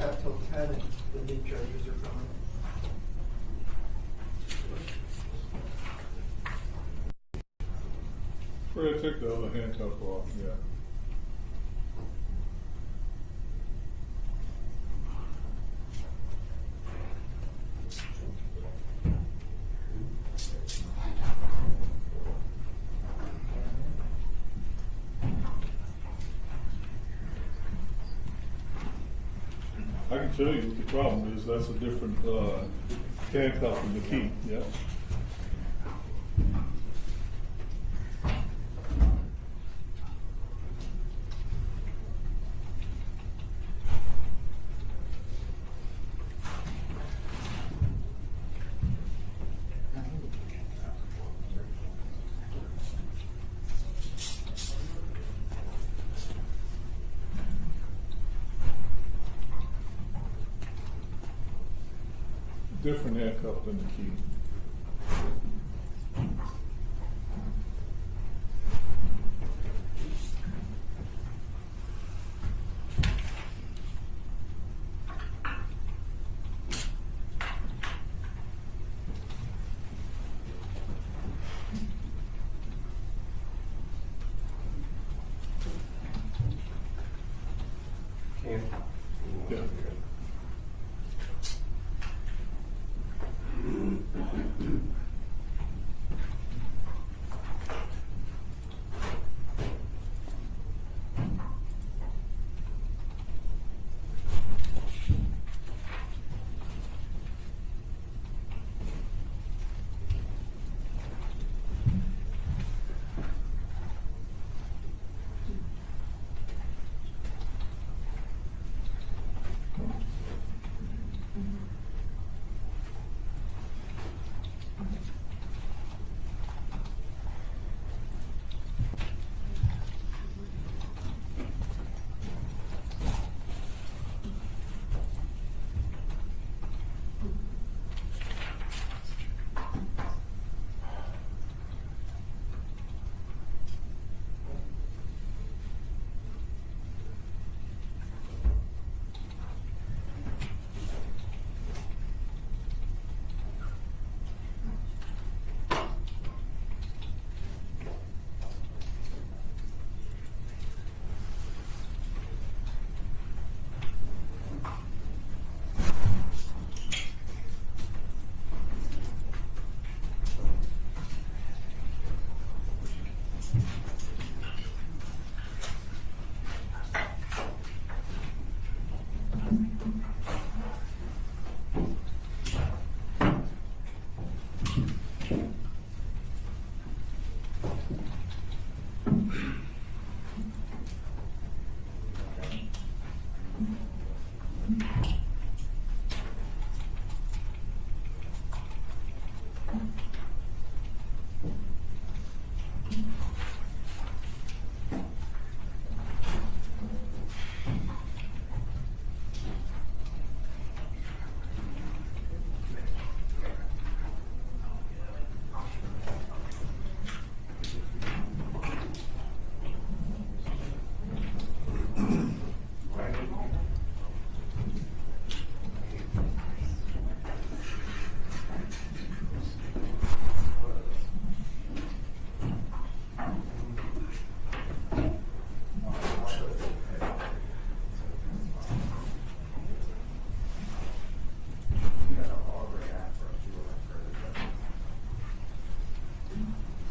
have till 10 and the new judges are coming. Fred, take the other handcuff off, yeah. I can tell you what the problem is. That's a different handcuff than the key, yeah. Different handcuff than the key. Yeah.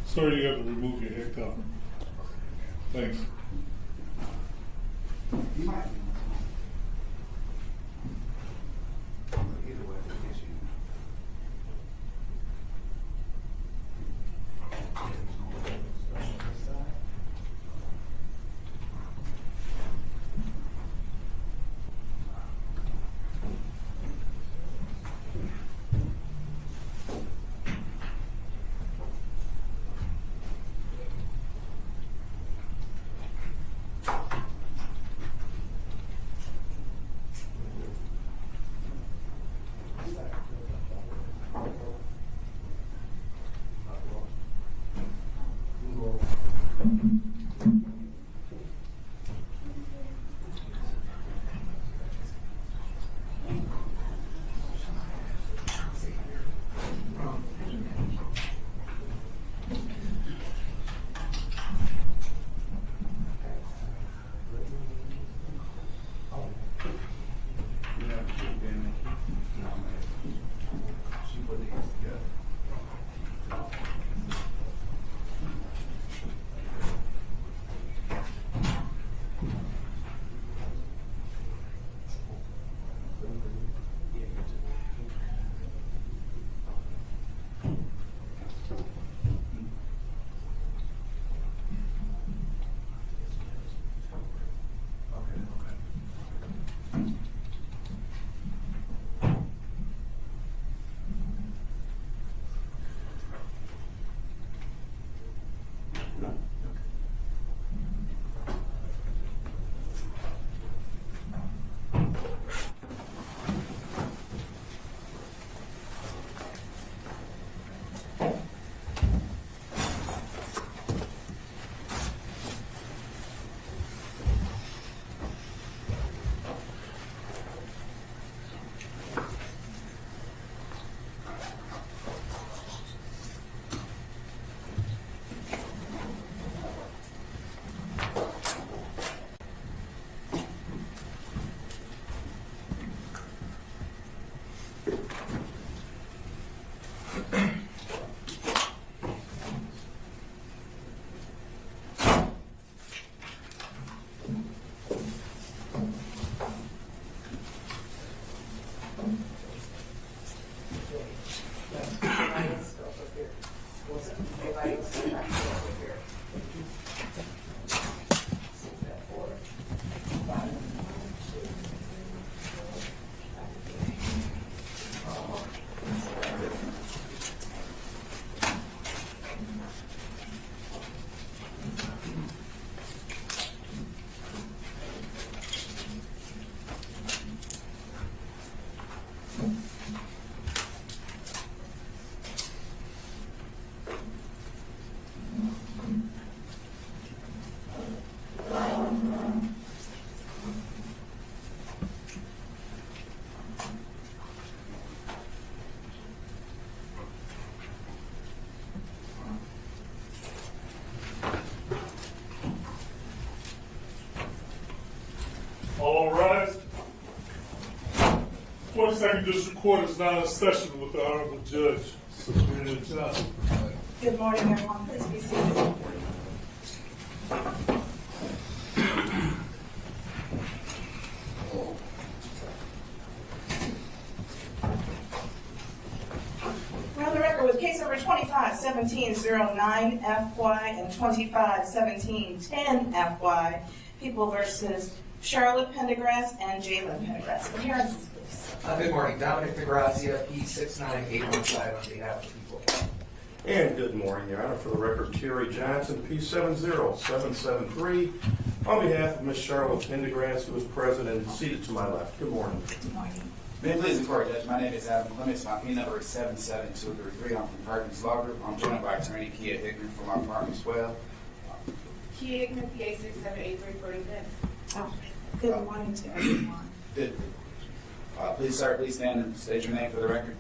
Sir, you have to remove your handcuff. Thanks. Second District Court is now in session with the Honorable Judge, Sabrina Johnson. Good morning, everyone. Please be seated. We're on the record with case number 25-1709-FY and 25-1710-FY, People versus Charla Pendergrass and Jalen Pendergrass. Appearances, please. Good morning, Dominic DeGrazia, P69815 on behalf of People. And good morning, Your Honor. For the record, Terry Johnson, P70773, on behalf of Ms. Charla Pendergrass, who is present and seated to my left. Good morning. Good morning. May it please the court, Judge. My name is Adam Clements. My P number is 77233. I'm from Perkins Law Group. I'm joined by attorney Kia Hickman from our firm as well. Kia Hickman, PA 6783 for events. Good morning to everyone. Good. Please, sir, please stand and state your name for the record.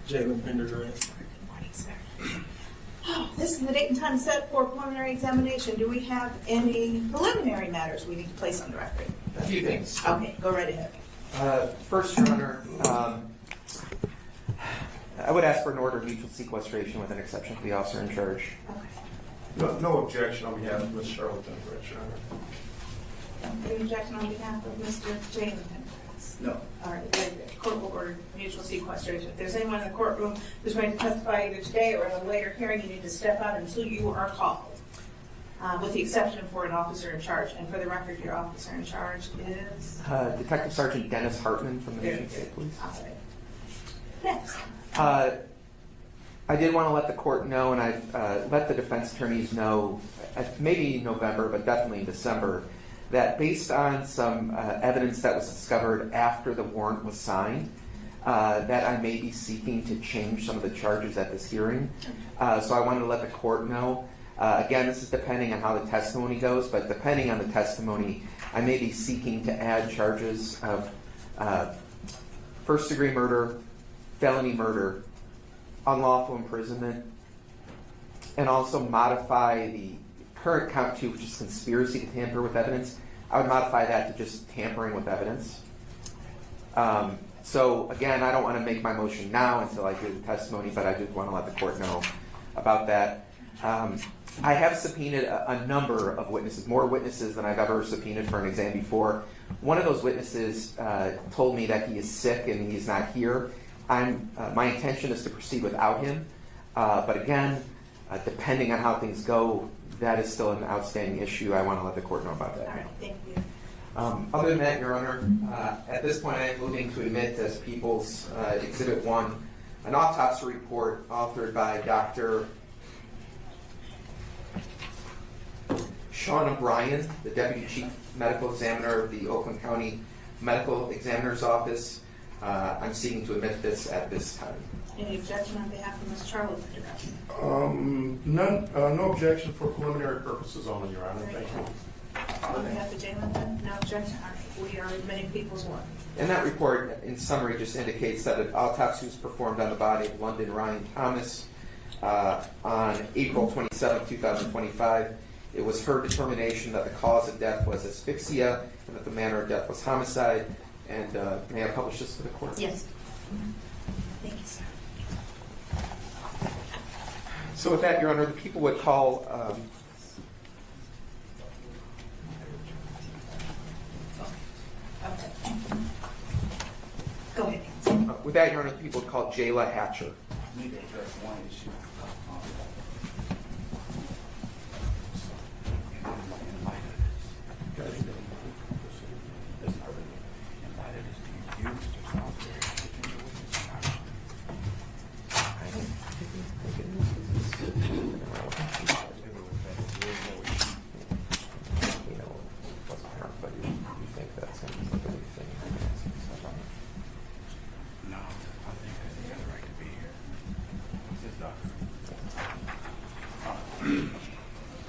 Jalen Pendergrass. Good morning, sir. This is the date and time set for preliminary examination. Do we have any preliminary matters we need to place on the record? A few things. Okay, go right ahead. First, Your Honor, I would ask for an order of mutual sequestration with an exception for the officer in charge. Okay. No objection on behalf of Ms. Charla Pendergrass, Your Honor. Any objection on behalf of Mr. Jalen Pendergrass? No. All right, very good. Court will order mutual sequestration. If there's anyone in the courtroom who's going to testify either today or in a later hearing, you need to step out until you are called, with the exception for an officer in charge. And for the record, your officer in charge is? Detective Sergeant Dennis Hartman from the Very Michigan State good. Police. All right. Next. I did want to let the court know, and I've let the defense attorneys know, maybe November, but definitely in December, that based on some evidence that was discovered after the warrant was signed, that I may be seeking to change some of the charges at this hearing. So I wanted to let the court know. Again, this is depending on how the testimony goes, but depending on the testimony, I may be seeking to add charges of first-degree murder, felony murder, unlawful imprisonment, and also modify the current count 2, which is conspiracy to tamper with evidence. I would modify that to just tampering with evidence. So again, I don't want to make my motion now until I hear the testimony, but I do want to let the court know about that. I have subpoenaed a number of witnesses, more witnesses than I've ever subpoenaed for an exam before. One of those witnesses told me that he is sick and he's not here. My intention is to proceed without him, but again, depending on how things go, that is still an outstanding issue. I want to let the court know about that. All right, thank you. Other than that, Your Honor, at this point I am moving to admit as People's Exhibit 1 an autopsy report authored by Dr. Sean O'Brien, the Deputy Chief Medical Examiner of the Oakland County Medical Examiner's Office. I'm seeking to admit this at this time. Any objection on behalf of Ms. Charla Pendergrass? None, no objection for preliminary purposes only, Your Honor. Thank you. On behalf of Jalen, then? No objection. All right, we are admitting People's 1. And that report, in summary, just indicates that an autopsy was performed on the body of London Ryan Thomas on April 27, 2025. It was her determination that the cause of death was asphyxia and that the manner of death was homicide. And may I publish this to the court? Yes. Thank you, sir. So with that, Your Honor, the people would call... Okay. Go ahead. with that, Your Honor, the people would call Jayla Hatcher. I need to address one issue.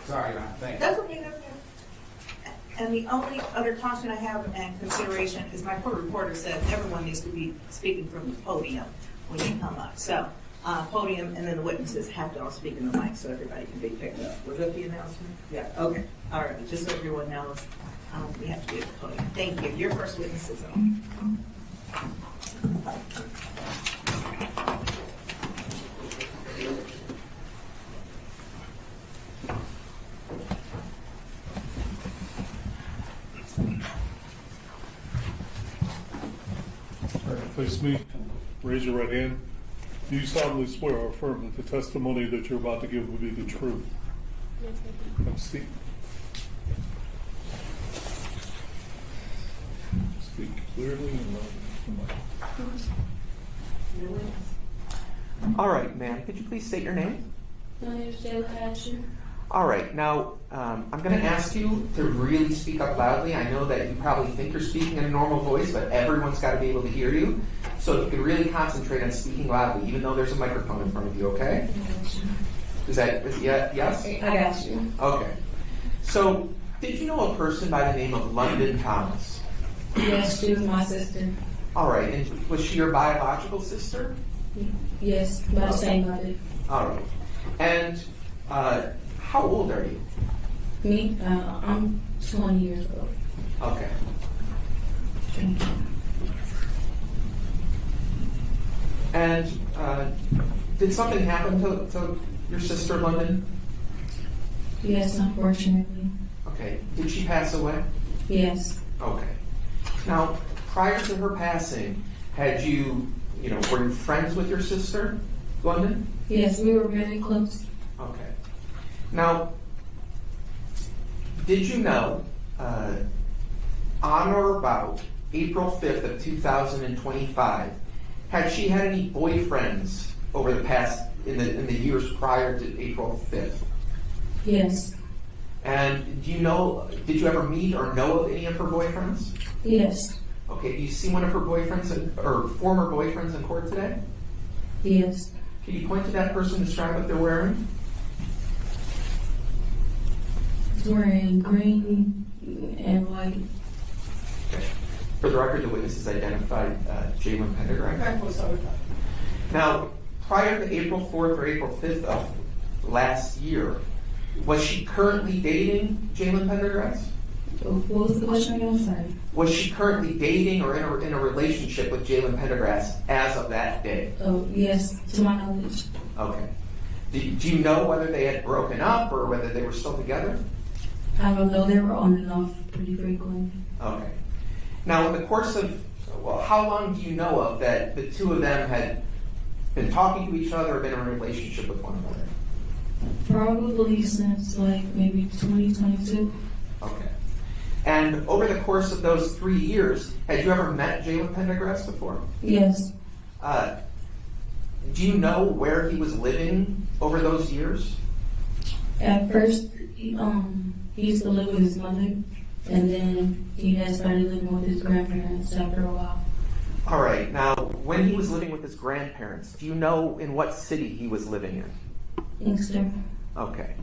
Sorry, Your Honor. Thank you. That's okay, that's okay. And the only other caution I have and consideration is my court reporter said everyone needs to be speaking from the podium when you come up. So, podium and then the witnesses have to all speak in the mic so everybody can be picked up. Was that the announcement? Yeah, okay. All right, just so everyone knows, we have to be at the podium. Thank you. Your first witness is on. All right, face me, raise your right hand. Do you solemnly swear or affirm that the testimony that you're about to give will be the truth? Yes, I do. Come speak. Speak clearly and loudly. All right, ma'am, could you please state your name? My name is Jalen Pendergrass. All right, now I'm going to ask you to really speak up loudly. I know that you probably think you're speaking in a normal voice, but everyone's got to be able to hear you. So if you could really concentrate on speaking loudly, even though there's a microphone in front of you, okay? Yes? I got you. Okay. So, did you know a person by the name of London Thomas? Yes, she was my sister. All right, and was she your biological sister? Yes, by the same mother. All right. And how old are you? Me, I'm 20 years old. Okay. And did something happen to your sister, London? Yes, unfortunately. Okay. Did she pass away? Yes. Okay. Now, prior to her passing, had you, were you friends with your sister, London? Yes, we were very close. Okay. Now, did you know, on or about April 5th of 2025, had she had any boyfriends over the past, in the years prior to April 5th? Yes. And did you ever meet or know of any of her boyfriends? Yes. Okay, do you see one of her boyfriends or former boyfriends in court today? Yes. Can you point to that person and describe what they're wearing? He's wearing green and white. Okay. For the record, the witnesses identified Jalen Pendergrass. Now, prior to April 4th or April 5th of last year, was she currently dating Jalen Pendergrass? What was the question again? I'm sorry. Was she currently dating or in a relationship with Jalen Pendergrass as of that day? Oh, yes, to my knowledge. Okay. Do you know whether they had broken up or whether they were still together? I don't know. They were on and off pretty frequently. Okay. Now, in the course of, how long do you know of that the two of them had been talking to each other or been in a relationship with one another? Probably since maybe 2022. Okay. And over the course of those 3 years, had you ever met Jalen Pendergrass before? Yes. Do you know where he was living over those years? At first, he used to live with his mother, and then he had started living with his grandparents after a while. All right. Now, when he was living with his grandparents, do you know in what city he was living in? Inkster. Okay.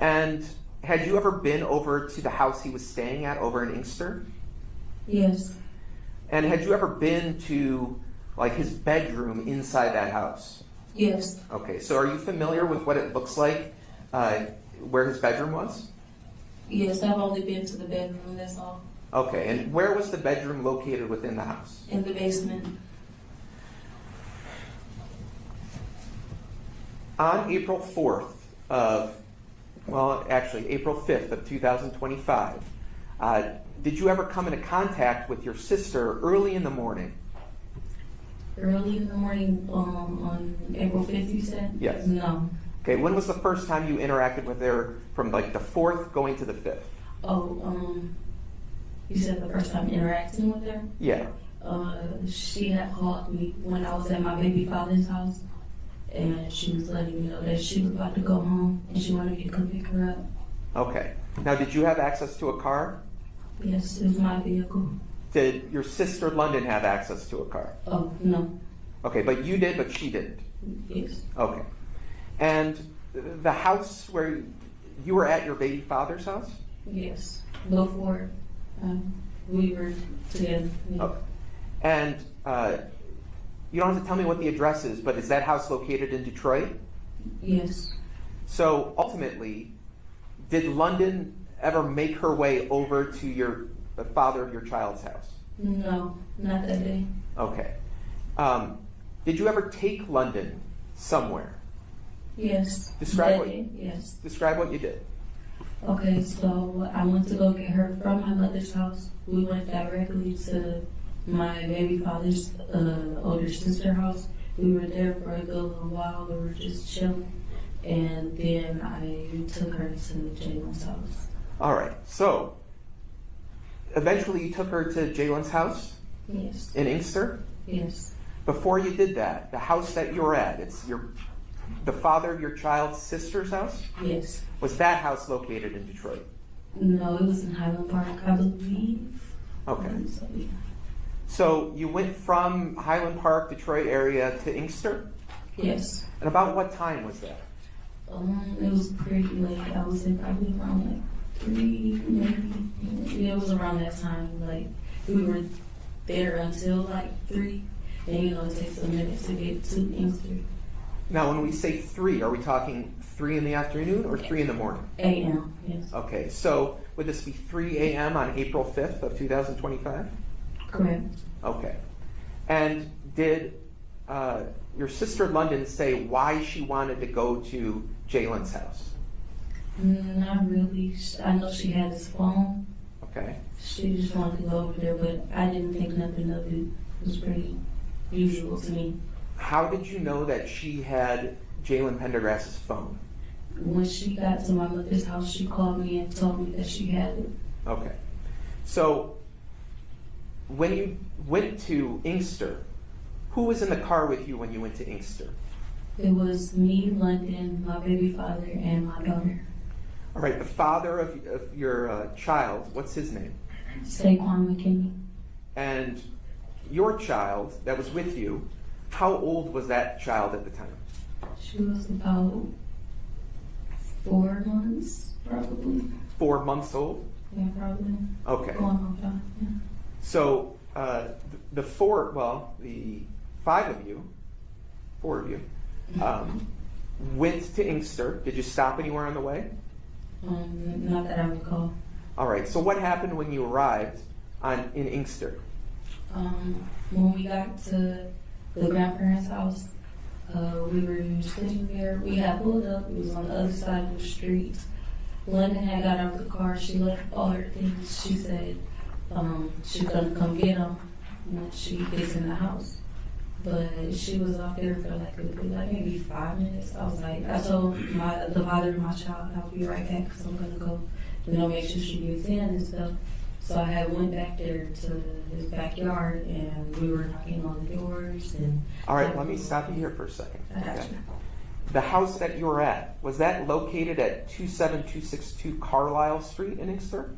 And had you ever been over to the house he was staying at over in Inkster? Yes. And had you ever been to his bedroom inside that house? Yes. Okay. So are you familiar with what it looks like where his bedroom was? Yes, I've only been to the bedroom, that's all. Okay. And where was the bedroom located within the house? In the basement. On April 4th April 5th of 2025, did you ever come into contact with your sister early in the morning? Early in the morning, on April 5th, you said? Yes. No. Okay, when was the first time you interacted with her from the 4th going to the 5th? Oh, you said the first time interacting with her? Yeah. She had called me when I was at my baby father's house, and she was letting me know that she was about to go home, and she wanted me to come pick her up. Okay. Now, did you have access to a car? Yes, it was my vehicle. Did your sister London have access to a car? Oh, no. Okay, but you did, but she didn't. Yes. Okay. And the house where you were at your baby father's house? Yes. Before we were together. Yeah. Okay. And you don't have to tell me what the address is, but is that house located in Detroit? Yes. So ultimately, did London ever make her way over to the father of your child's house? No, not that day. Okay. Did you ever take London somewhere? Yes. Describe what Yes. Describe what you did. Okay, so I went to go get her from my mother's house. We went directly to my baby father's older sister's house. We were there for a good little while. We were just chilling. And then I took her to Jalen's house. All right. So eventually you took her to Jalen's house Yes. in Inkster. Yes. Before you did that, the house that you were at, it's the father of your child's sister's house? Yes. Was that house located in Detroit? No, it was in Highland Park, I believe. Okay. So, yeah. So you went from Highland Park, Detroit area to Inkster? Yes. And about what time was that? It was pretty late. I would say probably around like 3, maybe. Yeah, it was around that time. Like, we were there until like 3. And, you know, it takes a minute to get to Inkster. Now, when we say 3, are we talking 3 in the afternoon or 3 in the morning? a.m., yes. Okay, so would this be 3 a.m. on April 5th of 2025? Correct. Okay. And did your sister London say why she wanted to go to Jalen's house? Not really. I know she had his phone. Okay. She just wanted to go over there, but I didn't think nothing of it. It was pretty usual to me. How did you know that she had Jalen Pendergrass's phone? When she got to my mother's house, she called me and told me that she had it. Okay. So when you went to Inkster, who was in the car with you when you went to Inkster? It was me, London, my baby father, and my daughter. All right, the father of your child, what's his name? Saquon McKinney. And your child that was with you, how old was that child at the time? She was about 4 months, probably. 4 months old? Yeah, probably. Okay. Going on 5, yeah. So the 5 of you, 4 of you, went to Inkster. Did you stop anywhere on the way? Not that I recall. All right. So what happened when you arrived in Inkster? When we got to the grandparents' house, we were sitting there. We had pulled up. It was on the other side of the street. London had got out of the car. She left all her things. She said she's going to come get them when she gets in the house. But she was out there for like maybe 5 minutes. I told the father of my child I'll be right back because I'm going to go, make sure she gets in and stuff. So I had went back there to his backyard and we were knocking on the doors. And All right, let me stop you here for a second. I got you. The house that you were at, was that located at 27262 Carlisle Street in Inkster?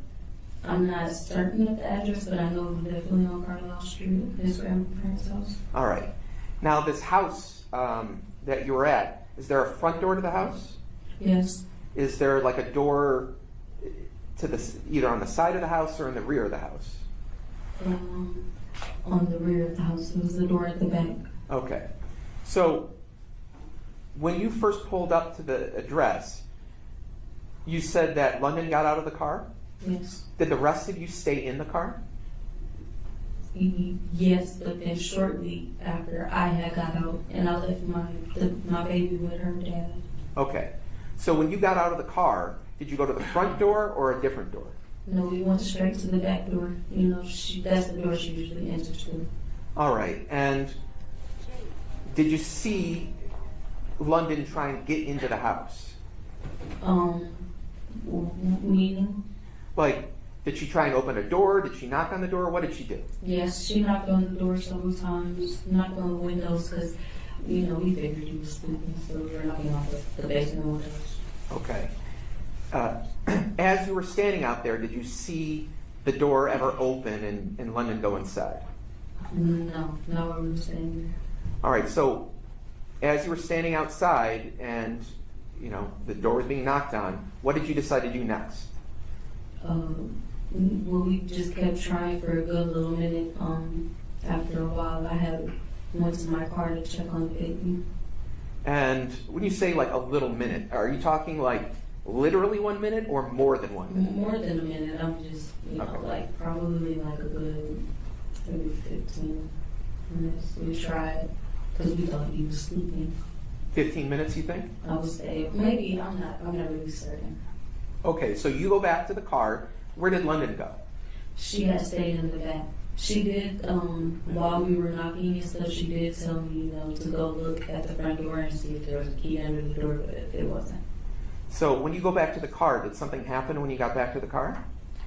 I'm not certain of the address, but I know it was definitely on Carlisle Street, his grandparents' house. All right. Now, this house that you were at, is there a front door to the house? Yes. Is there like a door to either on the side of the house or in the rear of the house? On the rear of the house. There was a door at the back. Okay. So when you first pulled up to the address, you said that London got out of the car? Yes. Did the rest of you stay in the car? Yes, but then shortly after I had got out and I left my baby with her dad. Okay. So when you got out of the car, did you go to the front door or a different door? No, we went straight to the back door. That's the door she usually enters through. All right. And did you see London try and get into the house? Meaning? Like, did she try and open a door? Did she knock on the door? What did she do? Yes, she knocked on the door several times, knocked on the windows because, we figured he was sleeping, so we were knocking on the basement windows. Okay. As you were standing out there, did you see the door ever open and London go inside? No, not while we were standing there. All right, so as you were standing outside and, the door was being knocked on, what did you decide to do next? Well, we just kept trying for a good little minute. After a while, I went to my car to check on the baby. And when you say like a little minute, are you talking like literally 1 minute or more than 1 minute? More than a minute. I'm just, Okay. probably like a good maybe 15. Yes, we tried because we thought he was sleeping. 15 minutes, you think? I would say maybe I'm not really certain. Okay, so you go back to the car. Where did London go? She had stayed in the back. She did, while we were knocking and stuff, she did tell me, to go look at the front door and see if there was a key under the door, but it wasn't. So when you go back to the car, did something happen when you got back to the car?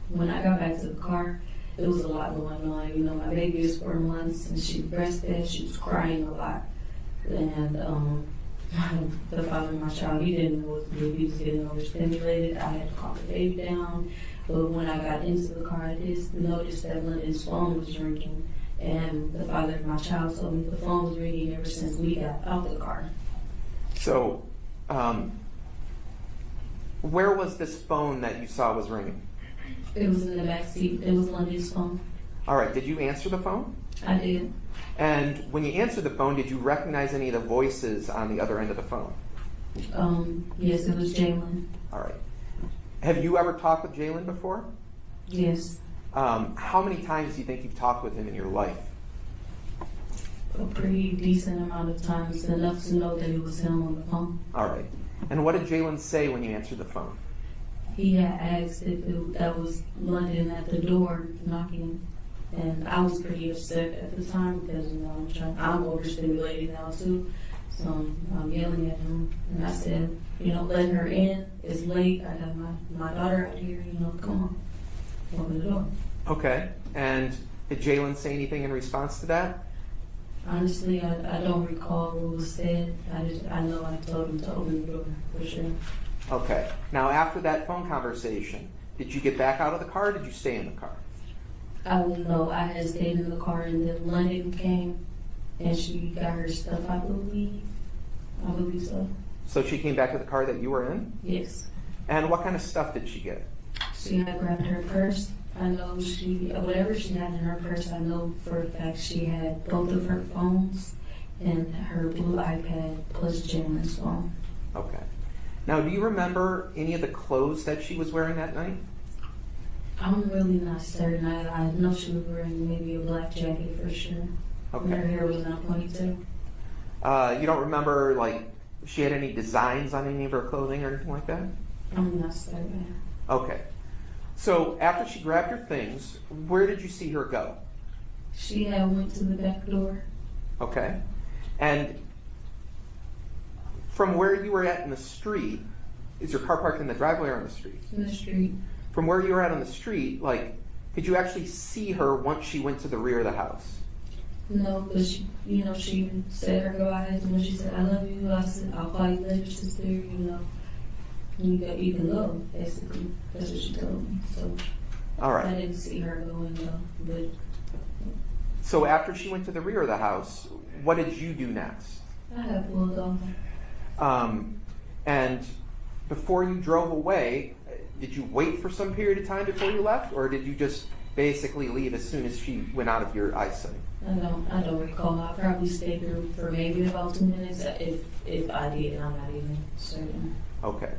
When I got back to the car, there was a lot going on. My baby is 4 months and she breastfed. She was crying a lot. And the father of my child, he didn't know what to do. He was getting overstimulated. I had to calm the baby down. But when I got into the car, I just noticed that London's phone was ringing. And the father of my child told me the phone was ringing ever since we got out the car. So, where was this phone that you saw was ringing? It was in the back seat. It was London's phone. All right, did you answer the phone? I did. And when you answered the phone, did you recognize any of the voices on the other end of the phone? Yes, it was Jalen. All right. Have you ever talked with Jalen before? Yes. How many times do you think you've talked with him in your life? A pretty decent amount of times, enough to know that it was him on the phone. All right. And what did Jalen say when you answered the phone? He had asked if that was London at the door knocking, and I was pretty upset at the time because I'm overstimulated now too, so I'm yelling at him, and I said, let her in. It's late. I have my daughter out here. Come on, open the door. Okay. And did Jalen say anything in response to that? Honestly, I don't recall what was said. I know I told him to open the door for sure. Okay. Now, after that phone conversation, did you get back out of the car or did you stay in the car? I don't know. I had stayed in the car, and then London came, and she got her stuff, I believe. I believe so. So she came back to the car that you were in? Yes. And what kind of stuff did she get? She had grabbed her purse. I know whatever she had in her purse, I know for a fact she had both of her phones and her blue iPad plus Jalen's phone. Okay. Now, do you remember any of the clothes that she was wearing that night? I'm really not certain. I know she was wearing maybe a black jacket for sure. Okay. Her hair was not ponytail. You don't remember, if she had any designs on any of her clothing or anything like that? I'm not certain. Okay. So after she grabbed her things, where did you see her go? She had went to the back door. Okay. And from where you were at in the street, is your car parked in the driveway or on the street? In the street. From where you were at on the street, could you actually see her once she went to the rear of the house? No, but she said her goodbyes, and when she said, I love you, I said, I'll call you later, sister, you can go, basically. That's what she told me. So All right. I didn't see her going though. But So after she went to the rear of the house, what did you do next? I had pulled off. And before you drove away, did you wait for some period of time before you left, or did you just basically leave as soon as she went out of your eyesight? I don't recall. I probably stayed there for maybe about 2 minutes. If I did, I'm not even certain. Okay.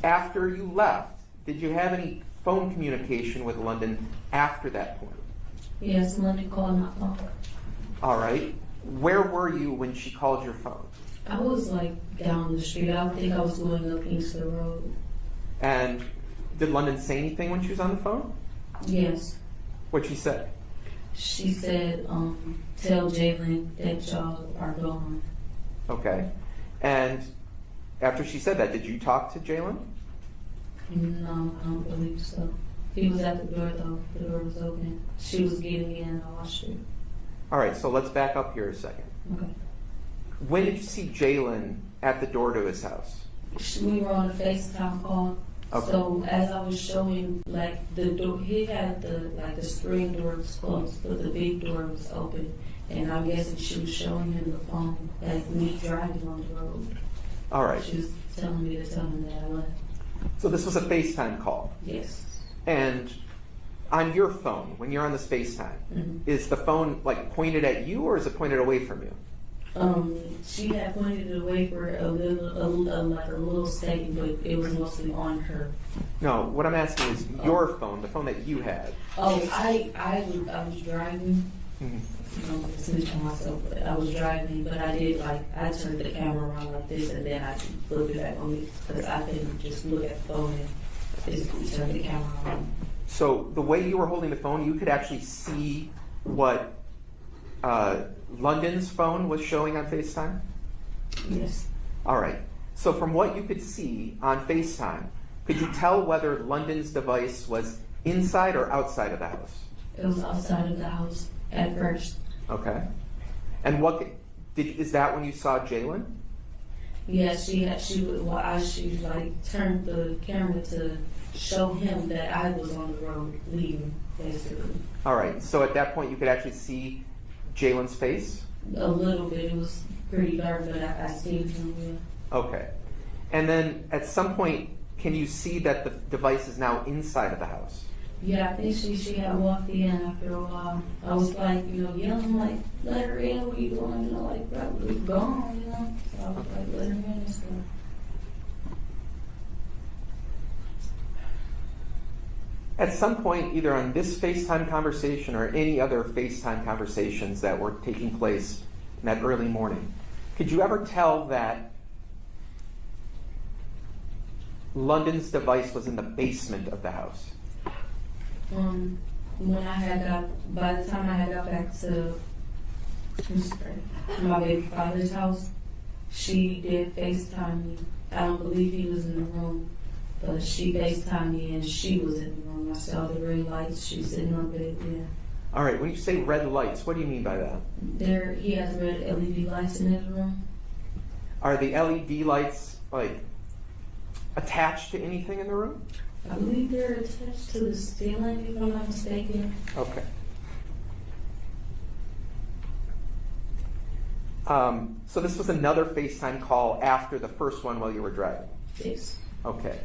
After you left, did you have any phone communication with London after that point? Yes, London called my phone. All right. Where were you when she called your phone? I was down the street. I think I was going up Inkster Road. And did London say anything when she was on the phone? Yes. What'd she say? She said, tell Jalen that y'all are gone. Okay. And after she said that, did you talk to Jalen? No, I don't believe so. He was at the door though. The door was open. She was getting in. I watched her. All right, so let's back up here a second. Okay. When did you see Jalen at the door to his house? We were on a FaceTime call. Okay. So as I was showing, the door, he had the screen door was closed, but the big door was open. And I'm guessing she was showing him the phone, me driving on the road. All right. She was telling me to tell him that I left. So this was a FaceTime call. Yes. And on your phone, when you're on this FaceTime, Mm-hmm. is the phone pointed at you or is it pointed away from you? She had pointed it away for a little second, but it was mostly on her. No, what I'm asking is your phone, the phone that you had. Oh, I was driving. Mhm. Snitch on myself, but I was driving, but I did I turned the camera around like this and then I flipped it back on me because I couldn't just look at the phone and physically turn the camera on. So the way you were holding the phone, you could actually see what London's phone was showing on FaceTime? Yes. All right. So from what you could see on FaceTime, could you tell whether London's device was inside or outside of the house? It was outside of the house at first. Okay. And is that when you saw Jalen? Yeah, she like turned the camera to show him that I was on the road leaving, basically. All right. So at that point, you could actually see Jalen's face? A little bit. It was pretty dark, but I seen him. Yeah. Okay. And then at some point, can you see that the device is now inside of the house? Yeah, I think she had walked in after a while. I was like, yelling like, let her in, what are you doing? Like, probably gone, So I was like, let her in and stuff. At some point, either on this FaceTime conversation or any other FaceTime conversations that were taking place in that early morning, could you ever tell that London's device was in the basement of the house? When by the time I had got back to my baby father's house, she did FaceTime me. I don't believe he was in the room, but she FaceTimed me and she was in the room. I saw the red lights. She was sitting on the bed, yeah. All right, when you say red lights, what do you mean by that? He has red LED lights in his room. Are the LED lights, like, attached to anything in the room? I believe they're attached to the ceiling, if I'm not mistaken. Okay. So this was another FaceTime call after the first one while you were driving? Yes. Okay.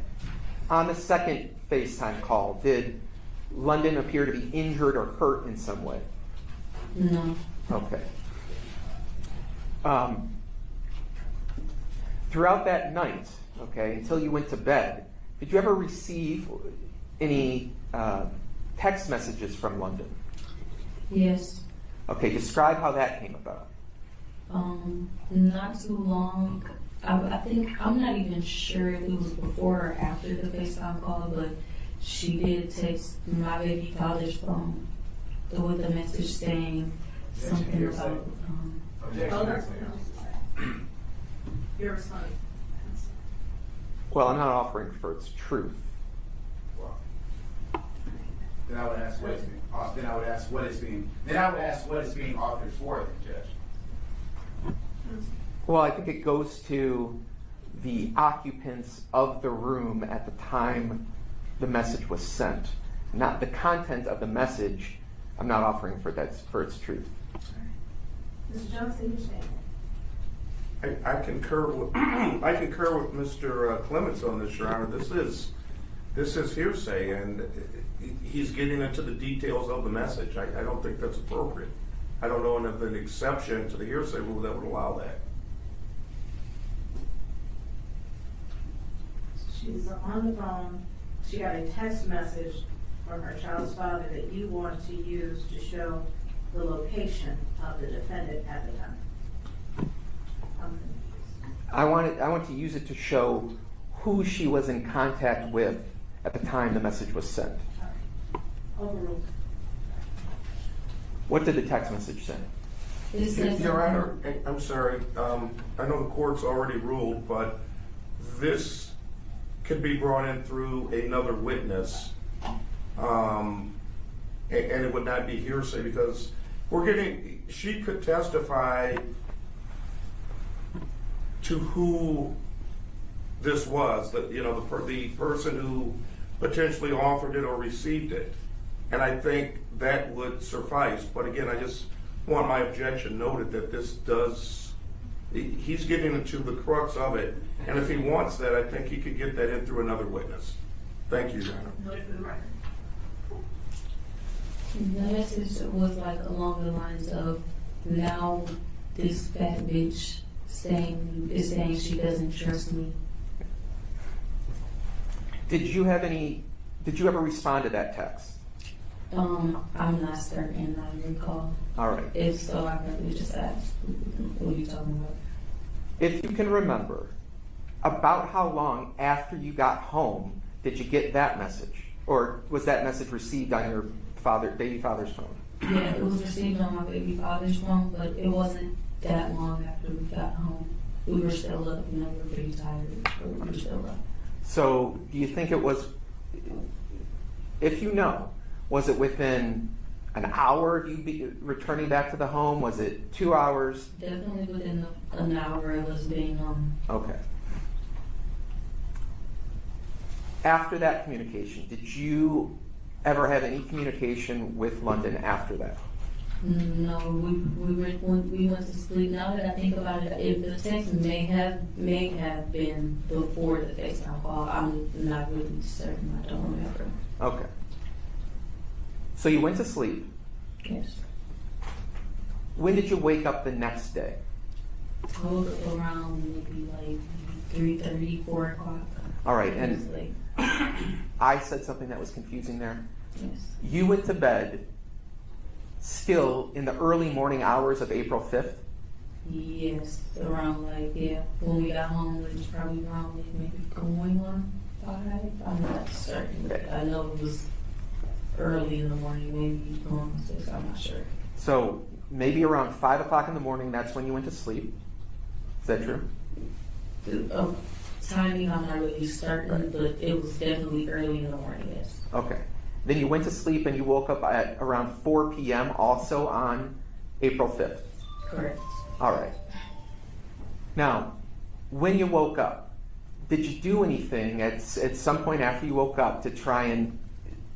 On the second FaceTime call, did London appear to be injured or hurt in some way? No. Okay. Throughout that night, okay, until you went to bed, did you ever receive any text messages from London? Yes. Okay, describe how that came about. Not too long. I think, I'm not even sure if it was before or after the FaceTime call, but she did text my baby father's phone with a message saying something about. You're responding. Well, I'm not offering for its truth. Then I would ask what is being offered for, Judge. Well, I think it goes to the occupants of the room at the time the message was sent, not the content of the message. I'm not offering for its truth. Mr. Johnson, you're saying? I concur with Mr. Clements on this, Your Honor. This is hearsay, and he's getting into the details of the message. I don't think that's appropriate. I don't know of an exception to the hearsay rule that would allow that. She's on the phone. She got a text message from her child's father that you want to use to show the location of the defendant at the time. I want to use it to show who she was in contact with at the time the message was sent. Overruled. What did the text message say? It says Your Honor, I'm sorry. I know the court's already ruled, but this could be brought in through another witness, and it would not be hearsay because she could testify to who this was, the person who potentially offered it or received it. And I think that would suffice. But again, I just want my objection noted that he's getting into the crux of it. And if he wants that, I think he could get that in through another witness. Thank you, Your Honor. Noted for the record. the message was like along the lines of, now this fat bitch saying she doesn't trust me. Did you ever respond to that text? I'm not certain. I recall. All right. If so, I probably just asked, what are you talking about? If you can remember, about how long after you got home did you get that message? Or was that message received on your baby father's phone? Yeah, it was received on my baby father's phone, but it wasn't that long after we got home. We were still up, we were pretty tired, but we were still up. So do you think it was, if you know, was it within an hour of you be returning back to the home? Was it 2 hours? Definitely within an hour of us being home. Okay. After that communication, did you ever have any communication with London after that? No, we went to sleep. Now that I think about it, if the text may have been before the FaceTime call. I'm not really certain. I don't remember. Okay. So you went to sleep. Yes. When did you wake up the next day? I woke up around maybe like 3:30, 4 o'clock. All right, It was and late. I said something that was confusing there. Yes. You went to bed still in the early morning hours of April 5th? Yes, around when we got home, it was probably around maybe going on 5. I'm not certain, but I know it was early in the morning, maybe going on 6. I'm not sure. So maybe around 5 o'clock in the morning, that's when you went to sleep. Is that true? Timing, I'm not really certain, but it was definitely early in the morning. Yes. Okay. Then you went to sleep and you woke up at around 4 p.m. also on April 5th. Correct. All right. Now, when you woke up, did you do anything at some point after you woke up to try and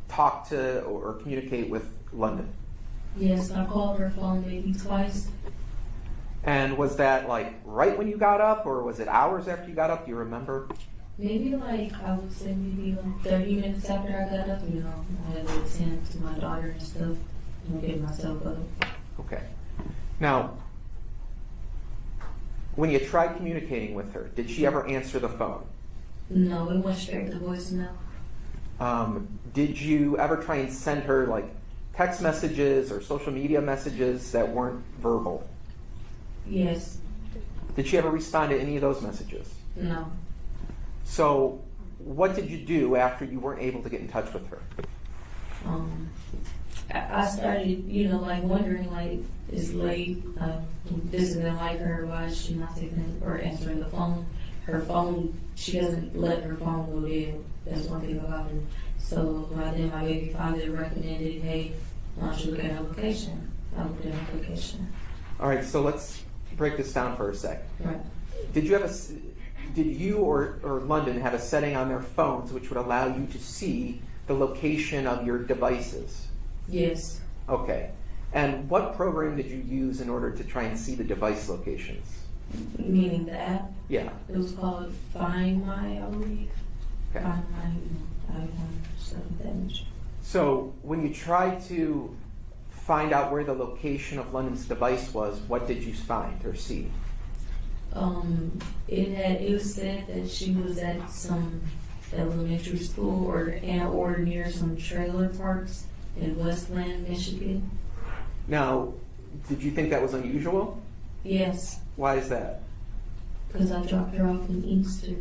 talk to or communicate with London? Yes, I called her phone maybe twice. And was that like right when you got up, or was it hours after you got up? Do you remember? Maybe I would say maybe 30 minutes after I got up, I had to attend to my daughter and stuff, get myself up. Okay. Now, when you tried communicating with her, did she ever answer the phone? No, it went straight to voicemail. Did you ever try and send her like text messages or social media messages that weren't verbal? Yes. Did she ever respond to any of those messages? No. So what did you do after you weren't able to get in touch with her? I started, wondering, it's late. This isn't like her. Why is she not taking or answering the phone? Her phone, she doesn't let her phone go dead. That's one thing about her. So then my baby father recommended, hey, why don't you look at her location? I looked at her location. All right, so let's break this down for a sec. Right. Did you or London have a setting on their phones which would allow you to see the location of your devices? Yes. Okay. And what program did you use in order to try and see the device locations? Meaning the app? Yeah. It was called Find My, I believe. Okay. Find My iPhone, stuff of that nature. So when you tried to find out where the location of London's device was, what did you find or see? It was said that she was at some elementary school or near some trailer parks in Westland, Michigan. Now, did you think that was unusual? Yes, Why is that? because I dropped her off in Inkster.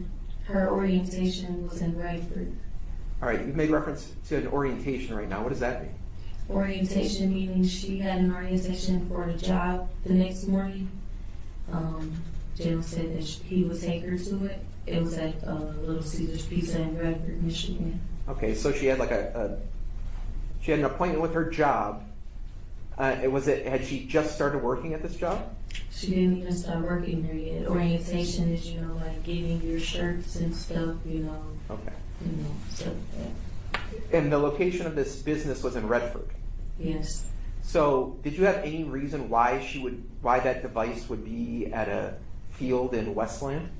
Her orientation was in Radford. All right, you've made reference to an orientation right now. What does that mean? Orientation meaning she had an orientation for the job the next morning. Jalen said that he would take her to it. It was at Little Caesars Pizza in Radford, Michigan. Okay, so she had like she had an appointment with her job. Had she just started working at this job? She didn't even start working there yet. Orientation is, getting your shirts and stuff, Okay. So, And the location of this business was in Redford. yes. So, did you have any reason why that device would be at a field in Westland?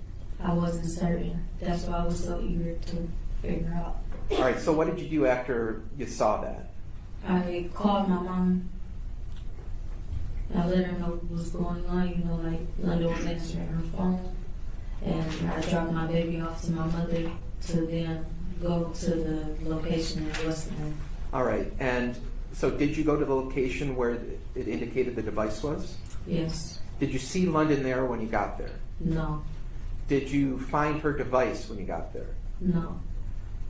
I wasn't certain. That's why I was so eager to figure out. All right. So, what did you do after you saw that? I called my mom. I let her know what was going on, you know, like London was answering her phone. And I dropped my baby off to my mother to then go to the location in Westland. All right, and so did you go to the location where it indicated the device was? Yes. Did you see London there when you got there? No. Did you find her device when you got there? No.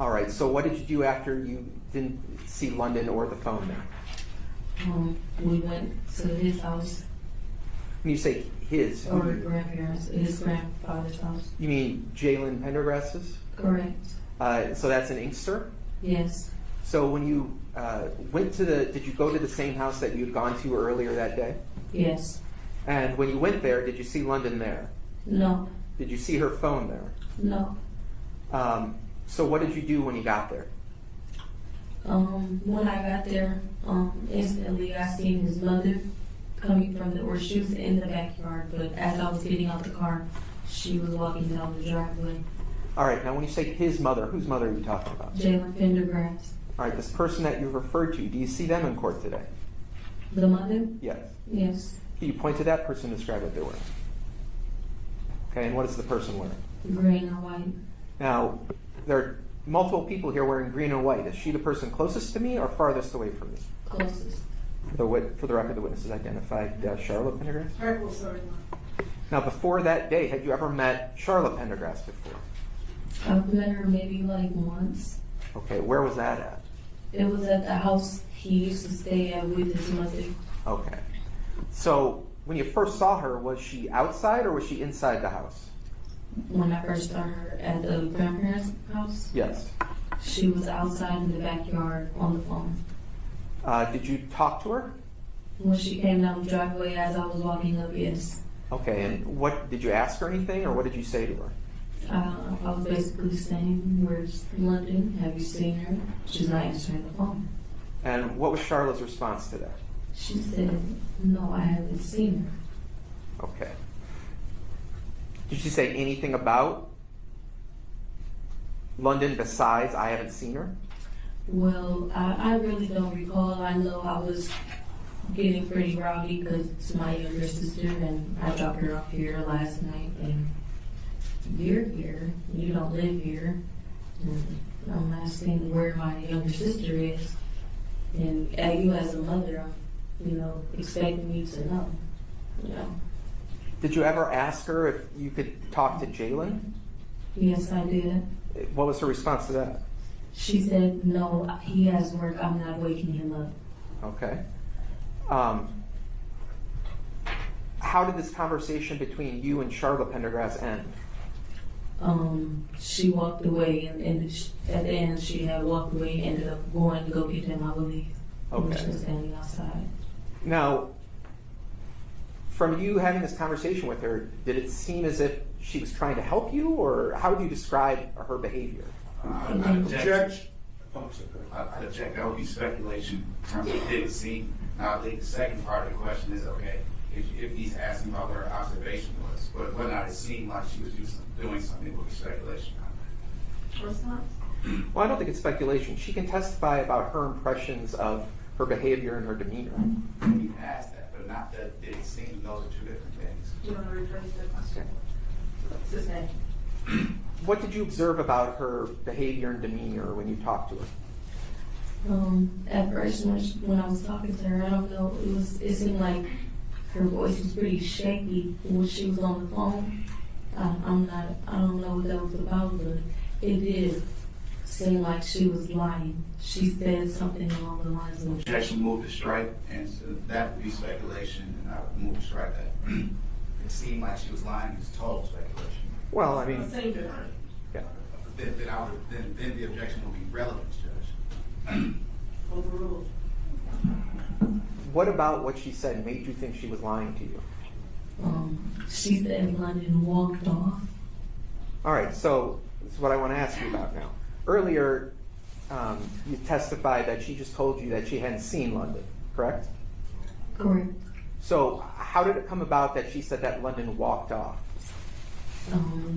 All right, so what did you do after you didn't see London or the phone there? We went to his house, When you say his, or his grandfather's house. you mean Jalen Pendergrass's? Correct. So that's in Inkster? Yes. So when you did you go to the same house that you'd gone to earlier that day? Yes. And when you went there, did you see London there? No. Did you see her phone there? No. So what did you do when you got there? When I got there, instantly I seen his mother coming from or she was in the backyard, but as I was getting out the car, she was walking down the driveway. All right, now when you say his mother, whose mother are you talking about? Jalen Pendergrass. All right, this person that you referred to, do you see them in court today? The mother? Yes. Yes. Can you point to that person and describe what they're wearing? Okay, and what is the person wearing? Green and white. Now, there are multiple people here wearing green and white. Is she the person closest to me or farthest away from me? Closest. For the record, the witnesses identified Charla Pendergrass. Right, well, sorry. Now, before that day, had you ever met Charla Pendergrass before? I've met her maybe like once. Okay, where was that at? It was at the house he used to stay at with his mother. Okay. So, when you first saw her, was she outside or was she inside the house? When I first saw her at the grandparents' house, Yes. she was outside in the backyard on the phone. Did you talk to her? When she came down the driveway as I was walking up, yes. Okay, and what did you ask her anything or what did you say to her? I was basically saying, "Where's London? Have you seen her?" She's not answering the phone. And what was Charlotte's response to that? She said, "No, I haven't seen her." Okay. Did she say anything about London besides "I haven't seen her"? Well, I really don't recall. I know I was getting pretty rowdy because it's my younger sister, and I dropped her off here last night, and you're here. You don't live here. And I'm asking where my younger sister is. And you as a mother, I'm, expecting you to know. Did you ever ask her if you could talk to Jalen? Yes, I did. What was her response to that? She said, "No, he has work. I'm not waking him up." Okay. How did this conversation between you and Charla Pendergrass end? She walked away, and at the end, she had walked away and ended up going to go get him, I believe. Okay. She was standing outside. Now, from you having this conversation with her, did it seem as if she was trying to help you, or how would you describe her behavior? I Objection. I'd object. That would be speculation in terms of didn't see. Now, I think the second part of the question is, okay, if he's asking about what her observation was, but whether or not it seemed like she was doing something, it would be speculation. Response? Well, I don't think it's speculation. She can testify about her impressions of her behavior and her demeanor. You can ask that, but not that it seems those are two different things. Do you want to rephrase the question? It's the same. What did you observe about her behavior and demeanor when you talked to her? At first, when I was talking to her, I don't know, it seemed like her voice was pretty shaky when she was on the phone. I don't know what that was about, but it did seem like she was lying. She said something along the lines of, Objection, move to strike, and so that would be speculation, and I would move to strike that. It seemed like she was lying. It's total speculation. Well, I mean, Same difference. yeah. Then the objection would be relevance, Judge. Overruled. What about what she said made you think she was lying to you? she said London walked off. All right, so this is what I want to ask you about now. Earlier, you testified that she just told you that she hadn't seen London, correct? Correct. So how did it come about that she said that London walked off?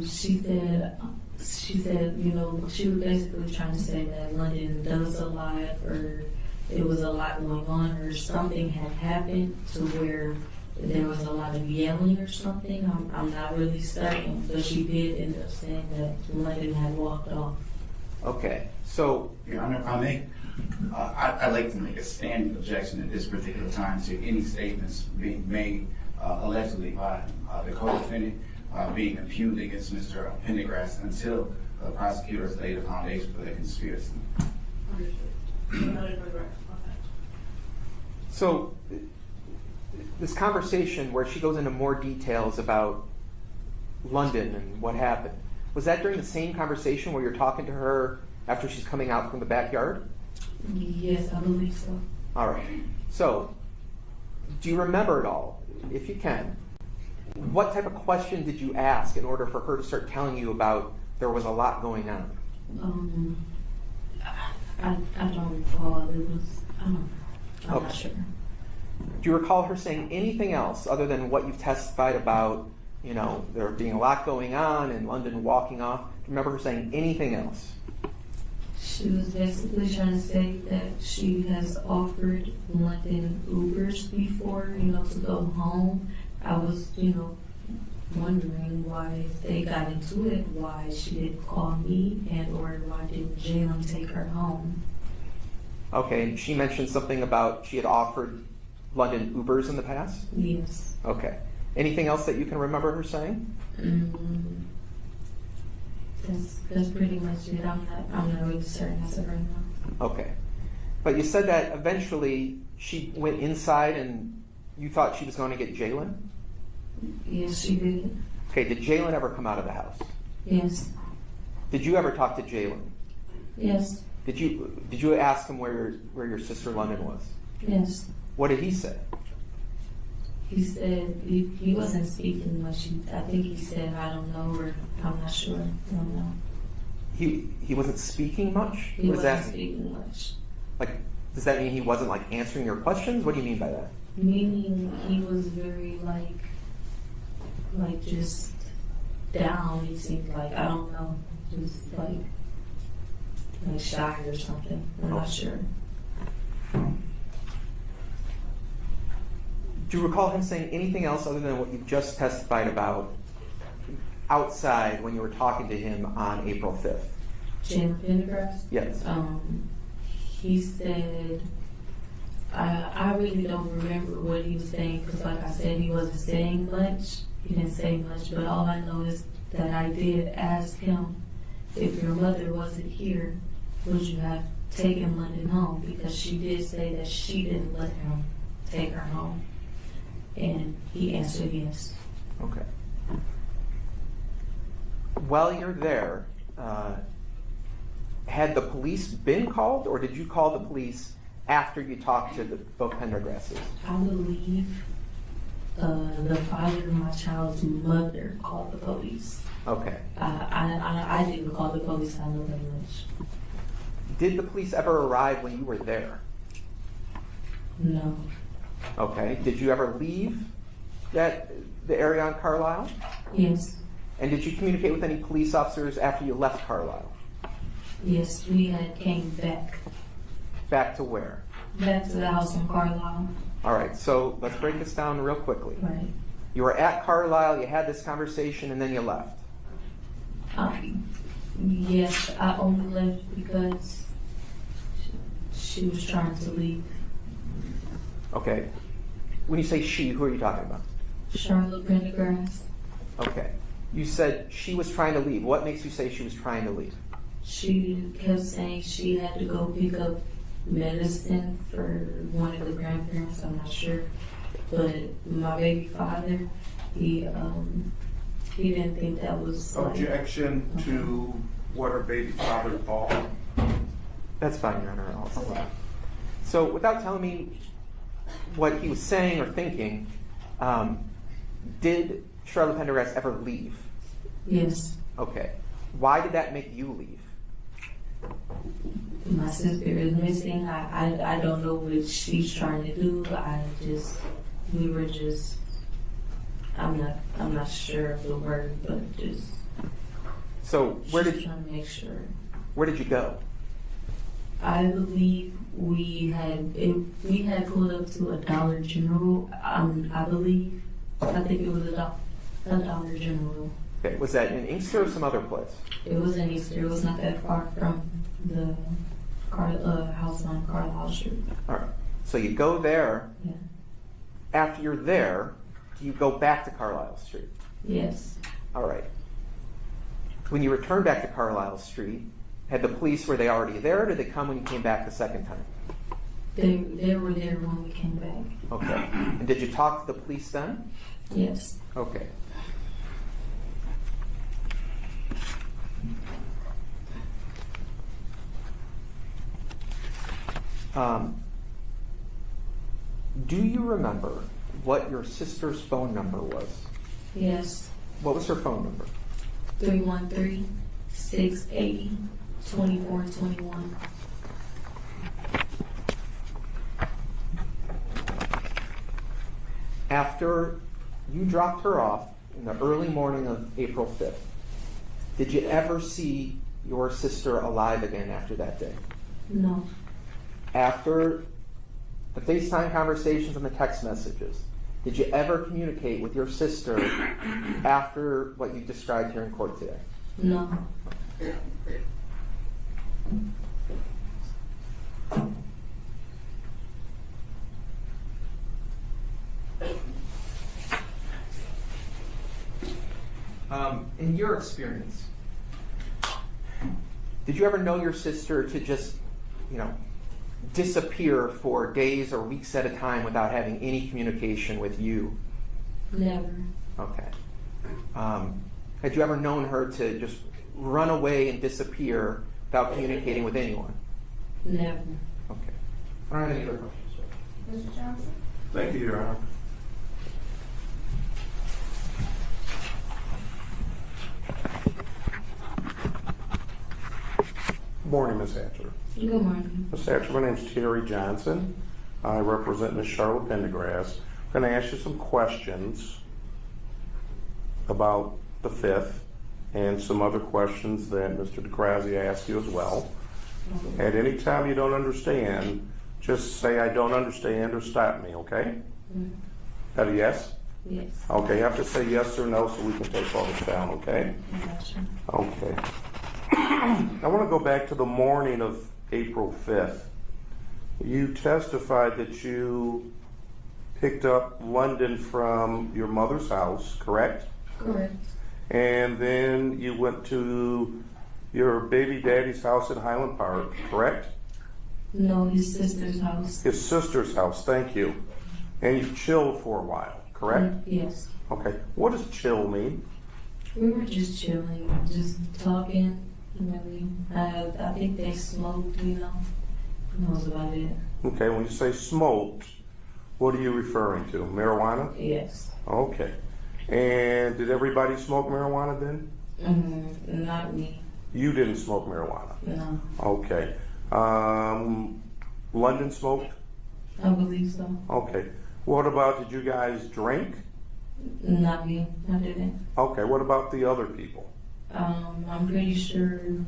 She said, she was basically trying to say that London does a lot, or it was a lot going on, or something had happened to where there was a lot of yelling or something. I'm not really certain, but she did end up saying that London had walked off. Okay, so, Your Honor, if I may, I'd like to make a standing objection at this particular time to any statements being made allegedly by the co-defendant being impugned against Mr. Pendergrass until the prosecutors lay the foundation for the conspiracy. so this conversation where she goes into more details about London and what happened, was that during the same conversation where you're talking to her after she's coming out from the backyard? Yes, I believe so. All right. So, do you remember it all? If you can, what type of question did you ask in order for her to start telling you about there was a lot going on? I don't recall. It was, I'm Okay. not sure. Do you recall her saying anything else other than what you've testified about, you know, there being a lot going on and London walking off? Do you remember her saying anything else? She was basically trying to say that she has offered London Ubers before, to go home. I was, wondering why if they got into it, why she didn't call me, and or why didn't Jalen take her home. Okay, and she mentioned something about she had offered London Ubers in the past? Yes. Okay. Anything else that you can remember her saying? That's pretty much it. I'm not really certain as of right now. Okay. But you said that eventually she went inside and you thought she was going to get Jalen? Yes, she did. Okay, did Jalen ever come out of the house? Yes. Did you ever talk to Jalen? Yes. Did you ask him where your sister London was? Yes. What did he say? He said he wasn't speaking much. I think he said, I don't know, or I'm not sure. I don't know. He wasn't speaking much? He What does wasn't that mean? speaking much. Like, does that mean he wasn't like answering your questions? What do you mean by that? Meaning he was very like just down, it seemed like. I don't know. Just like shy or something. I'm not sure. Do you recall him saying anything else other than what you just testified about outside when you were talking to him on April 5th? Jalen Pendergrass? Yes. He said, I really don't remember what he was saying because, like I said, he wasn't saying much. He didn't say much, but all I know is that I did ask him, if your mother wasn't here, would you have taken London home? Because she did say that she didn't let him take her home. And he answered yes. Okay. While you're there, had the police been called, or did you call the police after you talked to both Pendergrasses? I believe the father of my child's mother called the police. Okay. I didn't call the police. I know that much. Did the police ever arrive when you were there? No. Okay. Did you ever leave the area on Carlisle? Yes. And did you communicate with any police officers after you left Carlisle? Yes, we had came back. Back to where? Back to the house in Carlisle. All right, so let's break this down real quickly. Right. You were at Carlisle, you had this conversation, and then you left. Yes, I only left because she was trying to leave. Okay. When you say she, who are you talking about? Charla Pendergrass. Okay. You said she was trying to leave. What makes you say she was trying to leave? She kept saying she had to go pick up medicine for one of the grandparents. I'm not sure, but my baby father, he didn't think that was Objection to what her baby father thought. That's fine, Your Honor. I'll So without telling me what he was saying or thinking, did Charla Pendergrass ever leave? Yes. Okay. Why did that make you leave? My sister is missing. I don't know what she's trying to do. I'm not sure of the word, but just. So She's trying to make sure. where did you go? I believe we had pulled up to a Dollar General. I think it was a Dollar General. Okay. Was that in Inkster or some other place? It was in Easter. It was not that far from the house on Carlisle Street. All right. So you go there. Yeah. After you're there, do you go back to Carlisle Street? Yes. All right. When you return back to Carlisle Street, had the police, were they already there, or did they come when you came back the second time? They were there when we came back. Okay. And did you talk to the police then? Yes. Okay. Do you remember what your sister's phone number was? Yes. What was her phone number? 313-680-2421. After you dropped her off in the early morning of April 5th, did you ever see your sister alive again after that day? No. After the FaceTime conversations and the text messages, did you ever communicate with your sister after what you described here in court today? No. In your experience, did you ever know your sister to just, disappear for days or weeks at a time without having any communication with you? Never. Okay. Had you ever known her to just run away and disappear without communicating with anyone? Never. Okay. I don't have any other questions. Mr. Johnson? Thank you, Your Honor. Good morning, Ms. Hatcher. Good morning. Ms. Hatcher, my name is Terry Johnson. I represent Ms. Charla Pendergrass. I'm going to ask you some questions about the 5th and some other questions that Mr. DeCrazia asked you as well. At any time you don't understand, just say I don't understand or stop me, okay? Mm-hmm. That a yes? Yes. Okay, you have to say yes or no so we can take all this down, okay? Gotcha. Okay. I want to go back to the morning of April 5th. You testified that you picked up London from your mother's house, correct? Correct. And then you went to your baby daddy's house in Highland Park, correct? No, his sister's house. His sister's house, thank you. And you chilled for a while, correct? Yes. Okay. What does chill mean? We were just chilling, just talking. Really, I think they smoked. That was about it. Okay. When you say smoked, what are you referring to? Marijuana? Yes. Okay. And did everybody smoke marijuana then? Not me. You didn't smoke marijuana? No. Okay. London smoked? I believe so. Okay. What about, did you guys drink? Not me. I didn't. Okay. What about the other people? I'm pretty sure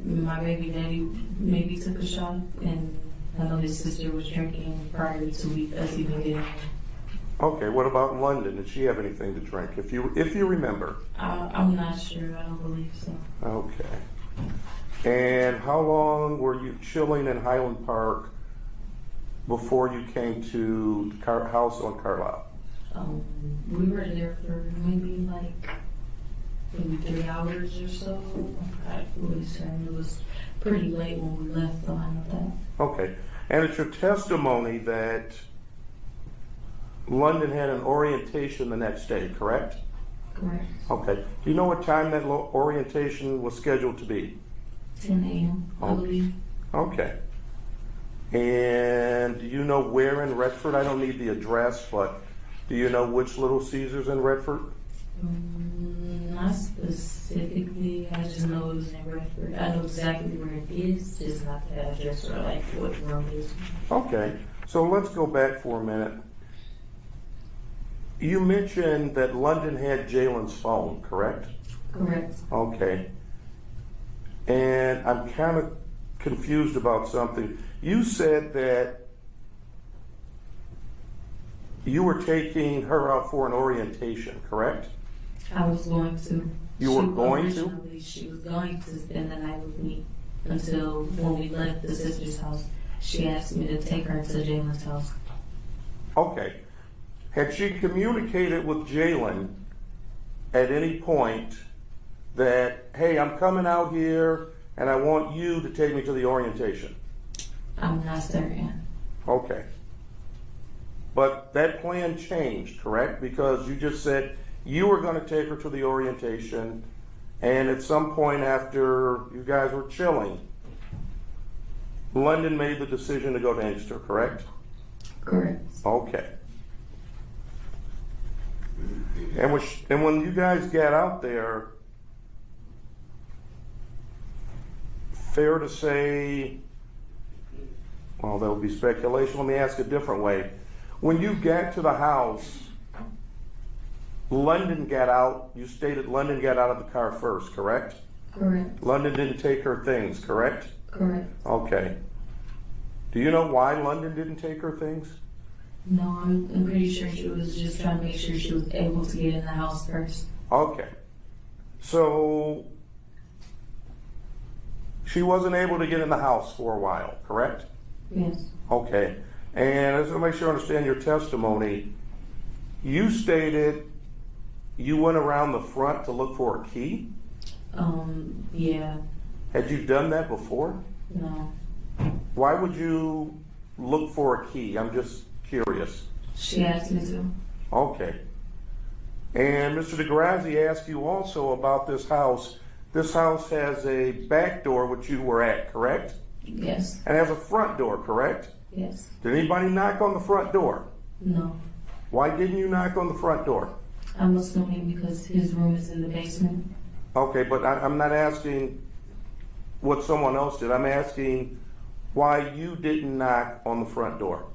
my baby daddy maybe took a shot, and I know his sister was drinking prior to us even getting there. Okay. What about London? Did she have anything to drink? If you remember. I'm not sure. I don't believe so. Okay. And how long were you chilling in Highland Park before you came to the house on Carlisle? We were there for maybe 3 hours or so. I believe so. It was pretty late when we left behind that. Okay. And it's your testimony that London had an orientation the next day, correct? Correct. Okay. Do you know what time that orientation was scheduled to be? 10 a.m., I believe. Okay. And do you know where in Redford? I don't need the address, but do you know which Little Caesars in Redford? Not specifically. I just know it was in Redford. I know exactly where it is, just not the address or what room it is. Okay. So let's go back for a minute. You mentioned that London had Jalen's phone, correct? Correct. Okay. And I'm kind of confused about something. You said that you were taking her out for an orientation, correct? I was going to. You were going to? Originally, she was going to spend the night with me until when we left the sister's house. She asked me to take her to Jalen's house. Okay. Had she communicated with Jalen at any point that, hey, I'm coming out here and I want you to take me to the orientation? I'm not certain. Okay. But that plan changed, correct? Because you just said you were going to take her to the orientation, and at some point after you guys were chilling, London made the decision to go to Inkster, correct? Correct. Okay. And when you guys got out there, fair to say, well, that would be speculation. Let me ask a different way. When you got to the house, London got out, you stated London got out of the car first, correct? Correct. London didn't take her things, correct? Correct. Okay. Do you know why London didn't take her things? No, I'm pretty sure she was just trying to make sure she was able to get in the house first. Okay. So she wasn't able to get in the house for a while, correct? Yes. Okay. And I just want to make sure I understand your testimony. You stated you went around the front to look for a key? Yeah. Had you done that before? No. Why would you look for a key? I'm just curious. She asked me to. Okay. And Mr. DeGrazzi asked you also about this house. This house has a back door which you were at, correct? Yes. And has a front door, correct? Yes. Did anybody knock on the front door? No. Why didn't you knock on the front door? I'm assuming because his room is in the basement. Okay, but I'm not asking what someone else did. I'm asking why you didn't knock on the front door.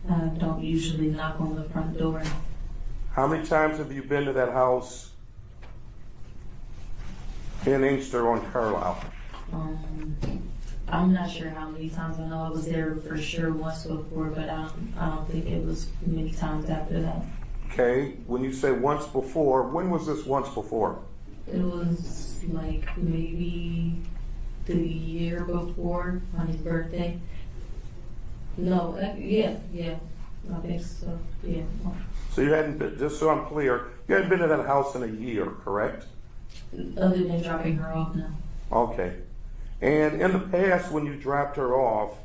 I don't usually knock on the front door. How many times have you been to that house in Inkster on Carlisle? I'm not sure how many times. I know I was there for sure once before, but I don't think it was many times after that. Okay, when you say once before, when was this once before? It was like maybe the year before on his birthday. No, yeah, I think so, yeah. So you hadn't been, just so I'm clear, you hadn't been to that house in a year, correct? Other than dropping her off, no. Okay. And in the past, when you dropped her off,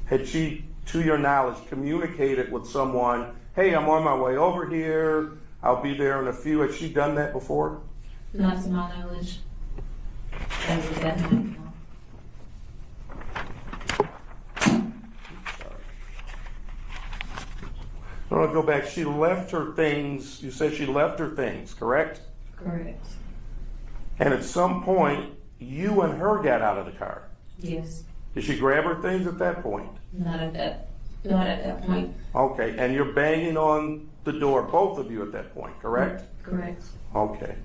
had she, to your knowledge, communicated with someone, hey, I'm on my way over here, I'll be there in a few. Had she done that before? Not to my knowledge. As of that night, no. I want to go back. She left her things, you said she left her things, correct? Correct. And at some point, you and her got out of the car. Yes. Did she grab her things at that point? Not at that point. Okay, and you're banging on the door, both of you at that point, correct? Correct. Okay.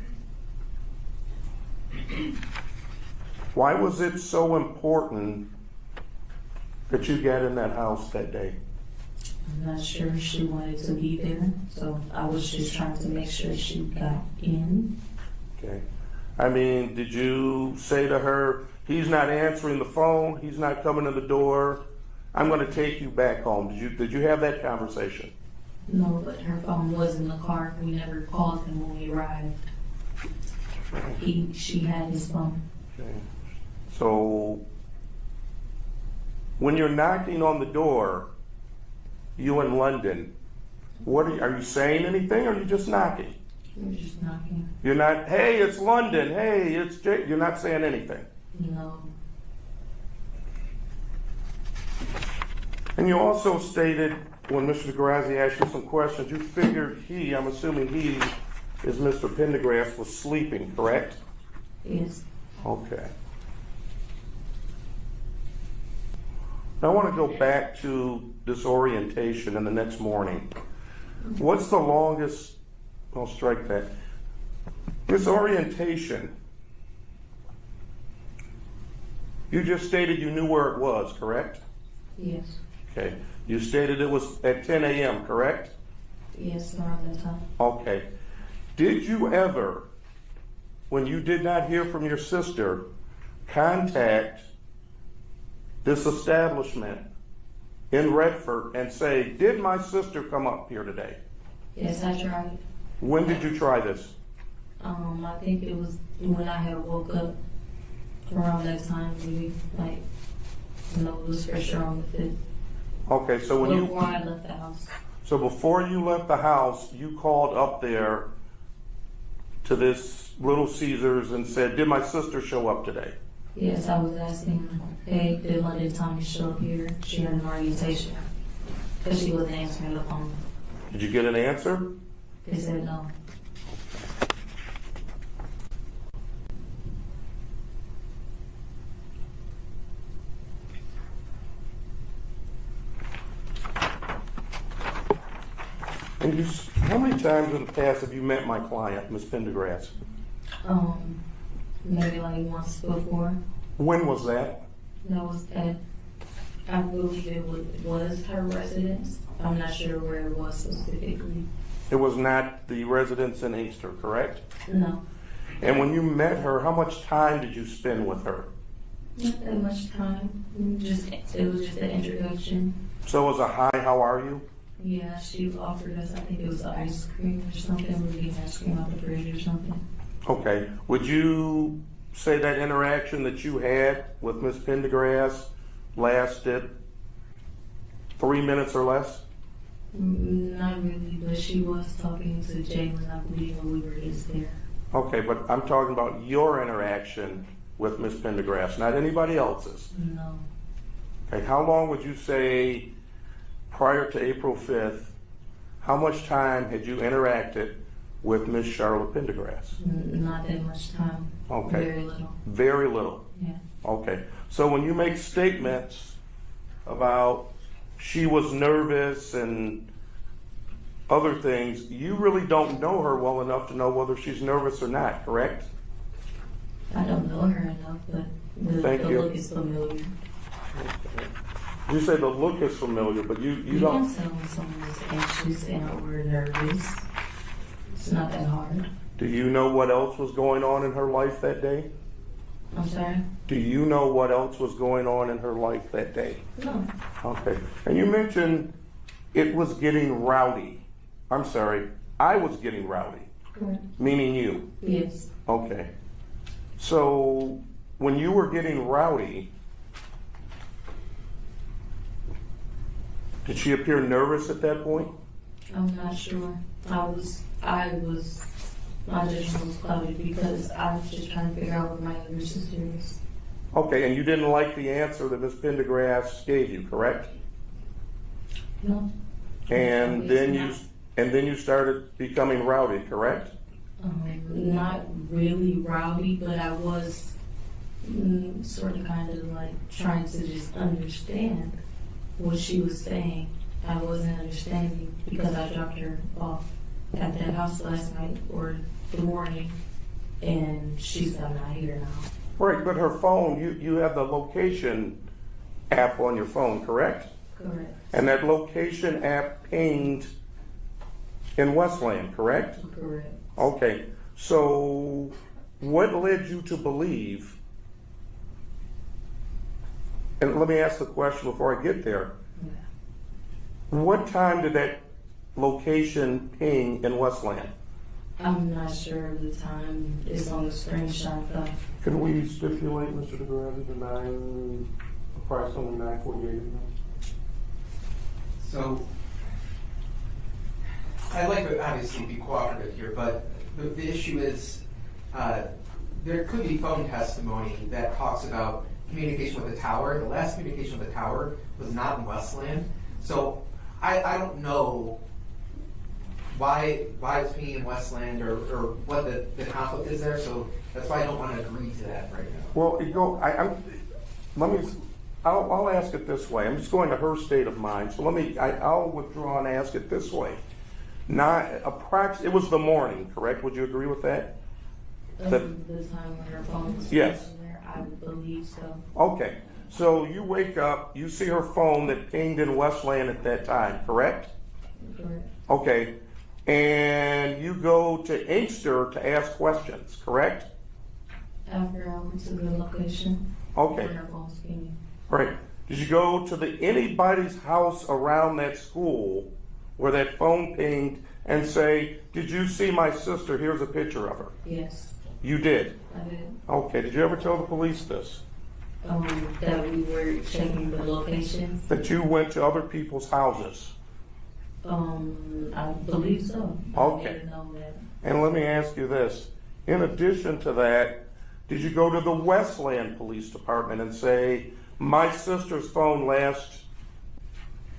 Why was it so important that you got in that house that day? I'm not sure she wanted to be there, so I was just trying to make sure she got in. Okay. I mean, did you say to her, he's not answering the phone, he's not coming to the door, I'm going to take you back home? Did you have that conversation? No, but her phone was in the car. We never called him when we arrived. She had his phone. Okay. So, when you're knocking on the door, you in London, are you saying anything, or are you just knocking? We're just knocking. You're not, hey, it's London, hey, it's Jake. You're not saying anything. No. And you also stated, when Mr. DeGrazzi asked you some questions, you figured I'm assuming he is Mr. Pendergrass, was sleeping, correct? Yes. Okay. Now I want to go back to this orientation and the next morning. What's the longest, I'll strike that. This orientation, You just stated you knew where it was, correct? Yes. Okay. You stated it was at 10 a.m., correct? Yes, around that time. Okay. Did you ever, when you did not hear from your sister, contact this establishment in Redford and say, did my sister come up here today? Yes, I tried. When did you try this? I think it was when I had woke up around that time, maybe, like, it was for sure on the 5th. Okay, so when Before I left the house. So before you left the house, you called up there to this Little Caesars and said, did my sister show up today? Yes, I was asking, hey, did London Tommy show up here? She had an orientation. Because she wasn't answering the phone. Did you get an answer? They said no. And how many times in the past have you met my client, Ms. Pendergrass? Maybe like once before. When was that? That was at, I believe it was her residence. I'm not sure where it was specifically. It was not the residence in Inkster, correct? No, And when you met her, how much time did you spend with her? not that much time. It was just an introduction. So it was a hi, how are you? Yeah, she offered us, I think it was ice cream or something. We were getting ice cream out the fridge or something. Okay. Would you say that interaction that you had with Ms. Pendergrass lasted 3 minutes or less? Not really, but she was talking to Jalen, I believe, when we were just there. Okay, but I'm talking about your interaction with Ms. Pendergrass, not anybody else's. No. Okay, how long would you say prior to April 5th, how much time had you interacted with Ms. Charla Pendergrass? Not that much time. Okay. Very little. Very little. Yeah. Okay. So when you make statements about she was nervous and other things, you really don't know her well enough to know whether she's nervous or not, correct? I don't know her enough, but Thank the you. look is familiar. You say the look is familiar, but you You don't. can tell when someone is anxious and or nervous. It's not that hard. Do you know what else was going on in her life that day? I'm sorry? Do you know what else was going on in her life that day? No. Okay. And you mentioned it was getting rowdy. I'm sorry, I was getting rowdy, Correct. meaning you. Yes. Okay. So when you were getting rowdy, did she appear nervous at that point? I'm not sure. My judgment was clouded because I was just trying to figure out what my other sister is. Okay, and you didn't like the answer that Ms. Pendergrass gave you, correct? No. And It's then you started becoming rowdy, correct? not really rowdy, but I was sort of kind of like trying to just understand what she was saying. I wasn't understanding because I dropped her off at that house last night or the morning, and she's not here now. Right, but her phone, you have the location app on your phone, correct? Correct. And that location app pinged in Westland, correct? Correct. Okay, so what led you to believe, and let me ask the question before I get there, Yeah. what time did that location ping in Westland? I'm not sure of the time. It's on the screenshot though. Can we stipulate, Mr. DeGrasse, approximately 9:48? So, I'd like to obviously be cooperative here, but the issue is, there could be phone testimony that talks about communication with the tower. The last communication with the tower was not in Westland. So, I don't know why it's being in Westland or what the conflict is there, so that's why I don't want to agree to that right now. Well, I'll ask it this way. I'm just going to her state of mind, so I'll withdraw and ask it this way. It was the morning, correct? Would you agree with that? The time when her phone was Yes. there, I believe believe so. Okay, so you wake up, you see her phone that pinged in Westland at that time, correct? Correct. Okay, and you go to Inkster to ask questions, correct? After I went to the location. Okay. When her phone was pinging. Right. Did you go to anybody's house around that school where that phone pinged and say, did you see my sister? Here's a picture of her. Yes, You did? I did. Okay, did you ever tell the police this? That we were checking the location. That you went to other people's houses? I believe so. Okay. I didn't know that. And let me ask you this. In addition to that, did you go to the Westland Police Department and say, my sister's phone last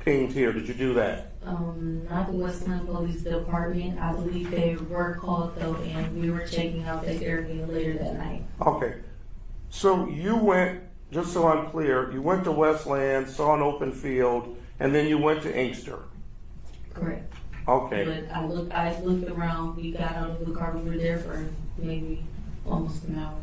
pinged here? Did you do that? Not the Westland Police Department. I believe they were called though, and we were checking out that area later that night. Okay. So you went, just so I'm clear, you went to Westland, saw an open field, and then you went to Inkster. Correct. Okay. But I looked around. We got out of the car. We were there for maybe almost an hour.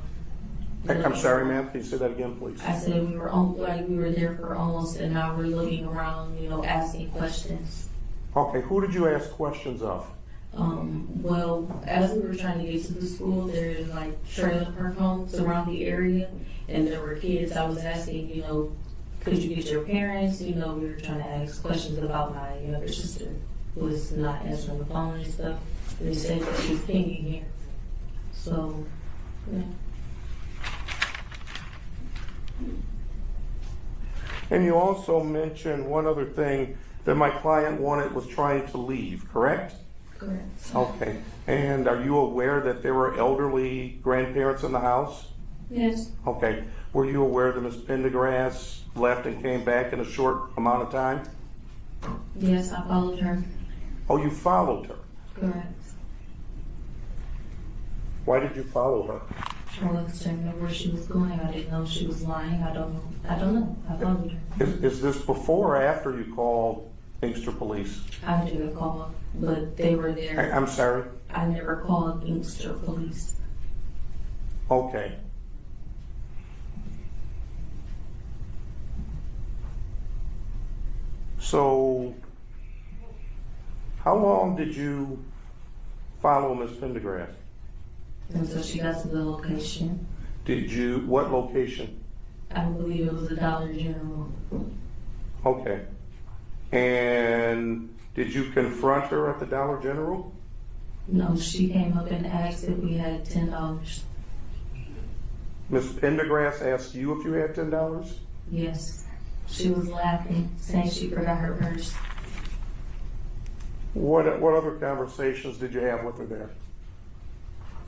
I'm sorry, ma'am. Can you say that again, please? I said we were there for almost an hour, looking around, asking questions. Okay. Who did you ask questions of? Well, as we were trying to get to the school, there's like trailer park homes around the area, and there were kids. I was asking, could you get your parents? We were trying to ask questions about my younger sister, who was not answering the phone and stuff. And they said that she was pinging here. So, yeah. And you also mentioned one other thing that my client was trying to leave, correct? Correct. Okay. And are you aware that there were elderly grandparents in the house? Yes. Okay. Were you aware that Ms. Pendergrass left and came back in a short amount of time? Yes, I followed her. Oh, you followed her. Correct. Why did you follow her? I wasn't sure where she was going. I didn't know she was lying. I don't know. I followed her. Is this before or after you called Inkster Police? I didn't call, but they were there. I'm sorry? I never called Inkster Police. Okay. So, how long did you follow Ms. Pendergrass? Until she got to the location. What location? I believe it was the Dollar General. Okay. And did you confront her at the Dollar General? No, she came up and asked if we had $10. Ms. Pendergrass asked you if you had $10? Yes. She was laughing, saying she forgot her purse. What other conversations did you have with her there?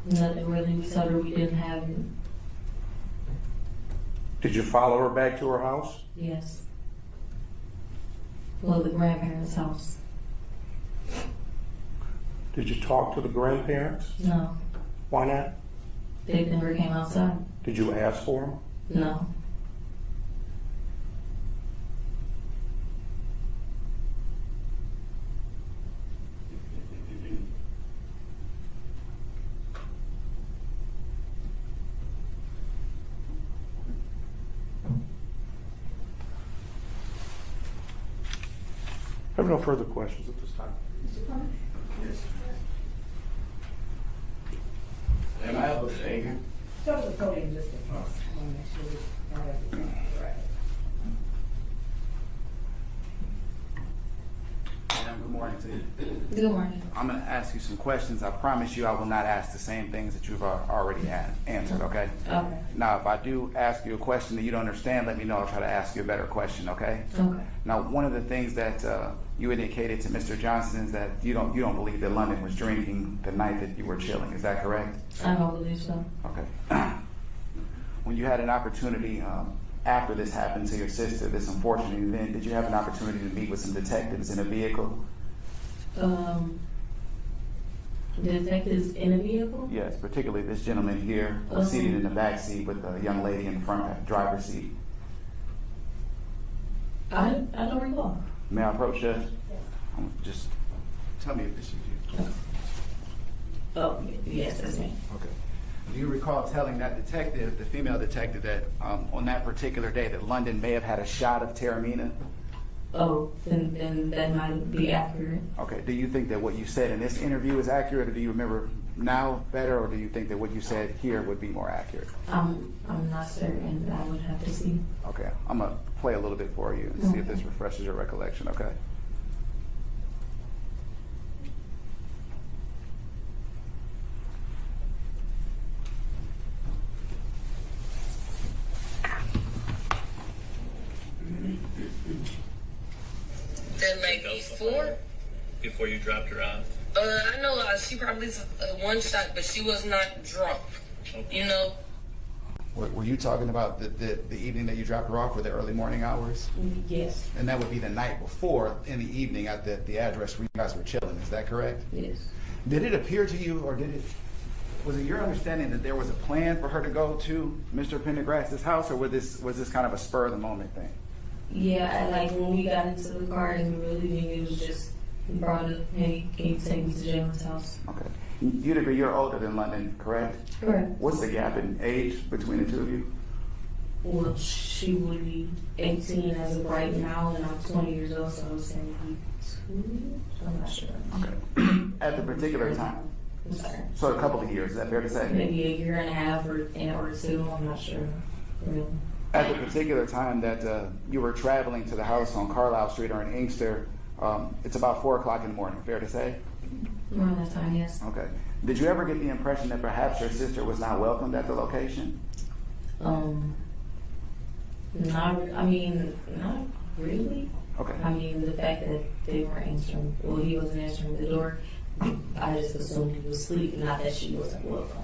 Nothing really. We told her we didn't have it. Did you follow her back to her house? Yes. Well, the grandparents' house. Did you talk to the grandparents? No. Why not? They never came outside. Did you ask for them? No. I have no further questions at this time. Am I able to take her? Go to the podium just a second. I want to make sure we have everything right. Ma'am, good morning to you. Good morning. I'm going to ask you some questions. I promise you I will not ask the same things that you've already answered, okay? Okay. Now, if I do ask you a question that you don't understand, let me know. I'll try to ask you a better question, okay? Okay. Now, one of the things that you indicated to Mr. Johnson is that you don't believe that London was drinking the night that you were chilling. Is that correct? I don't believe so. Okay. When you had an opportunity after this happened to your sister, this unfortunate event, did you have an opportunity to meet with some detectives in a vehicle? Detectives in a vehicle? Yes, particularly this gentleman here, seated in the back seat with a young lady in the front driver's seat. I don't recall. May I approach Judge? Just tell me if this is you. Oh, yes, that's me. Okay. Do you recall telling that detective, the female detective, that on that particular day that London may have had a shot of Taramina? Oh, then that might be accurate. Okay. Do you think that what you said in this interview is accurate, or do you remember now better, or do you think that what you said here would be more accurate? I'm not certain. I would have to see. Okay. I'm gonna play a little bit for you and see if this refreshes your recollection. Okay. Then maybe 4. Before you dropped her off? I know she probably one shot, but she was not drunk. You know? Were you talking about the evening that you dropped her off, or the early morning hours? Yes. And that would be the night before, in the evening, at the address where you guys were chilling. Is that correct? Yes. Did it appear to you, or was it your understanding that there was a plan for her to go to Mr. Pendergrass's house, or was this kind of a spur of the moment thing? Yeah, like when we got into the car and we were leaving, it was just brought up, hey, can you take me to Jalen's house? Okay. You'd agree you're older than London, correct? Correct. What's the gap in age between the two of you? Well, she would be 18 as of right now, and I'm 20 years old, so I was saying 2. I'm not sure. Okay. At the particular time. I'm sorry. So a couple of years, is that fair to say? Maybe a year and a half or 2. I'm not sure. Really. At the particular time that you were traveling to the house on Carlisle Street or in Inkster, it's about 4 o'clock in the morning, fair to say? Around that time, yes. Okay. Did you ever get the impression that perhaps your sister was not welcomed at the location? Not really. Okay. I mean, the fact that they weren't answering, well, he wasn't answering the door, I just assumed he was asleep, not that she wasn't welcome.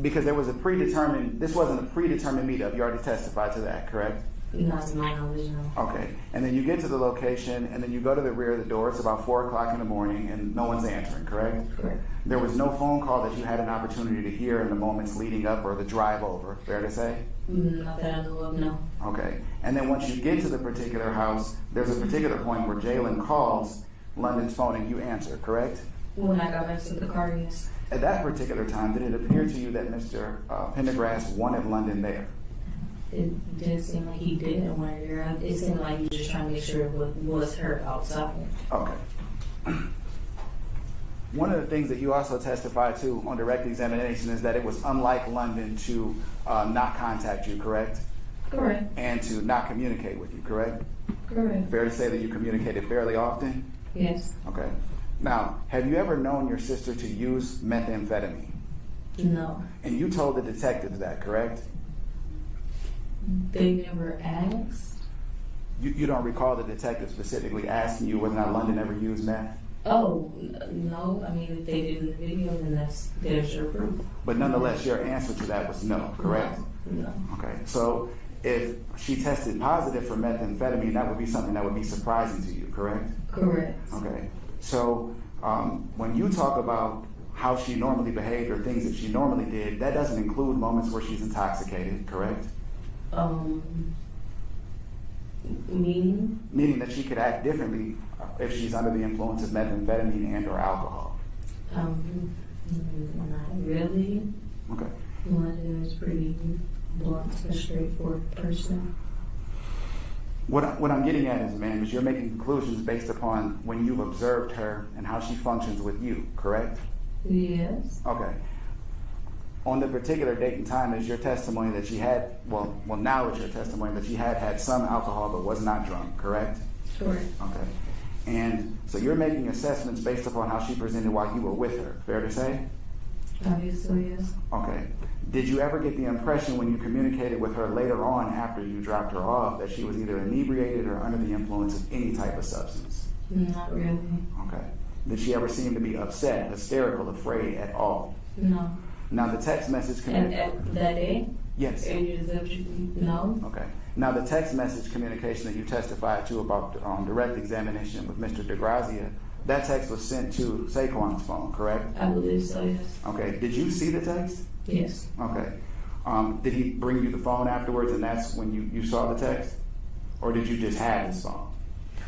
Because this wasn't a predetermined meetup. You already testified to that, correct? Not to my knowledge, no. Okay. And then you get to the location, and then you go to the rear of the door. It's about 4 o'clock in the morning, and no one's answering, correct? Correct. There was no phone call that you had an opportunity to hear in the moments leading up or the drive over, fair to say? Not that I know of, no. Okay. And then once you get to the particular house, there's a particular point where Jalen calls London's phone and you answer, correct? When I got back to the car, yes. At that particular time, did it appear to you that Mr. Pendergrass wanted London there? It didn't seem like he didn't want her there. It seemed like he was just trying to make sure it was her outside. Okay. One of the things that you also testified to on direct examination is that it was unlike London to not contact you, correct? Correct. And to not communicate with you, correct? Correct. Fair to say that you communicated fairly often? Yes. Okay. Now, have you ever known your sister to use methamphetamine? No. And you told the detectives that, correct? They never asked. You don't recall the detective specifically asking you whether or not London ever used meth? Oh, no. I mean, if they did in the video, then there's your proof. But nonetheless, your answer to that was no, correct? No. Okay. So if she tested positive for methamphetamine, that would be something that would be surprising to you, correct? Correct. Okay. So when you talk about how she normally behaved or things that she normally did, that doesn't include moments where she's intoxicated, correct? Meaning? Meaning that she could act differently if she's under the influence of methamphetamine and or alcohol. Not really. Okay. London is pretty blunt and straightforward person. What I'm getting at is you're making conclusions based upon when you've observed her and how she functions with you, correct? Yes. Okay. On the particular date and time is your testimony that she had, now it's your testimony that she had some alcohol but was not drunk, correct? Sure. Okay. And so you're making assessments based upon how she presented while you were with her, fair to say? Obviously, yes. Okay. Did you ever get the impression when you communicated with her later on after you dropped her off that she was either inebriated or under the influence of any type of substance? Not really. Okay. Did she ever seem to be upset, hysterical, afraid at all? No. Now the text message At that day? Yes. No. Okay. Now the text message communication that you testified to about direct examination with Mr. DeGrazia, that text was sent to Saquon's phone, correct? I believe so, yes. Okay. Did you see the text? Yes. Okay. Did he bring you the phone afterwards and that's when you saw the text? Or did you just have his phone?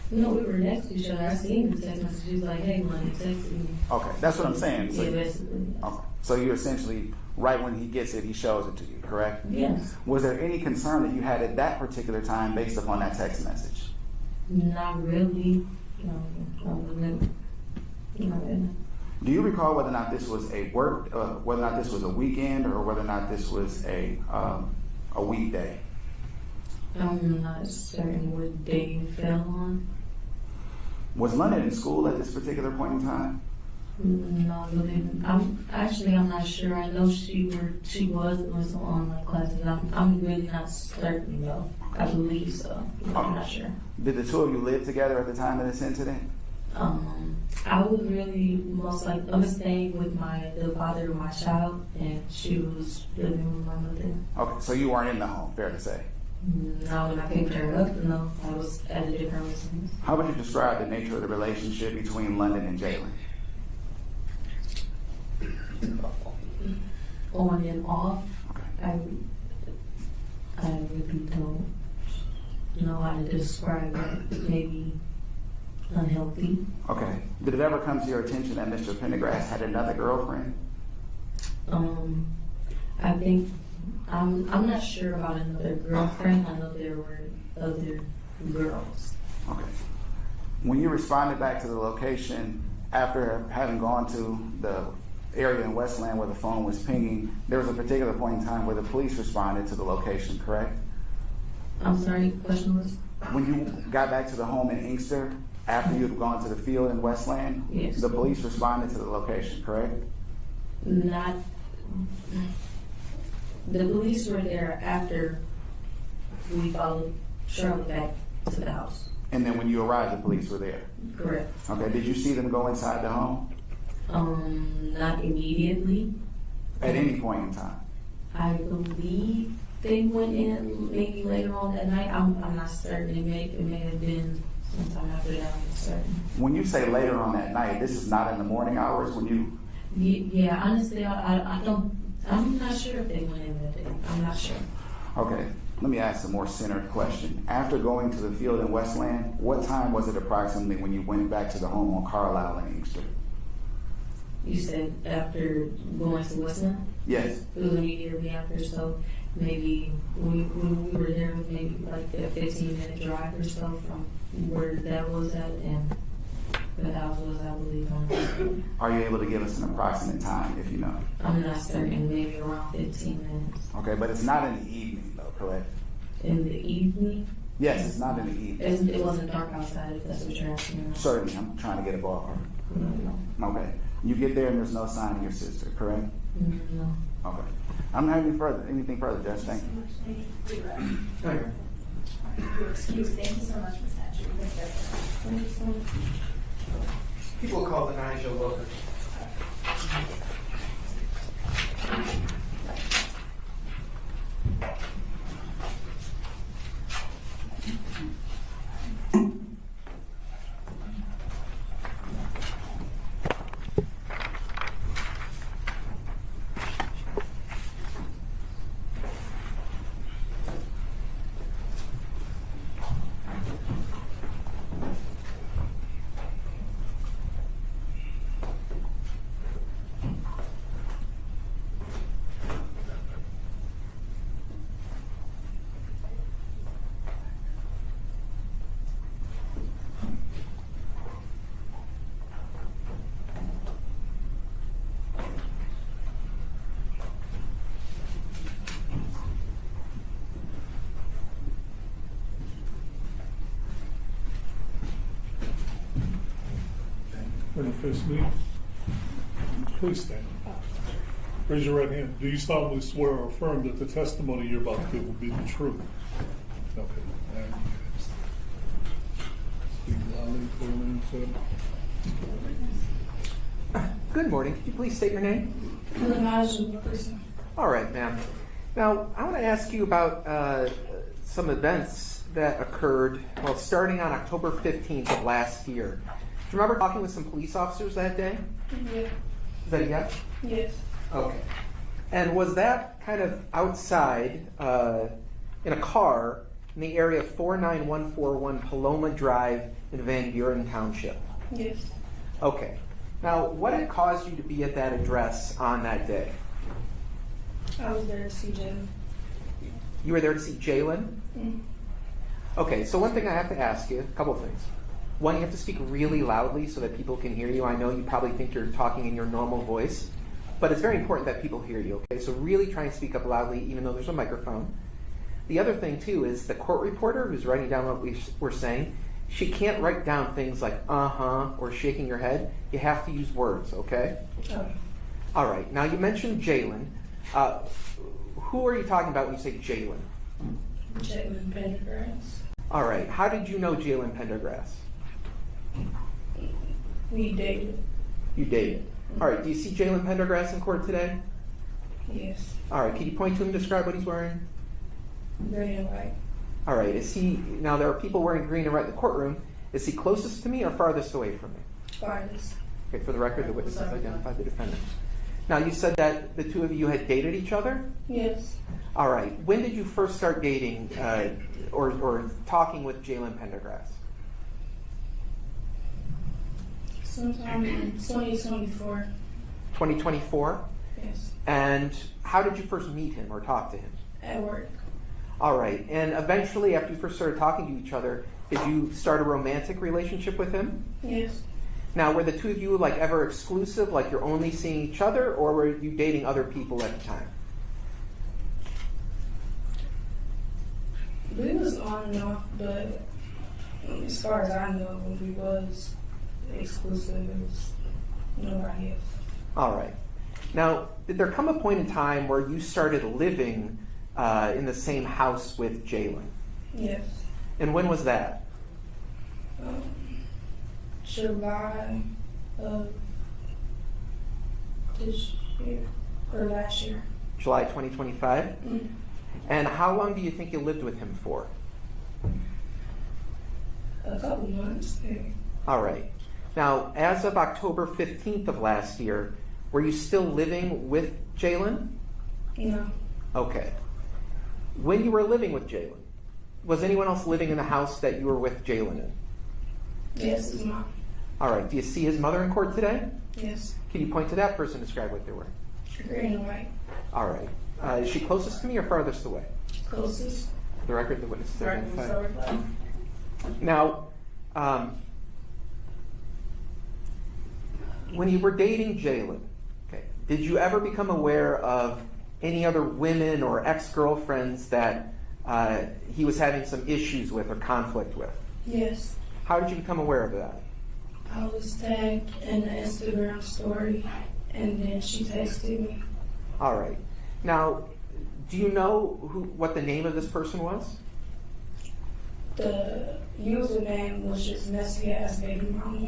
No, we were next to each other. I seen the text message. He was like, hey, London texted me. Okay. That's what I'm saying. So, Yeah, basically. okay. So you essentially right when he gets it, he shows it to you, correct? Yes. Was there any concern that you had at that particular time based upon that text message? Not really. No, I wasn't. No. Do you recall whether or not this was a whether or not this was a weekend, or whether or not this was a weekday? I'm not certain what day it fell on. Was London in school at this particular point in time? No, I'm not sure. I know she was doing some online classes. I'm really not certain though. I believe so. I'm not sure. Did the two of you live together at the time of this incident? I was really most like I was staying with the father of my child, and she was living with my mother. Okay, so you weren't in the home, fair to say. No, when I picked her up, no, I was at a different residence. How would you describe the nature of the relationship between London and Jalen? On and off, Okay. I really don't know how to describe it. Maybe unhealthy. Okay. Did it ever come to your attention that Mr. Pendergrass had another girlfriend? I think I'm not sure about another girlfriend. I know there were other girls. Okay. When you responded back to the location after having gone to the area in Westland where the phone was pinging, there was a particular point in time where the police responded to the location, correct? I'm sorry, question was? When you got back to the home in Inkster, after you had gone to the field in Westland, Yes. the police responded to the location, correct? Not. The police were there after we followed Charla back to the house. And then when you arrived, the police were there. Correct. Okay, did you see them go inside the home Not immediately. at any point in time? I believe they went in maybe later on that night. I'm not certain. It may have been sometime after that. I'm not certain. When you say later on that night, this is not in the morning hours when you... Yeah, honestly, I don't. I'm not sure if they went in that day. I'm not sure. Okay, let me ask a more centered question. After going to the field in Westland, what time was it approximately when you went back to the home on Carlisle and Inkster? You said after going to Westland? Yes. It was immediately after, so maybe we were there, maybe like a 15-minute drive or so from where that was at, and the house was, I believe, on Westland. Are you able to give us an approximate time, if you know? I'm not certain, maybe around 15 minutes. Okay, but it's not in the evening, though, correct? In the evening? Yes, it's not in the evening. It wasn't dark outside, if that's what you're asking. Certainly, I'm trying to get a ballpark. No. Okay. You get there and there's no sign of your sister, correct? No. Okay. I don't have anything further, Judge. Thank you. Your excuse. Thank you so much, Ms. Hatcher. Thank you so much. People call it Nigel Wilker. For the first meeting, please stand. Raise your right hand. Do you solemnly swear or affirm that the testimony you're about to give will be the truth? Okay. And speak loudly, clearly, and clearly. Good morning. Could you please state your name? All right, ma'am. Now, I want to ask you about some events that occurred, well, starting on October 15th of last year. Do you remember talking with some police officers that day? Yeah. Is that a yes? Yes. Okay. And was that kind of outside in a car in the area of 49141 Paloma Drive in Van Buren Township? Yes. Okay. Now, what had caused you to be at that address on that day? I was there to see Jalen. You were there to see Jalen? Mm. Okay, so one thing I have to ask you, a couple of things. One, you have to speak really loudly so that people can hear you. I know you probably think you're talking in your normal voice, but it's very important that people hear you, okay? So really try and speak up loudly, even though there's a microphone. The other thing, too, is the court reporter who's writing down what we're saying, she can't write down things like uh-huh or shaking your head. You have to use words, okay? Okay. All right, now you mentioned Jalen. Who are you talking about when you say Jalen? Jalen Pendergrass. All right, how did you know Jalen Pendergrass? We dated. You dated. All right, do you see Jalen Pendergrass in court today? Yes. All right, can you point to him and describe what he's wearing? Gray and white. All right, is he, now there are people wearing green and white in the courtroom. Is he closest to me or farthest away from me? Farthest. Okay, for the record, the witnesses identified the defendant. Now, you said that the two of you had dated each other? Yes. All right, when did you first start dating or talking with Jalen Pendergrass? Sometime in 2024. 2024? Yes. And how did you first meet him or talk to him? At work. All right, and eventually, after you first started talking to each other, did you start a romantic relationship with him? Yes. Now, were the two of you like ever exclusive, like you're only seeing each other, or were you dating other people at the time? We was on and off, but as far as I know, when we was exclusive, it was nobody else. All right. Now, did there come a point in time where you started living in the same house with Jalen? Yes. And when was that? July of this year, or last year. July 2025? Mm. And how long do you think you lived with him for? A couple months. Maybe. All right. Now, as of October 15th of last year, were you still living with Jalen? No. Okay. When you were living with Jalen, was anyone else living in the house that you were with Jalen in? Yes, his mom. All right. Do you see his mother in court today? Yes. Can you point to that person and describe what they were? Green and white. All right. Is she closest to me or farthest away? Closest. For the record, the witness is Right. identified. Now, when you were dating Jalen, okay, did you ever become aware of any other women or ex-girlfriends that he was having some issues with or conflict with? Yes. How did you become aware of that? I was tagged in the Instagram story, and then she texted me. All right. Now, do you know what the name of this person was? The username was just messy ass baby mama.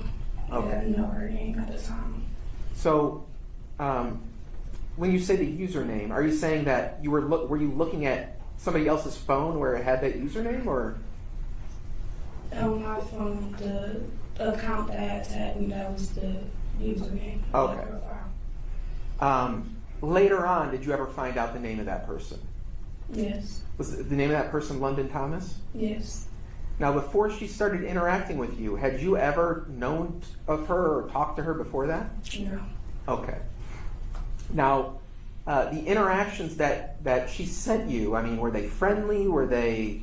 Okay. I didn't know her name at the time. So, when you say the username, are you saying that you were you looking at somebody else's phone where it had that username, or? On my phone, the account that had tagged me, that was the username. Okay. The profile. Later on, did you ever find out the name of that person? Yes. Was the name of that person London Thomas? Yes. Now, before she started interacting with you, had you ever known of her or talked to her before that? No. Okay. Now, the interactions that she sent you, I mean, were they friendly? Were they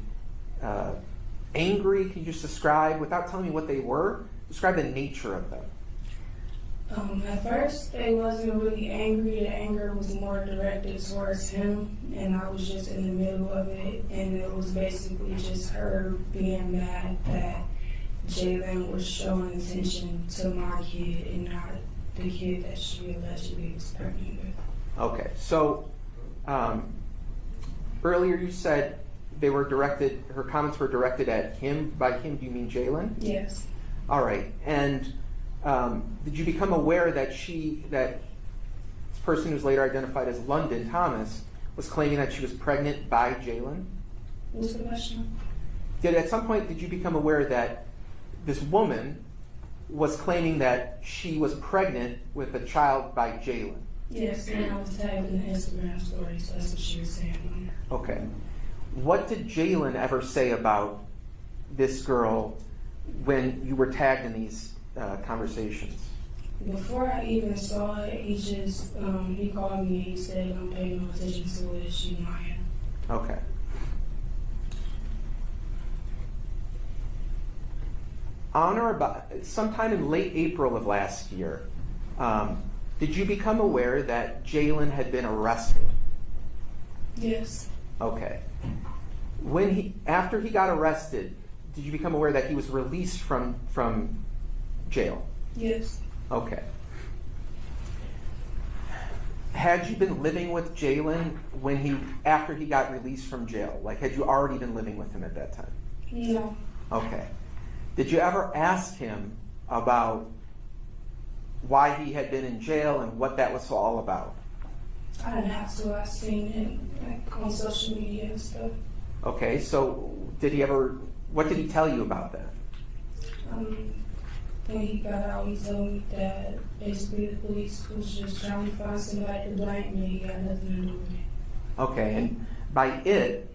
angry? Can you just describe, without telling me what they were, describe the nature of them? At first, they wasn't really angry. The anger was more directed towards him, and I was just in the middle of it. And it was basically just her being mad that Jalen was showing attention to my kid and not the kid that she allegedly was pregnant with. Okay, so earlier you said they were directed, her comments were directed at him. By him, do you mean Jalen? Yes. All right, and did you become aware that this person who's later identified as London Thomas was claiming that she was pregnant by Jalen? What's the question? At some point, did you become aware that this woman was claiming that she was pregnant with a child by Jalen? Yes, and I was tagged in the Instagram story, so that's what she was saying. Okay. What did Jalen ever say about this girl when you were tagged in these conversations? Before I even saw it, he called me and he said, "Don't pay no attention to it. She lying." Okay. On or about sometime in late April of last year, did you become aware that Jalen had been arrested? Yes. Okay. After he got arrested, did you become aware that he was released from jail? Yes. Okay. Had you been living with Jalen after he got released from jail? Like, had you already been living with him at that time? No. Okay. Did you ever ask him about why he had been in jail and what that was all about? I didn't have to. I seen it on social media and stuff. Okay, so what did he tell you about that? When he got out, he told me that basically the police was just trying to find somebody to blame me. He got nothing to do with it. Okay, and by it,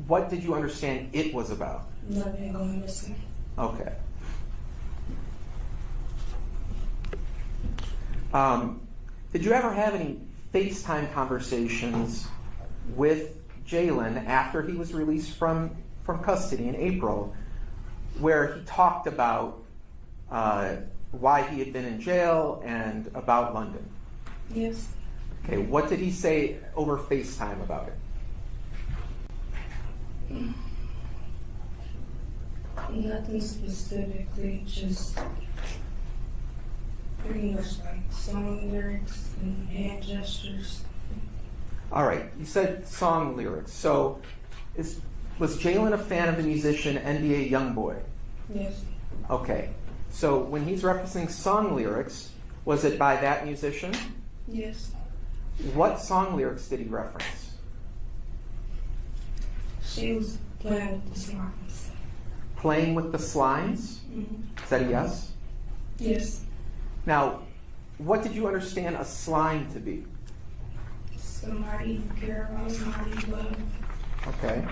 what did you understand it was about? Nothing going missing. Okay. Did you ever have any FaceTime conversations with Jalen after he was released from custody in April, where he talked about why he had been in jail and about London? Yes. Okay, what did he say over FaceTime about it? Nothing specifically, just pretty much like song lyrics and hand gestures. All right, you said song lyrics. So was Jalen a fan of the musician NBA Youngboy? Yes. Okay, so when he's referencing song lyrics, was it by that musician? Yes. What song lyrics did he reference? She was playing with the slimes. Playing with the slimes? Mm-hmm. Is that a yes? Yes. Now, what did you understand a slime to be? Somebody you care about, somebody you love. Okay.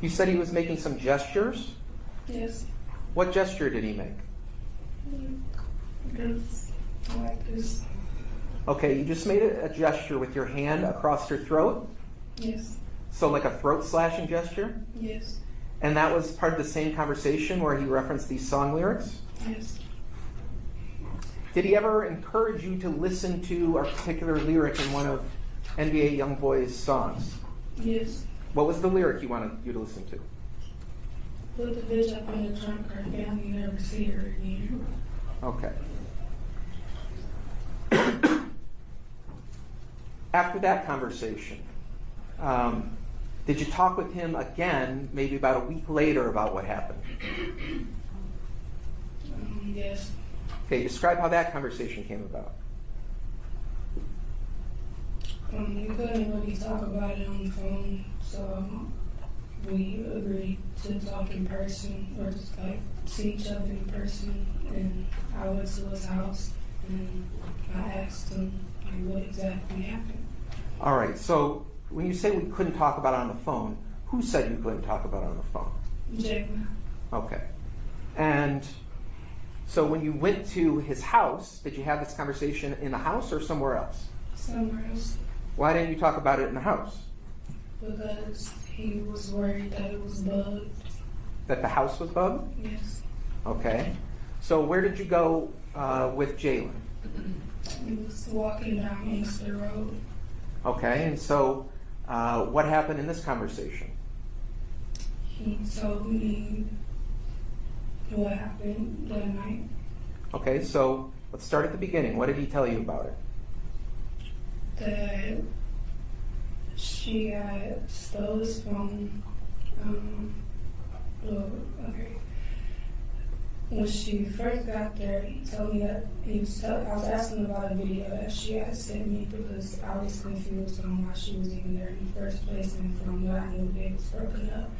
You said he was making some gestures? Yes. What gesture did he make? This, like this. Okay, you just made a gesture with your hand across your throat? Yes. So like a throat slashing gesture? Yes. And that was part of the same conversation where he referenced these song lyrics? Yes. Did he ever encourage you to listen to a particular lyric in one of NBA Youngboy's songs? Yes. What was the lyric he wanted you to listen to? Put the bitch up in the trunk, her family never see her again. Okay. After that conversation, did you talk with him again, maybe about a week later, about what happened? Yes. Okay, describe how that conversation came about. We couldn't really talk about it on the phone, so we agreed to talk in person, or just like see each other in person. And I went to his house and I asked him like, what exactly happened. All right, so when you say we couldn't talk about it on the phone, who said you couldn't talk about it on the phone? Jalen. Okay. And so when you went to his house, did you have this conversation in the house or somewhere else? Somewhere else. Why didn't you talk about it in the house? Because he was worried that it was bugged. That the house was bugged? Yes. Okay. So where did you go with Jalen? He was walking down Inkster Road. Okay, and so what happened in this conversation? He told me what happened that night. Okay, so let's start at the beginning. What did he tell you about it? That she had stole his phone. When she first got there, he told me that I was asking about a video that she had sent me because I was confused on why she was even there in the first place, and from what I knew, they was broken up.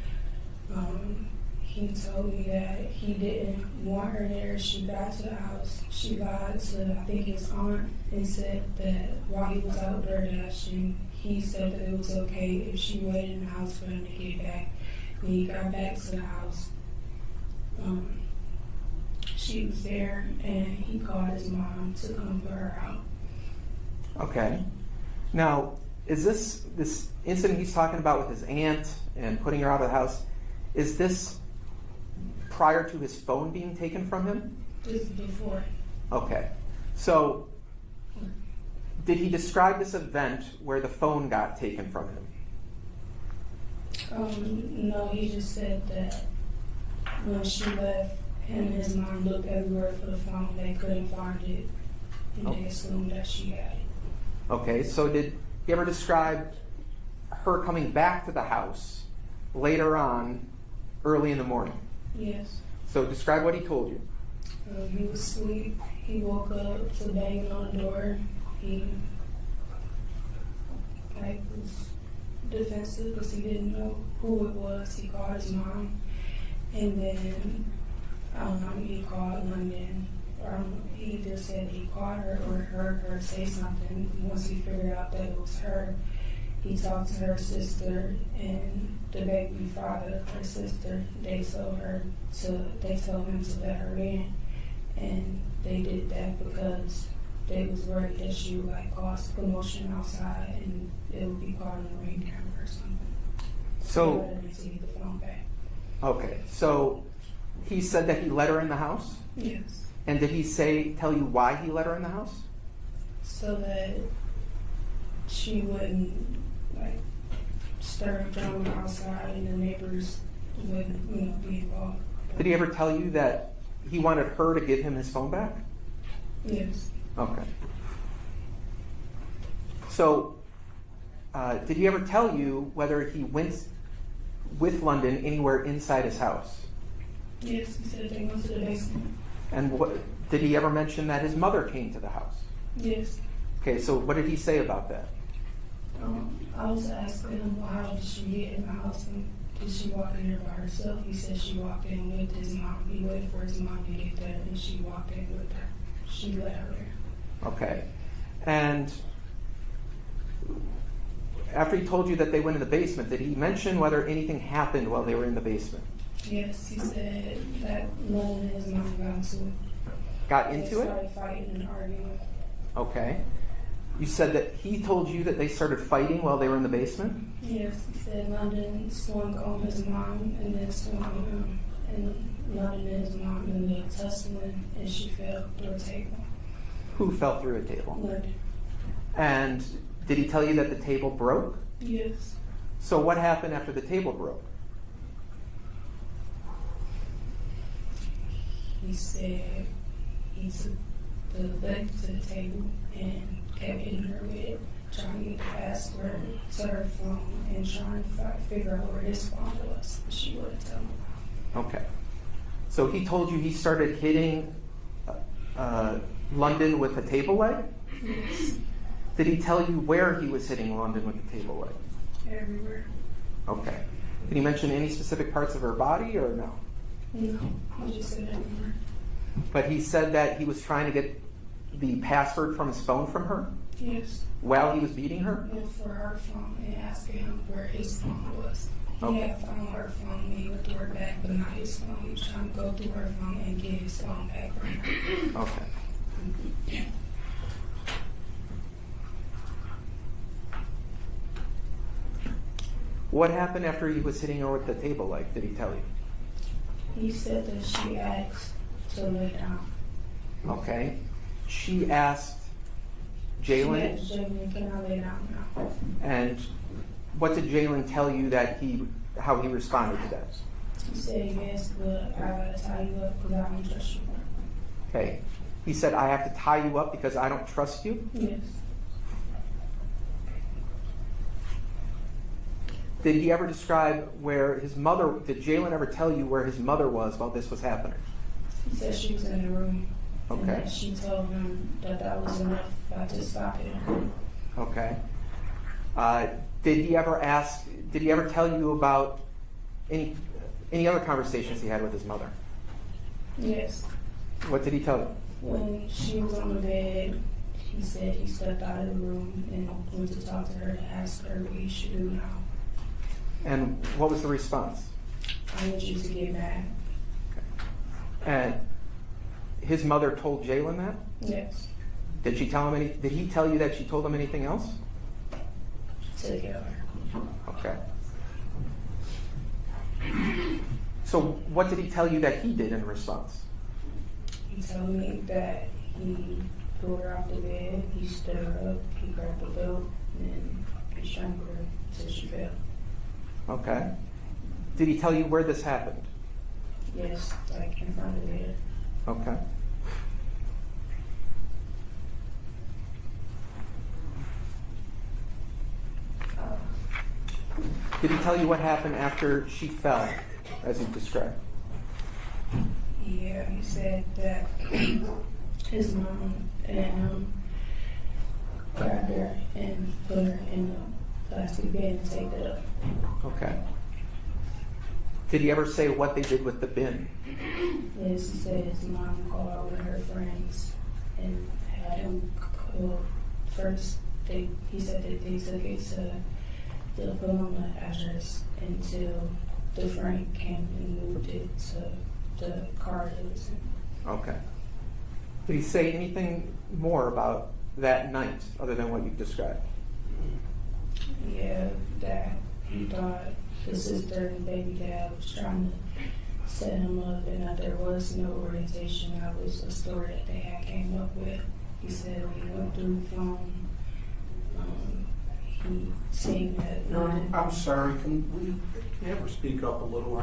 He told me that he didn't want her there. She got to the house. She lied to, I think, his aunt and said that while he was out there dashing, he said that it was okay if she waited in the house for him to get back. When he got back to the house, she was there, and he called his mom to come put her out. Okay. Now, is this incident he's talking about with his aunt and putting her out of the house, is this prior to his phone being taken from him? This is before. Okay. So, did he describe this event where the phone got taken from him? No, he just said that when she left, him and his mom looked everywhere for the phone. They couldn't find it, and they assumed that she had it. Okay, so did he ever describe her coming back to the house later on, early in the morning? Yes. So describe what he told you. He was asleep. He woke up to banging on the door. He was defensive because he didn't know who it was. He called his mom, and then he called London. He either said he called her or heard her say something. Once he figured out that it was her, he talked to her sister and the baby father, her sister. They told him to let her in, and they did that because they was worried that she would cause commotion outside and it would be caught on the ring camera or something. So, they wanted to get the phone back. okay, so he said that he let her in the house? Yes. And did he tell you why he let her in the house? So that she wouldn't stir drama outside and the neighbors wouldn't be involved. Did he ever tell you that he wanted her to give him his phone back? Yes. Okay. So, did he ever tell you whether he went with London anywhere inside his house? Yes, he said they went to the basement. And did he ever mention that his mother came to the house? Yes. Okay, so what did he say about that? I was asking him how did she get in the house and did she walk in here by herself? He said she walked in with his mom. He waited for his mom to get there and she walked in with her. She let her in. Okay. And after he told you that they went in the basement, did he mention whether anything happened while they were in the basement? Yes, he said that London and his mom got into it. Got into They it? started fighting and arguing. Okay. You said that he told you that they started fighting while they were in the basement? Yes, he said London swung on his mom and then swung on him. And London and his mom ended up tussling and she fell through a table. Who fell through a table? London. And did he tell you that the table broke? Yes. So what happened after the table broke? He said he took the leg to the table and kept hitting her with it, trying to get the password to her phone and trying to figure out where his phone was. But she wouldn't tell him. Okay. So he told you he started hitting London with a table leg? Yes. Did he tell you where he was hitting London with the table leg? Everywhere. Okay. Did he mention any specific parts of her body or no? No, he just said everywhere. But he said that he was trying to get the password from his phone from her Yes. while he was beating her? And for her phone and asking him where his phone was. He Okay. had found her phone when he went through her back, but not his phone. He was trying to go through her phone and get his phone back from her. Okay. What happened after he was hitting her with the table leg? Did he tell you? He said that she asked to lay down. Okay. She asked Jalen, She asked Jalen, can I lay down now? and what did Jalen tell you how he responded to that? He said yes, but I gotta tie you up because I don't trust you. Okay. He said, I have to tie you up because I don't trust you? Yes. Did he ever describe where his mother, did Jalen ever tell you where his mother was while this was happening? He said she was in the room. Okay. And that she told him that was enough. I just stopped it. Okay. Did he ever tell you about any other conversations he had with his mother? Yes. What did he tell you? When she was on the bed, he said he stepped out of the room and went to talk to her to ask her what he should do now. And what was the response? I need you to get mad. Okay. And his mother told Jalen that? Yes. Did she tell him did he tell you that she told him anything else? Together. Okay. So what did he tell you that he did in response? He told me that he threw her off the bed, he stood her up, he grabbed the belt, and he strangled her until she fell. Okay. Did he tell you where this happened? Yes, like in front of the bed. Okay. Did he tell you what happened after she fell, as you described? Yeah, he said that his mom and him grabbed her and put her in a plastic bed and taped it up. Okay. Did he ever say what they did with the bin? Yes, he said his mom called out with her friends and had him call. First, he said that they took it to the Paloma address until the friend came and moved it to the car that was in. Okay. Did he say anything more about that night other than what you've described? Yeah, that he thought his sister and baby dad was trying to set him up and that there was no orientation. That was a story that they had came up with. He said when he went through the phone, he seen that. I'm sorry, can you ever speak up a little? I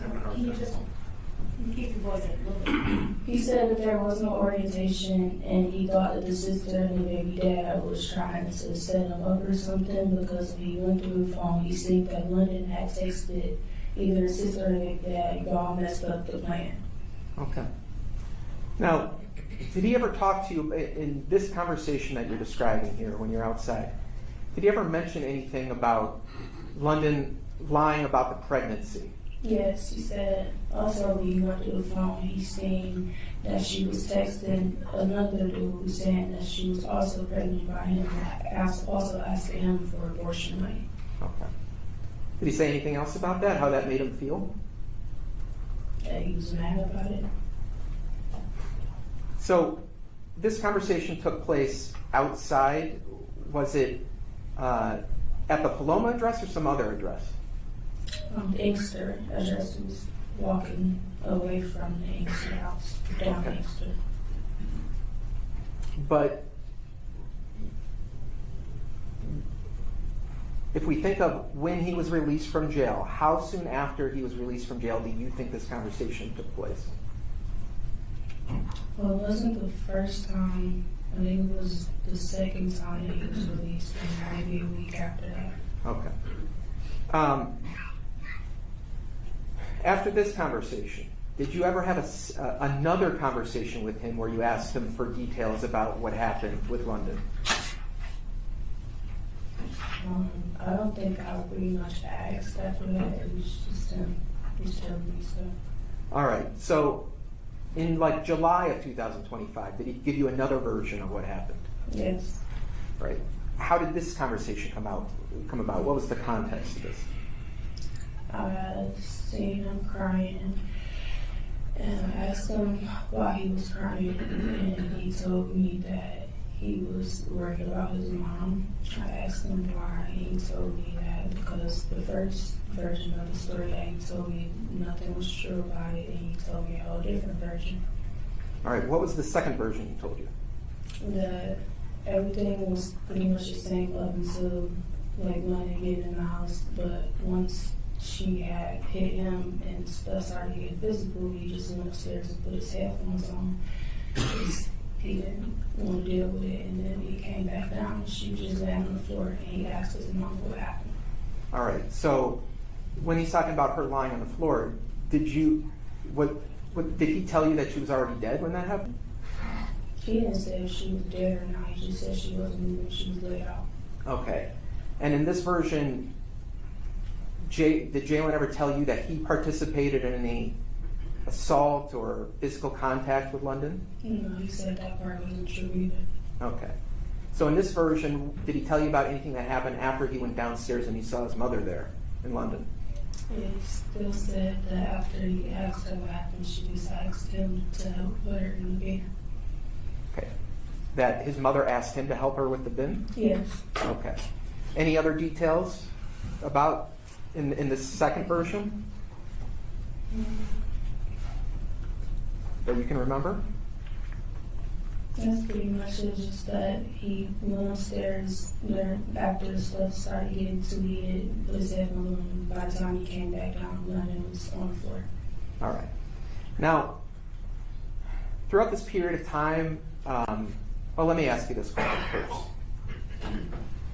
haven't heard Can you that. just keep your voice a little bit? He said that there was no orientation and he thought that the sister and the baby dad was trying to set him up or something because when he went through the phone, he seen that London had texted either the sister or the baby dad, y'all messed up the plan. Okay. Now, did he ever talk to you in this conversation that you're describing here when you're outside? Did he ever mention anything about London lying about the pregnancy? Yes, he said also when he went through the phone, he seen that she was texting another dude saying that she was also pregnant by him, also asking him for abortion money. Okay. Did he say anything else about that? How that made him feel? That he was mad about it. So, this conversation took place outside. Was it at the Paloma address or some other address? The Inkster address was walking away from the Inkster house, down Okay. Inkster. But if we think of when he was released from jail, how soon after he was released from jail do you think this conversation took place? Well, it wasn't the first time. I think it was the second time that he was released, and maybe a week after that. Okay. After this conversation, did you ever have another conversation with him where you asked him for details about what happened with London? I don't think I pretty much asked after that. It was just him. He was telling me stuff. All right. So, in like July of 2025, did he give you another version of what happened? Yes. Right. How did this conversation come about? What was the context of this? I seen him crying, and I asked him why he was crying, and he told me that he was worried about his mom. I asked him why, and he told me that because the first version of the story that he told me, nothing was true about it, and he told me a whole different version. All right. What was the second version he told you? That everything was pretty much the same up until like London getting in the house, but once she had hit him and stuff started getting physical, he just went upstairs and put his headphones on. He didn't want to deal with it, and then he came back down. She was just laying on the floor, and he asked his mom what happened. All right. So, when he's talking about her lying on the floor, did he tell you that she was already dead when that happened? He didn't say if she was dead or not. He just said she wasn't moving. She was laid out. Okay. And in this version, did Jalen ever tell you that he participated in any assault or physical contact with London? No, he said that part wasn't true either. Okay. So in this version, did he tell you about anything that happened after he went downstairs and he saw his mother there in London? It still said that after he asked her what happened, she just asked him to help put her in the bin. Okay. That his mother asked him to help her with the bin? Yes. Okay. Any other details about in the second version that you can remember? That's pretty much it. Just that he went upstairs there after the stuff started getting too heated, put his head in the room. By the time he came back down, London was on the floor. All right. Now, throughout this period of time, well, let me ask you this question first.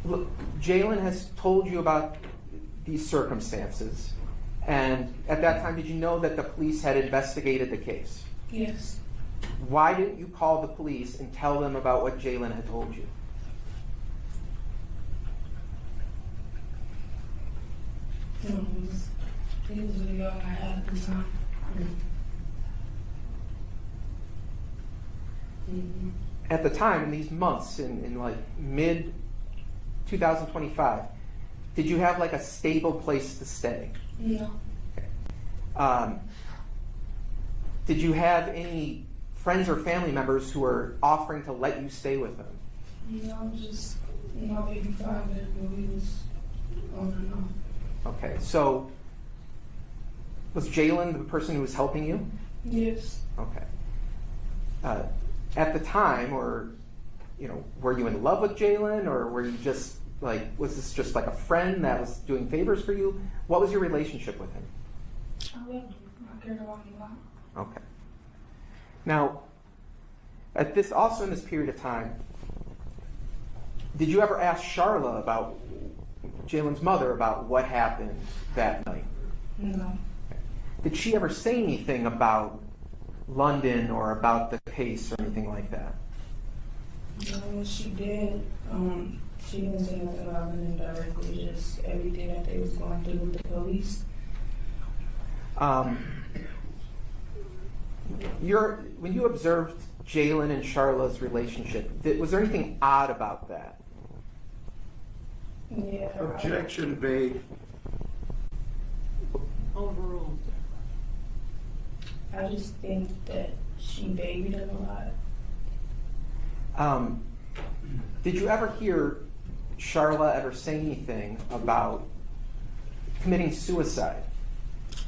Look, Jalen has told you about these circumstances, and at that time, did you know that the police had investigated the case? Yes. Why didn't you call the police and tell them about what Jalen had told you? It was really all I had at the time. Mm-hmm. At the time, in these months, in like mid 2025, did you have like a stable place to stay? No. Did you have any friends or family members who were offering to let you stay with them? No, just my baby father, but we was on and on. Okay, so was Jalen the person who was helping you? Yes. Okay. At the time, or were you in love with Jalen, or were you just like, was this just like a friend that was doing favors for you? What was your relationship with him? I loved him. I cared about him a lot. Okay. Now, in this period of time, did you ever ask Charla about Jalen's mother about what happened that night? No. Did she ever say anything about London or about the case or anything like that? No, she did. She didn't say nothing about London directly, just everything that they was going through with the police. When you observed Jalen and Charla's relationship, was there anything odd about that? Yeah. Objection vague. Overruled. I just think that she babied him a lot. Did you ever hear Charla ever say anything about committing suicide?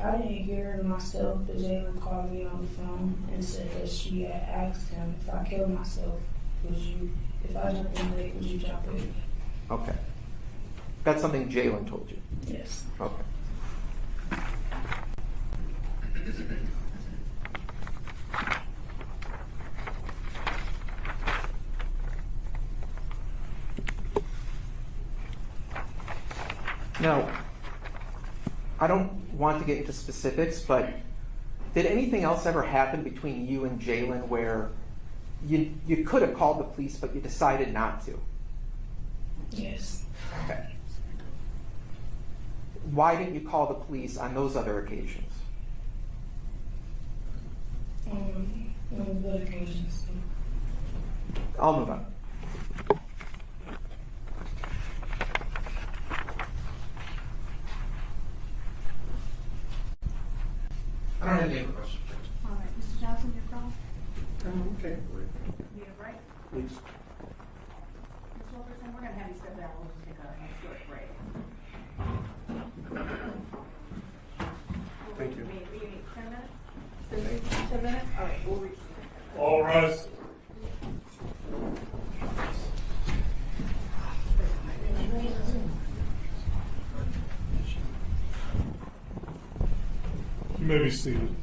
I didn't hear it myself, but Jalen called me on the phone and said that she had asked him if I killed myself, if I jumped in the lake, would you jump with me? Okay. That's something Jalen told you? Yes. Okay. Now, I don't want to get into specifics, but did anything else ever happen between you and Jalen where you could have called the police, but you decided not to? Yes. Okay. Why didn't you call the police on those other occasions? On good occasions. I'll move on. I don't have any other questions. All right, Mr. Johnson, your call? Okay. Need a break? Please. Ms. Wilkerson, we're gonna have you step down, we'll just take a short break. Thank you. We need 10 minutes? 10 minutes? All right, we'll reach. All rise. You may be seated.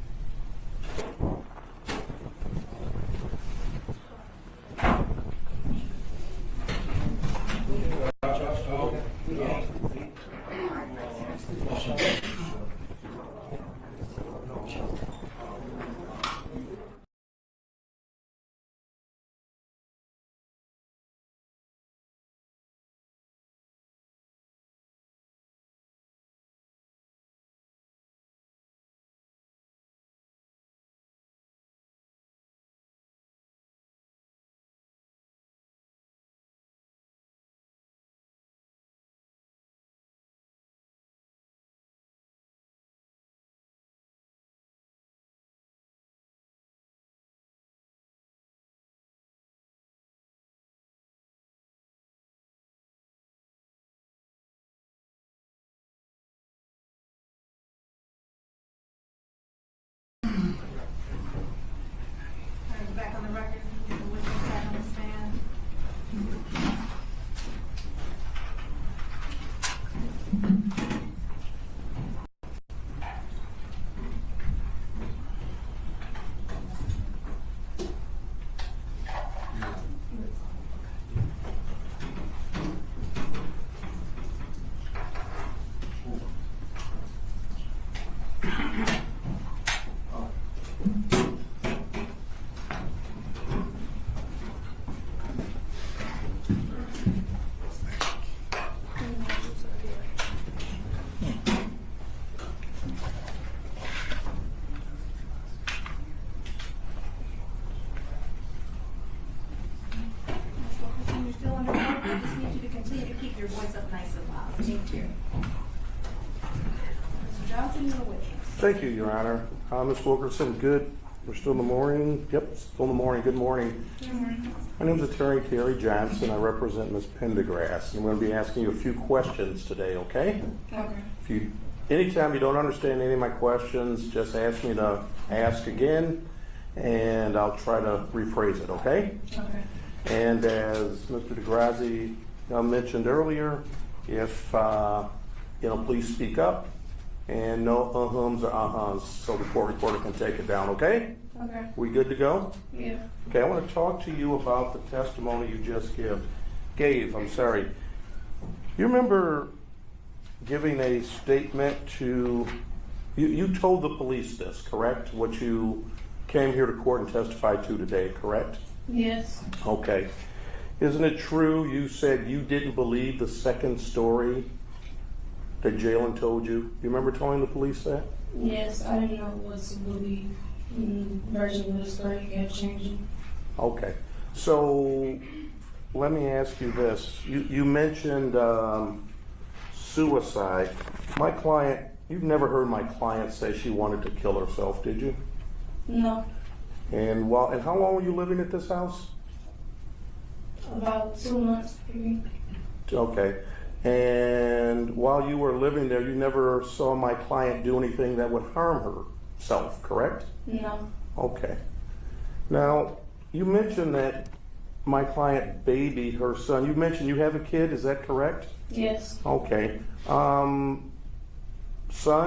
You're still under oath. I just need you to continue to keep your voice up nice and loud. Thank you. Mr. Johnson, you're a witness. Thank you, Your Honor. Ms. Wilkerson, good. We're still in the morning. Yep, still in the morning. Good morning. Good morning. My name is Attorney Terry Johnson. I represent Ms. Pendergrass. I'm going to be asking you a few questions today, okay? Okay. Anytime you don't understand any of my questions, just ask me to ask again, and I'll try to rephrase it, okay? Okay. And as Mr. DeGrazzi mentioned earlier, if, please speak up and no uhs or ahs so the court reporter can take it down, okay? Okay. We good to go? Yeah. Okay, I want to talk to you about the testimony you just gave. You remember giving a statement to, you told the police this, correct? What you came here to court and testified to today, correct? Yes. Okay. Isn't it true you said you didn't believe the second story that Jalen told you? You remember telling the police that? Yes, I didn't know what to believe. Version of the story kept changing. Okay. So let me ask you this. You mentioned suicide. My client, you've never heard my client say she wanted to kill herself, did you? No. And how long were you living at this house? About 2 months, maybe. Okay. And while you were living there, you never saw my client do anything that would harm herself, correct? No. Okay. Now, you mentioned that my client babied her son. You mentioned you have a kid, is that correct? Yes. Okay. Son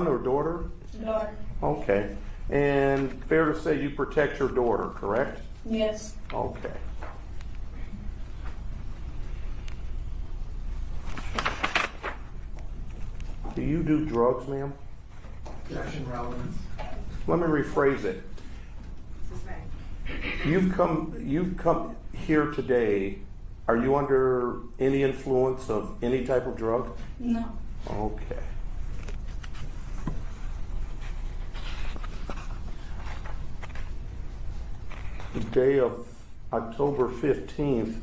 or daughter? Daughter. Okay. And fair to say you protect your daughter, correct? Yes. Okay. Do you do drugs, ma'am? Objection, relevance. Let me rephrase it. You've come here today. Are you under any influence of any type of drug? No. Okay. The day of October 15th,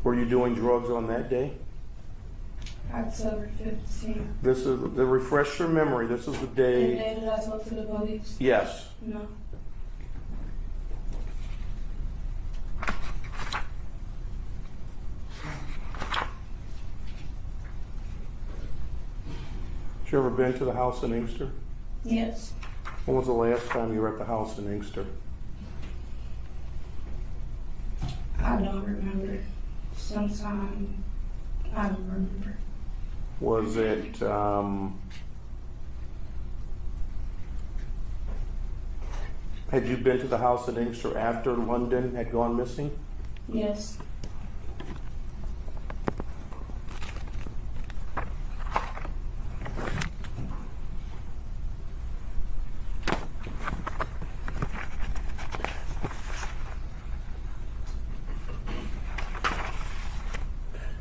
were you doing drugs on that day? October 15th. This is the refresh your memory. This is the The day. day that I talked to the police? Yes. No. Have you ever been to the house in Inkster? Yes. When was the last time you were at the house in Inkster? I don't remember. Sometime, I don't remember. Was it, had you been to the house in Inkster after London had gone missing? Yes.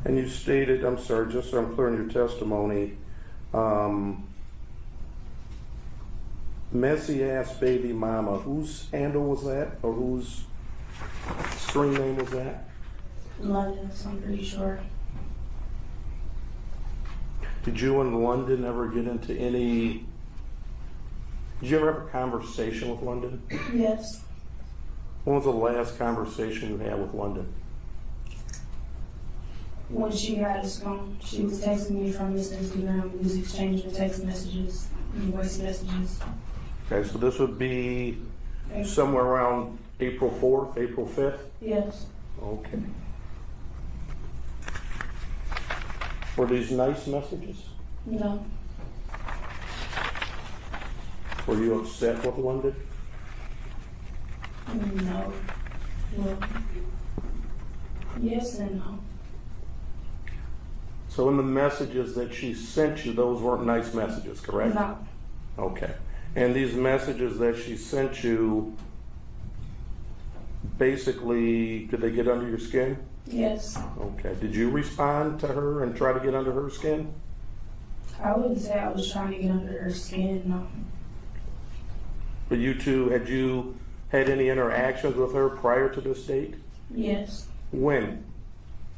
And you stated, I'm sorry, just so I'm clear in your testimony, messy ass baby mama, whose handle was that? Or whose screen name was that? London, so I'm pretty sure. Did you and London ever get into any, did you ever have a conversation with London? Yes. When was the last conversation you had with London? When she had his phone, she was texting me from his Instagram. We was exchanging text messages and voice messages. Okay, so this would be somewhere around April 4th, April 5th? Yes. Okay. Were these nice messages? No. Were you upset with London? No. Well, yes and no. So in the messages that she sent you, those weren't nice messages, correct? No. Okay. And these messages that she sent you, basically, did they get under your skin? Yes. Okay. Did you respond to her and try to get under her skin? I wouldn't say I was trying to get under her skin, no. But you two, had you had any interactions with her prior to this date? Yes. When?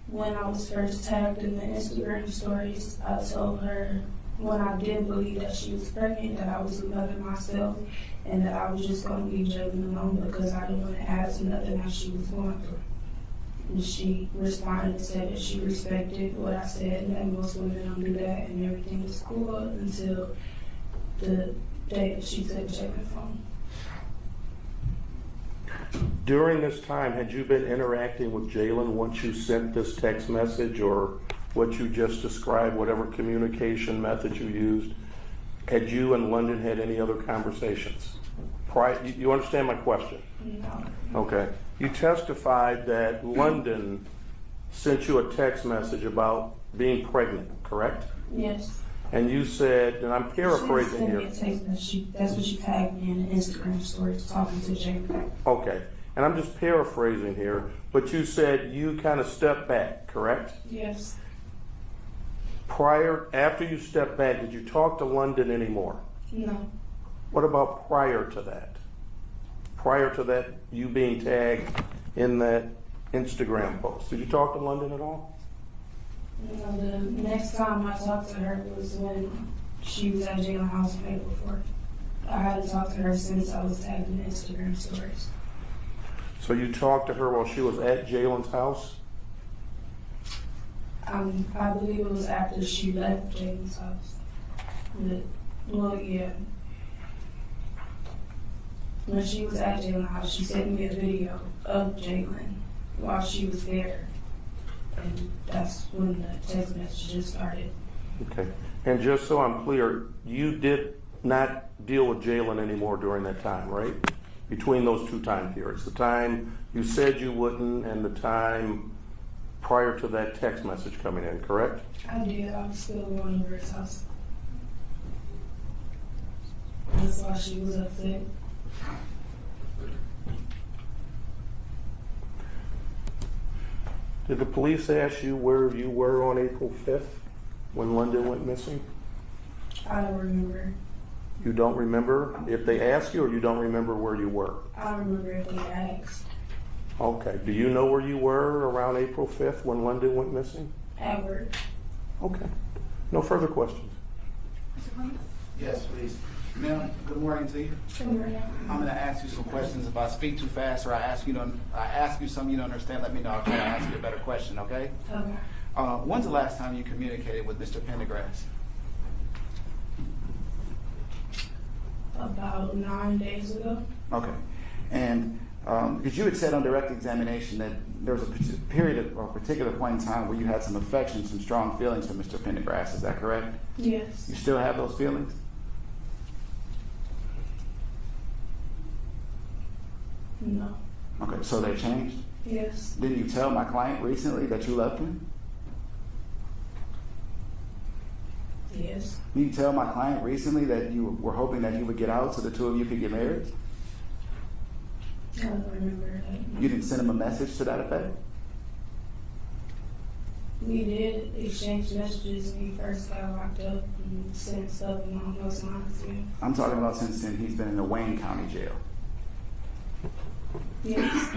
When I was first tagged in the Instagram stories, I told her when I did believe that she was pregnant, that I was a mother myself, and that I was just going to leave Jalen alone because I didn't want to add to nothing that she was going through. And she responded and said that she respected what I said, and that most women don't do that, and everything was cool until the day that she took Jalen's phone. During this time, had you been interacting with Jalen once you sent this text message or what you just described, whatever communication method you used? Had you and London had any other conversations? You understand my question? No. Okay. You testified that London sent you a text message about being pregnant, correct? Yes. And you said, and I'm paraphrasing here. That's what she tagged me in the Instagram stories talking to Jalen. Okay. And I'm just paraphrasing here, but you said you kind of stepped back, correct? Yes. After you stepped back, did you talk to London anymore? No. What about prior to that? Prior to that, you being tagged in that Instagram post, did you talk to London at all? No, the next time I talked to her was when she was at Jalen's house the night before. I hadn't talked to her since I was tagged in the Instagram stories. So you talked to her while she was at Jalen's house? I believe it was after she left Jalen's house. Well, yeah. When she was at Jalen's house, she sent me a video of Jalen while she was there. And that's when the text messages started. Okay. And just so I'm clear, you did not deal with Jalen anymore during that time, right? Between those two time periods, the time you said you wouldn't and the time prior to that text message coming in, correct? I did. I was still going over his house. That's why she was upset. Did the police ask you where you were on April 5th when London went missing? I don't remember. You don't remember if they asked you, or you don't remember where you were? I don't remember if they asked. Okay. Do you know where you were around April 5th when London went missing? At work. Okay. No further questions. Yes, please. Ma'am, good morning to you. Good morning. I'm going to ask you some questions. If I speak too fast or I ask you something you don't understand, let me know. I'll try to ask you a better question, okay? Okay. When's the last time you communicated with Mr. Pendergrass? About 9 days ago. Okay. And because you had said on direct examination that there was a particular point in time where you had some affection, some strong feelings for Mr. Pendergrass. Is that correct? Yes. You still have those feelings? No. Okay, so they changed? Yes. Didn't you tell my client recently that you loved him? Yes. Did you tell my client recently that you were hoping that he would get out so the two of you could get married? I don't remember that. You didn't send him a message to that effect? We did exchange messages when he first got locked up and sent stuff along those lines to him. I'm talking about since then he's been in the Wayne County Jail. Yes.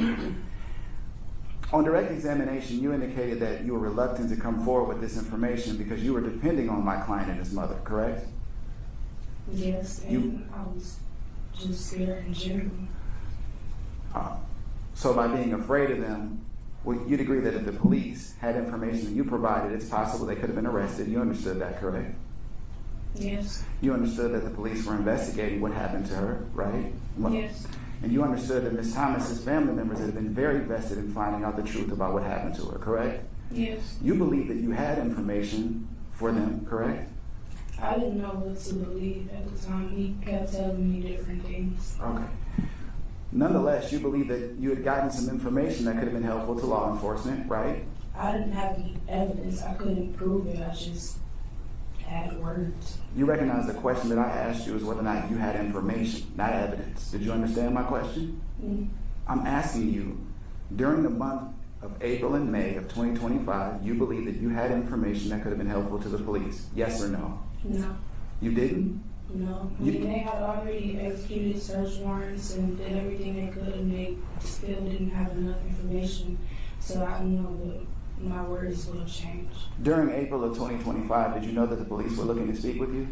On direct examination, you indicated that you were reluctant to come forward with this information because you were depending on my client and his mother, correct? Yes, and I was just scared in general. So by being afraid of them, you'd agree that if the police had information that you provided, it's possible they could have been arrested. You understood that, correct? Yes. You understood that the police were investigating what happened to her, right? Yes. And you understood that Ms. Thomas's family members had been very vested in finding out the truth about what happened to her, correct? Yes. You believe that you had information for them, correct? I didn't know what to believe at the time. He kept telling me different things. Okay. Nonetheless, you believe that you had gotten some information that could have been helpful to law enforcement, right? I didn't have any evidence. I couldn't prove it. I just had words. You recognize the question that I asked you is whether or not you had information, not evidence. Did you understand my question? Mm. I'm asking you, during the month of April and May of 2025, you believe that you had information that could have been helpful to the police, yes or no? No. You didn't? No. I mean, they had already executed search warrants and did everything they could, and they still didn't have enough information. So I don't know what my words would have changed. During April of 2025, did you know that the police were looking to speak with you?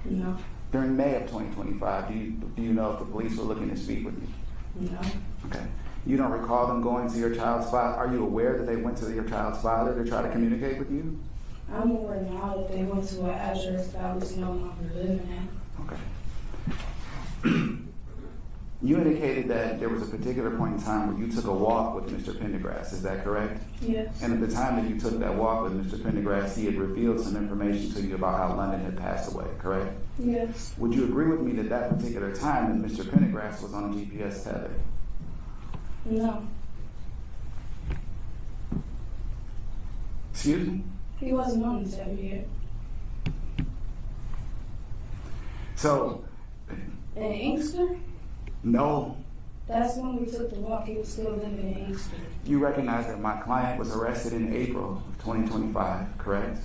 No. During May of 2025, do you know if the police were looking to speak with you? No. Okay. You don't recall them going to your child's father? Are you aware that they went to your child's father to try to communicate with you? I'm aware now that they went to an address that I was no longer living at. Okay. You indicated that there was a particular point in time where you took a walk with Mr. Pendergrass, is that correct? Yes. And at the time that you took that walk with Mr. Pendergrass, he had revealed some information to you about how London had passed away, correct? Yes. Would you agree with me that that particular time that Mr. Pendergrass was on a GPS tether? No. Excuse me? He wasn't on the tether yet. So, In Inkster? no. That's when we took the walk. He was still living in Inkster. You recognize that my client was arrested in April of 2025, correct?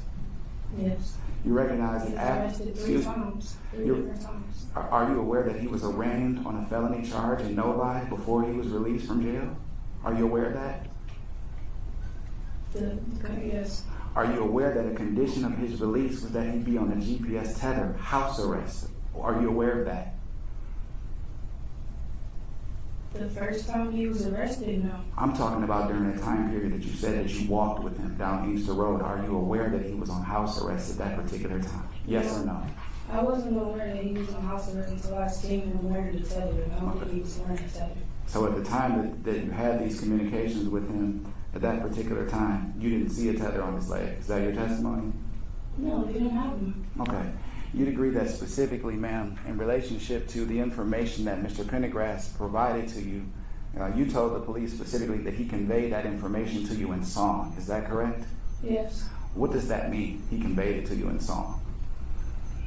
Yes. You recognize He that was after, arrested three excuse me, times. Three You're- different times. are you aware that he was arraigned on a felony charge in Novi before he was released from jail? Are you aware of that? Yes. Are you aware that a condition of his release was that he be on a GPS tether, house arrest? Are you aware of that? The first time he was arrested, no. I'm talking about during the time period that you said that you walked with him down Inkster Road. Are you aware that he was on house arrest at that particular time? Yes or no? I wasn't aware that he was on house arrest until I seen him wearing the tether. I don't think he was wearing the tether. So at the time that you had these communications with him at that particular time, you didn't see a tether on his leg. Is that your testimony? No, he didn't have him. Okay. You'd agree that specifically, ma'am, in relationship to the information that Mr. Pendergrass provided to you, you told the police specifically that he conveyed that information to you in song. Is that correct? Yes. What does that mean, he conveyed it to you in song?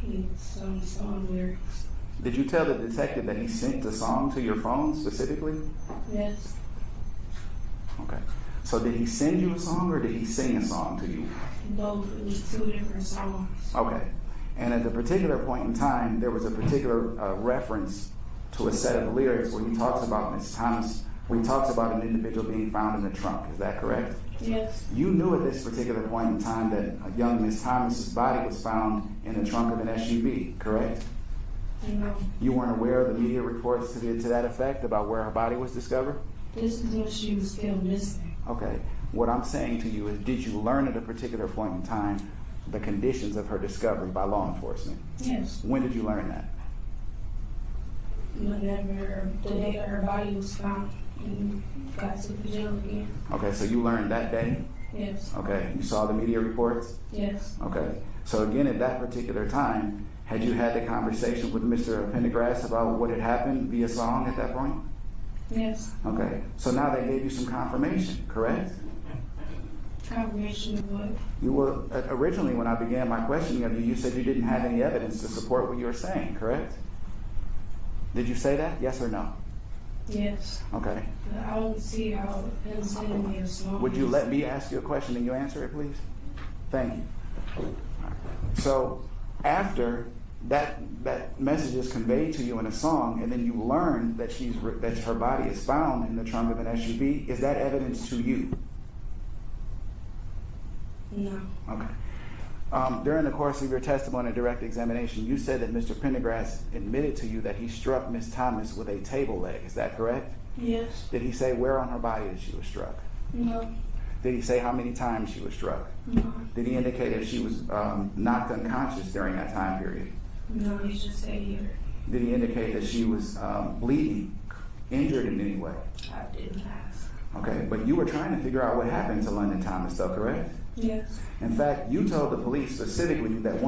He sung song lyrics. Did you tell the detective that he sent the song to your phone specifically? Yes. Okay. So did he send you a song or did he sing a song to you? Both. It was two different songs. Okay. And at the particular point in time, there was a particular reference to a set of lyrics where he talks about Miss Thomas, where he talks about an individual being found in the trunk. Is that correct? Yes. You knew at this particular point in time that a young Miss Thomas's body was found in the trunk of an SUV, correct? No. You weren't aware of the media reports to that effect about where her body was discovered? This is when she was still missing. Okay. What I'm saying to you is, did you learn at a particular point in time the conditions of her discovery by law enforcement? Yes. When did you learn that? Whenever the day that her body was found and got to the jail again. Okay, so you learned that day? Yes. Okay, you saw the media reports? Yes. Okay, so again, at that particular time, had you had the conversation with Mr. Pendergrass about what had happened via song at that point? Yes. Okay, so now they gave you some confirmation, correct? Confirmation of what? You were, originally when I began my questioning of you, you said you didn't have any evidence to support what you were saying, correct? Did you say that, yes or no? Yes. Okay. But I don't see how him sending me a song. Would you let me ask you a question and you answer it, please? Thank you. So after that message is conveyed to you in a song, and then you learn that that her body is found in the trunk of an SUV, is that evidence to you? No. Okay. During the course of your testimony and direct examination, you said that Mr. Pendergrass admitted to you that he struck Miss Thomas with a table leg. Is that correct? Yes. Did he say where on her body that she was struck? No. Did he say how many times she was struck? No. Did he indicate if she was knocked unconscious during that time period? No, he just said here. Did he indicate that she was bleeding, injured in any way? I didn't ask. Okay, but you were trying to figure out what happened to London Thomas, though, correct? Yes. In fact, you told the police specifically that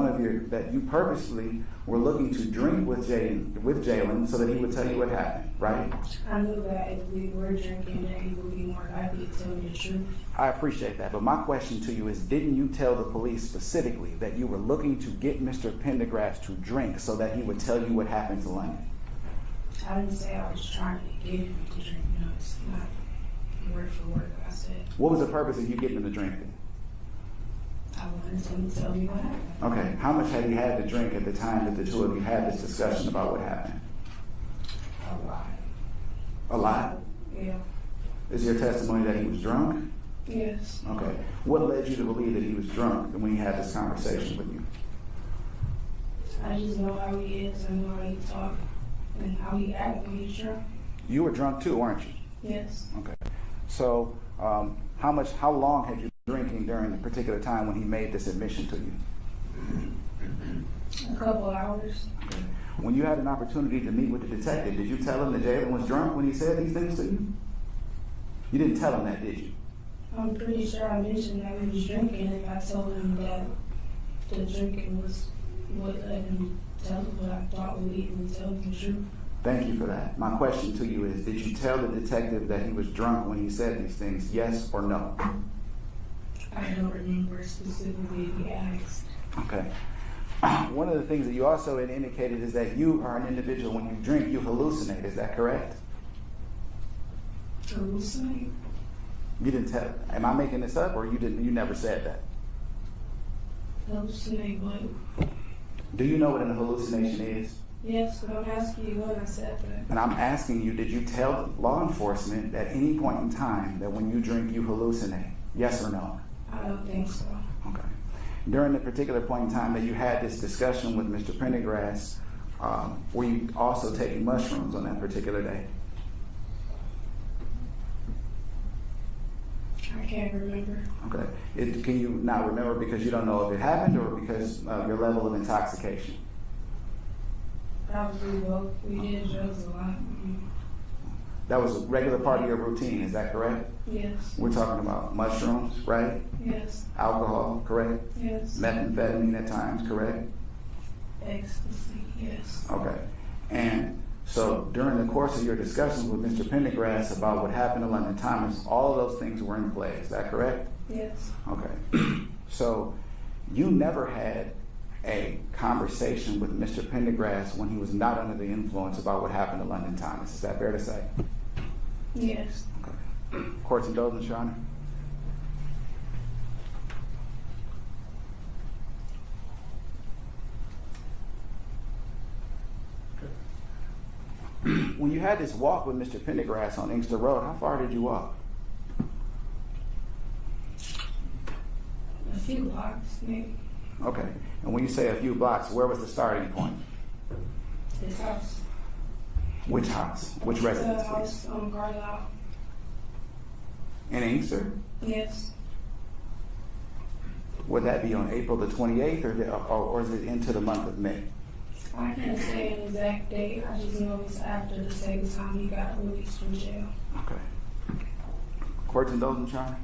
that you purposely were looking to drink with Jalen so that he would tell you what happened, right? I knew that if we were drinking, that he would be more likely to tell me the truth. I appreciate that, but my question to you is, didn't you tell the police specifically that you were looking to get Mr. Pendergrass to drink so that he would tell you what happened to London? I didn't say I was trying to get him to drink. You know, it's not word for word what I said. What was the purpose of you getting him to drink then? I wanted him to tell me what happened. Okay, how much had he had to drink at the time that the two of you had this discussion about what happened? A lot. A lot? Yeah. Is your testimony that he was drunk? Yes. Okay. What led you to believe that he was drunk when he had this conversation with you? I just know how he is. I know how he talks and how he acts when he's drunk. You were drunk too, weren't you? Yes. Okay. So, how long had you been drinking during the particular time when he made this admission to you? A couple hours. Okay. When you had an opportunity to meet with the detective, did you tell him that Jalen was drunk when he said these things to you? You didn't tell him that, did you? I'm pretty sure I mentioned that he was drinking, and I told him that the drinking was what let him tell him what I thought would lead him to tell him the truth. Thank you for that. My question to you is, did you tell the detective that he was drunk when he said these things, yes or no? I don't remember specifically if he asked. Okay. One of the things that you also had indicated is that you are an individual, when you drink, you hallucinate. Is that correct? Hallucinate? You didn't tell. Am I making this up, or you didn't? You never said that. Hallucinate what? Do you know what an hallucination is? Yes, but I'm asking you when I said that. And I'm asking you, did you tell law enforcement at any point in time that when you drink, you hallucinate? Yes or no? I don't think so. Okay. During the particular point in time that you had this discussion with Mr. Pendergrass, were you also taking mushrooms on that particular day? I can't remember. Okay. Can you not remember because you don't know if it happened or because of your level of intoxication? Probably both. We did drugs a lot. That was a regular part of your routine, is that correct? Yes. We're talking about mushrooms, right? Yes. Alcohol, correct? Yes. Methamphetamine at times, correct? Ecstasy, yes. Okay. And so during the course of your discussions with Mr. Pendergrass about what happened to London Thomas, all of those things were in play, is that correct? Yes. Okay. So you never had a conversation with Mr. Pendergrass when he was not under the influence about what happened to London Thomas. Is that fair to say? Yes. Okay. Court's indulgence, Your Honor. When you had this walk with Mr. Pendergrass on Inkster Road, how far did you walk? A few blocks, maybe. Okay. And when you say a few blocks, where was the starting point? His house. Which house? Which residence, The please? house on Carlisle. In Inkster? Yes. Would that be on April the 28th or is it into the month of May? I can't say an exact date. I just know it's after the second time he got released from jail. Okay. Court's indulgence, Your Honor.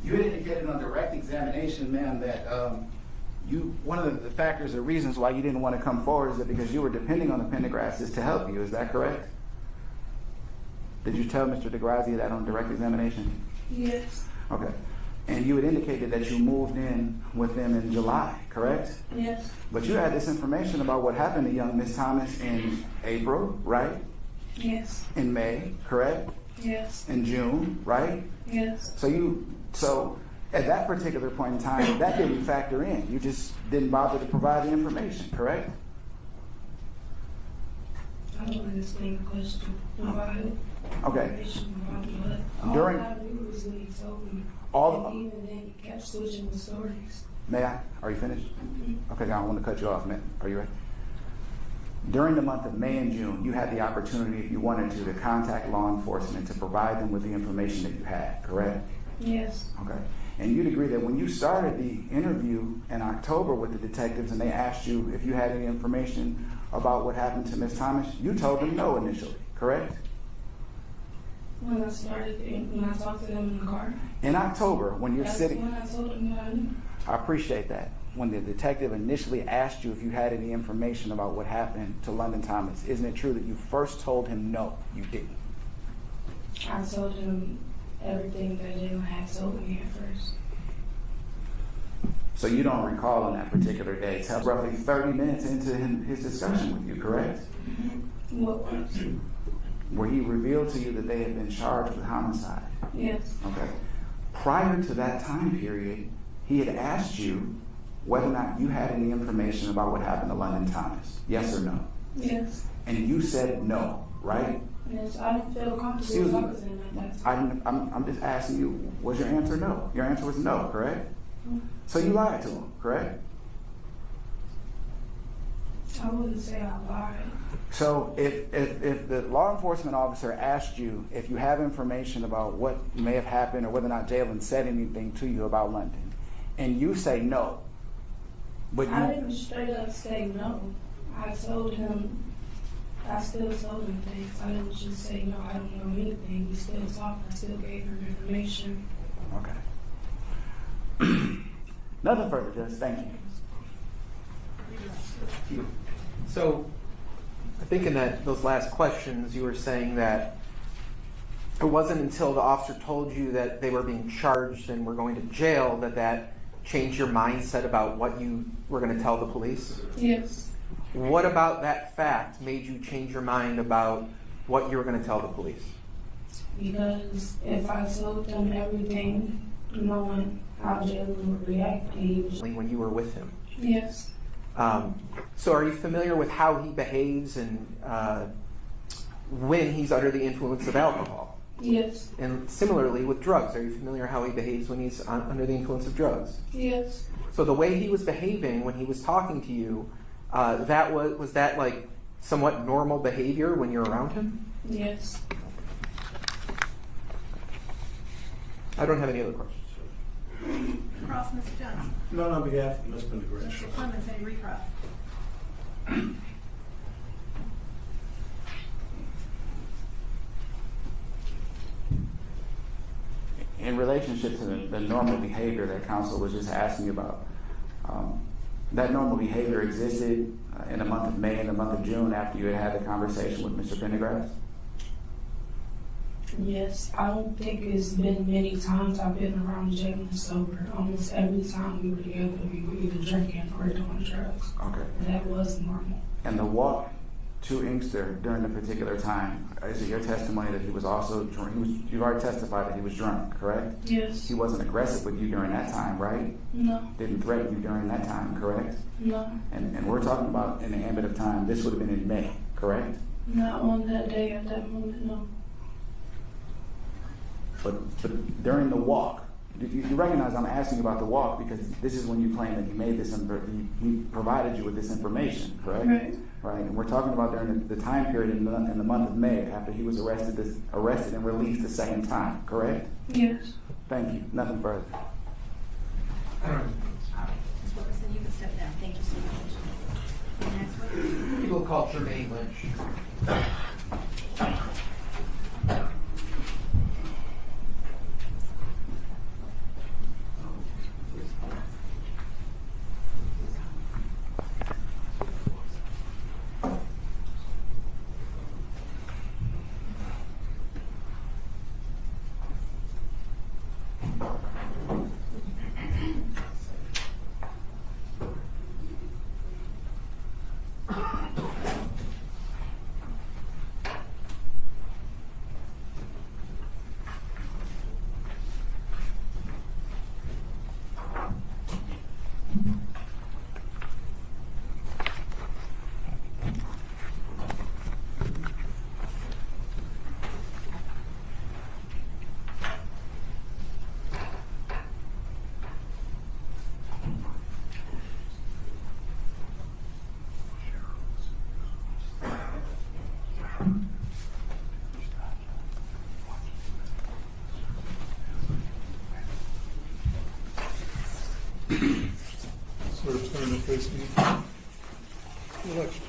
You indicated on direct examination, ma'am, that one of the factors or reasons why you didn't want to come forward is that because you were depending on the Pendergrasses to help you. Is that correct? Did you tell Mr. DeGrazia that on direct examination? Yes. Okay. And you had indicated that you moved in with them in July, correct? Yes. But you had this information about what happened to young Miss Thomas in April, right? Yes. In May, correct? Yes. In June, right? Yes. So at that particular point in time, that didn't factor in. You just didn't bother to provide the information, correct? I'm don't understand the question about it. Okay. All During- I knew was when he told me. All- And even then, he kept switching the stories. May I? Are you finished? Okay, I don't want to cut you off, man. Are you ready? During the month of May and June, you had the opportunity, if you wanted to contact law enforcement to provide them with the information that you had, correct? Yes. Okay. And you'd agree that when you started the interview in October with the detectives and they asked you if you had any information about what happened to Ms. Thomas, you told them no initially, correct? When I talked to them in the car. In October, when you're That's sitting, when I told them what I knew. I appreciate that. When the detective initially asked you if you had any information about what happened to London Thomas, isn't it true that you first told him no, you didn't? I told him everything that Jalen had told me at first. So you don't recall on that particular day, till roughly 30 minutes into his discussion with you, correct? What was? Where he revealed to you that they had been charged with homicide. Yes. Okay. Prior to that time period, he had asked you whether or not you had any information about what happened to London Thomas. Yes or no? Yes. And you said no, right? Yes. I didn't feel comfortable Excuse me. talking to him like that. I'm just asking you, was your answer no? Your answer was no, correct? So you lied to him, correct? I wouldn't say I lied. So if the law enforcement officer asked you if you have information about what may have happened or whether or not Jalen said anything to you about London, and you say no, but I you, didn't straight up say no. I told him, I still told him things. I didn't just say no, I don't know anything. We still talked. I still gave him information. okay. Nothing further, Judge. Thank you. So, I think in those last questions, you were saying that it wasn't until the officer told you that they were being charged and were going to jail that changed your mindset about what you were going to tell the police? Yes. What about that fact made you change your mind about what you were going to tell the police? Because if I told them everything, knowing how Jalen would react, he was. When you were with him? Yes. So are you familiar with how he behaves and when he's under the influence of alcohol? Yes. And similarly with drugs, are you familiar how he behaves when he's under the influence of drugs? Yes. So the way he was behaving when he was talking to you, was that like somewhat normal behavior when you're around him? Yes. I don't have any other questions. Cross, Mr. Johnson. None on behalf of Ms. Pendergrass. Mr. Clemens, any recross? In relationship to the normal behavior that counsel was just asking about, that normal behavior existed in the month of May and the month of June after you had the conversation with Mr. Pendergrass? Yes. I don't think it's been many times I've been around Jalen sober. Almost every time we were together, we were either drinking or doing drugs. Okay. That was normal. And the walk to Inkster during the particular time, is it your testimony that he was also drunk? You've already testified that he was drunk, correct? Yes. He wasn't aggressive with you during that time, right? No. Didn't threaten you during that time, correct? No. And we're talking about in the ambit of time, this would have been in May, correct? Not on that day at that moment, no. But during the walk, you recognize I'm asking about the walk because this is when you claim that he made this, he provided you with this information, correct? Right. Right. And we're talking about during the time period in the month of May after he was arrested and released the second time, correct? Yes. Thank you. Nothing further. Ms. Wilkerson, you can step down. Thank you so much. Next one. People call Jermaine Lynch. Sir, turn and face me. Election.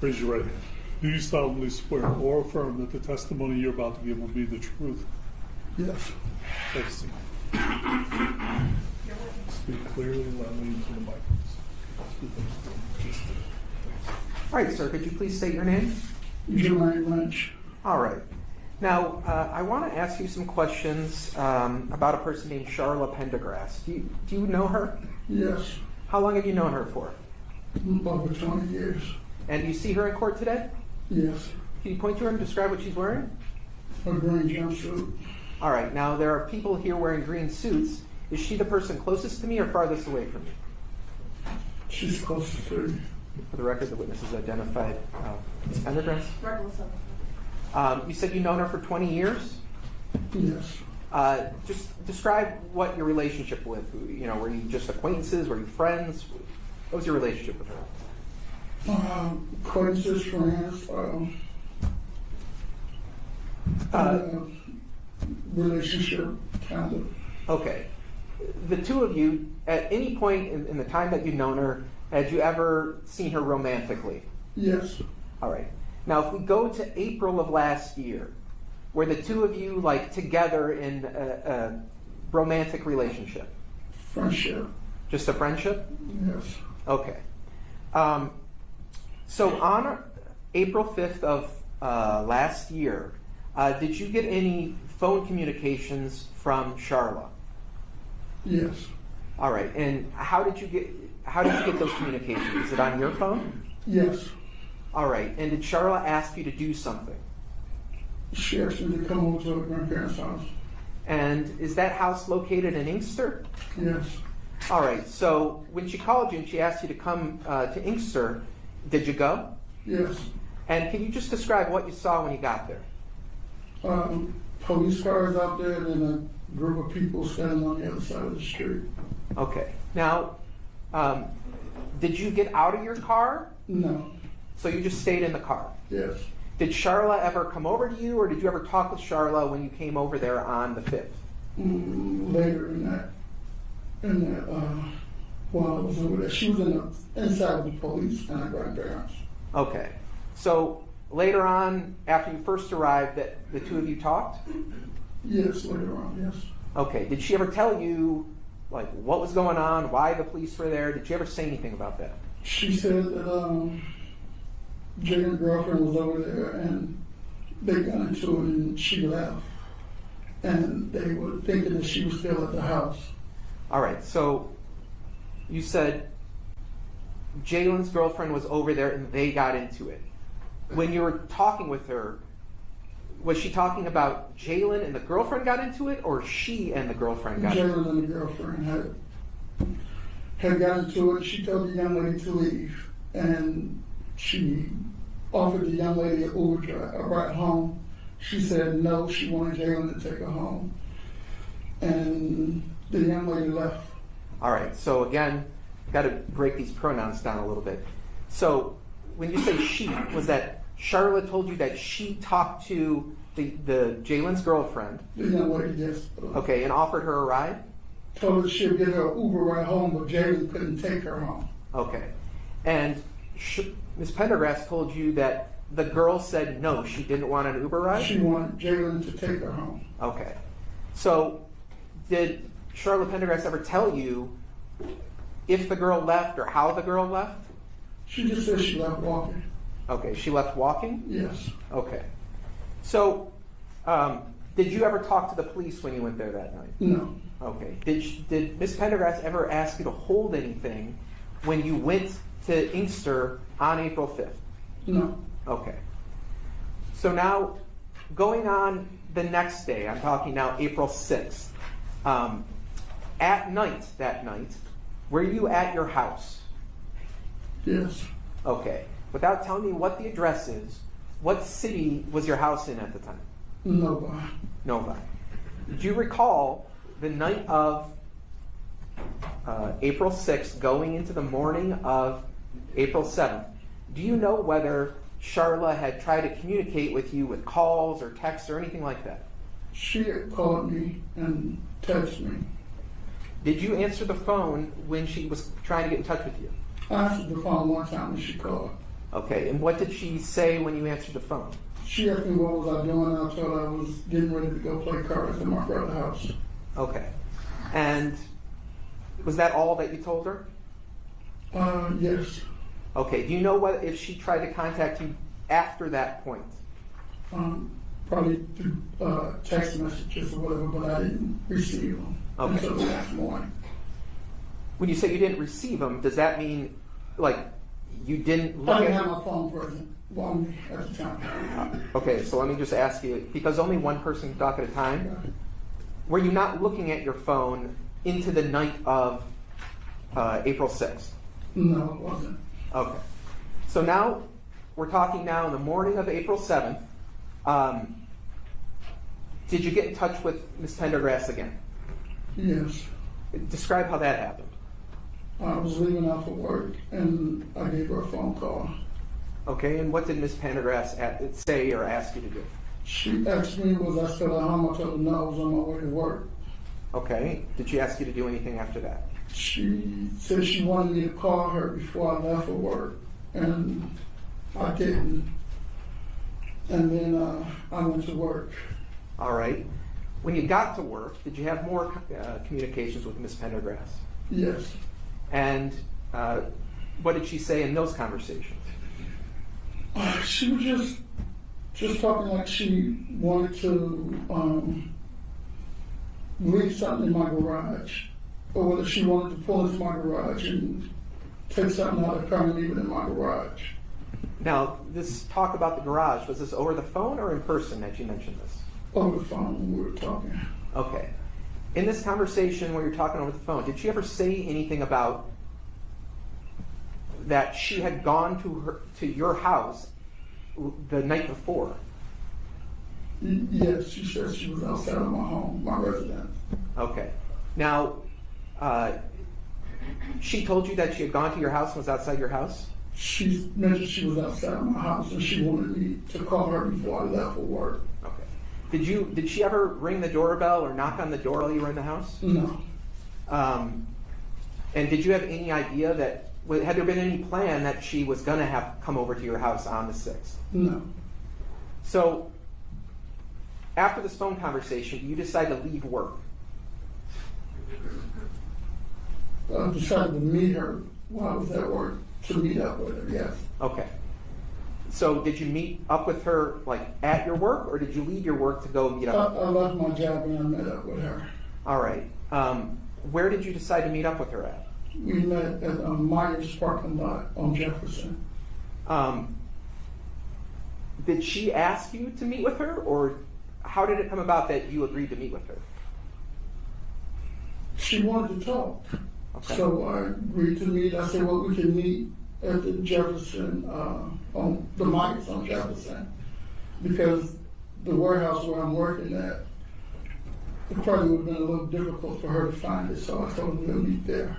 Raise your right hand. Do you solemnly swear or affirm that the testimony you're about to give will be the truth? Yes. Have a seat. Speak clearly and loudly into the mic. All right, sir, could you please state your name? Jalen Lynch. All right. Now, I want to ask you some questions about a person named Charla Pendergrass. Do you know her? Yes. How long have you known her for? Over 20 years. And do you see her in court today? Yes. Can you point to her and describe what she's wearing? A green jumpsuit. All right. Now, there are people here wearing green suits. Is she the person closest to me or farthest away from me? She's closest to me. For the record, the witness is identified. Ms. Pendergrass? Regular civil. You said you've known her for 20 years? Yes. Just describe what your relationship with, were you just acquaintances? Were you friends? What was your relationship with her? Acquaintances, friends, relationship, kind of. Okay. The two of you, at any point in the time that you've known her, had you ever seen her romantically? Yes. All right. Now, if we go to April of last year, were the two of you together in a romantic relationship? Friendship. Just a friendship? Yes. Okay. So on April 5th of last year, did you get any phone communications from Charla? Yes. All right. And how did you get those communications? Is it on your phone? Yes. All right. And did Charla ask you to do something? She asked me to come over to her grandparents' house. And is that house located in Inkster? Yes. All right. So when she called you and she asked you to come to Inkster, did you go? Yes. And can you just describe what you saw when you got there? Police cars out there and then a group of people standing on the other side of the street. Okay. Now, did you get out of your car? No. So you just stayed in the car? Yes. Did Charla ever come over to you, or did you ever talk with Charla when you came over there on the 5th? Later while I was over there, she was inside of the police and her grandparents. Okay. So later on, after you first arrived, that the two of you talked? Yes, later on, yes. Okay. Did she ever tell you, what was going on, why the police were there? Did she ever say anything about that? She said that Jalen's girlfriend was over there and they got into it and she left. And they were thinking that she was still at the house. All right. So you said Jalen's girlfriend was over there and they got into it. When you were talking with her, was she talking about Jalen and the girlfriend got into it, or she and the girlfriend got into it? Jalen and the girlfriend had got into it. She told the young lady to leave, and she offered the young lady an Uber ride home. She said no, she wanted Jalen to take her home, and the young lady left. All right. So again, got to break these pronouns down a little bit. So when you say she, was that Charla told you that she talked to the Jalen's girlfriend? The young lady, yes. Okay, and offered her a ride? Told her she'd get her Uber ride home, but Jalen couldn't take her home. Okay. And Ms. Pendergrass told you that the girl said no, she didn't want an Uber ride? She wanted Jalen to take her home. Okay. So did Charla Pendergrass ever tell you if the girl left or how the girl left? She just said she left walking. Okay, she left walking? Yes. Okay. So, did you ever talk to the police when you went there that night? No. Okay. Did Ms. Pendergrass ever ask you to hold anything when you went to Inkster on April 5th? No. Okay. So now, going on the next day, I'm talking now April 6th, at night, that night, were you at your house? Yes. Okay. Without telling me what the address is, what city was your house in at the time? Novi. Novi. Do you recall the night of April 6th going into the morning of April 7th? Do you know whether Charla had tried to communicate with you with calls or texts or anything like that? She had called me and texted me. Did you answer the phone when she was trying to get in touch with you? I answered the phone one time when she called. Okay, and what did she say when you answered the phone? She asked me what was I doing, and I told her I was getting ready to go play cards at my brother's house. Okay. And was that all that you told her? Yes. Okay, do you know what if she tried to contact you after that point? Probably through text messages or whatever, but I didn't receive them until the next morning. When you say you didn't receive them, does that mean, like, you didn't look I didn't at have my phone present on me at the time. Okay, so let me just ask you, because only one person can talk at a time, were you not looking at your phone into the night of April 6th? No, it wasn't. Okay. So now, we're talking now in the morning of April 7th. Did you get in touch with Ms. Pendergrass again? Yes. Describe how that happened. I was leaving out for work, and I gave her a phone call. Okay, and what did Ms. Pendergrass say or ask you to do? She asked me was I still at home. I told her no, I was on my way to work. Okay, did she ask you to do anything after that? She said she wanted me to call her before I left for work, and I didn't. And then I went to work. All right. When you got to work, did you have more communications with Ms. Pendergrass? Yes. And what did she say in those conversations? She was just talking like she wanted to leave something in my garage, or whether she wanted to pull into my garage and take something out of the car and leave it in my garage. Now, this talk about the garage, was this over the phone or in person that you mentioned this? Over the phone when we were talking. Okay. In this conversation where you're talking over the phone, did she ever say anything about that she had gone to your house the night before? Yes, she said she was outside of my home, my residence. Okay. Now, she told you that she had gone to your house and was outside your house? She mentioned she was outside of my house and she wanted me to call her before I left for work. Okay. Did she ever ring the doorbell or knock on the door while you were in the house? No. And did you have any idea that, had there been any plan that she was going to have come over to your house on the 6th? No. So, after this phone conversation, you decide to leave work? I decided to meet her while I was at work, to meet up with her, yes. Okay. So did you meet up with her like at your work, or did you leave your work to go meet up? I left my job and I met up with her. All right. Where did you decide to meet up with her at? We met at Myers parking lot on Jefferson. Did she ask you to meet with her, or how did it come about that you agreed to meet with her? She wanted to talk. Okay. So I agreed to meet. I said, well, we can meet at the Jefferson, on the Myers on Jefferson, because the warehouse where I'm working at, it probably would have been a little difficult for her to find it, so I told her we'll meet there.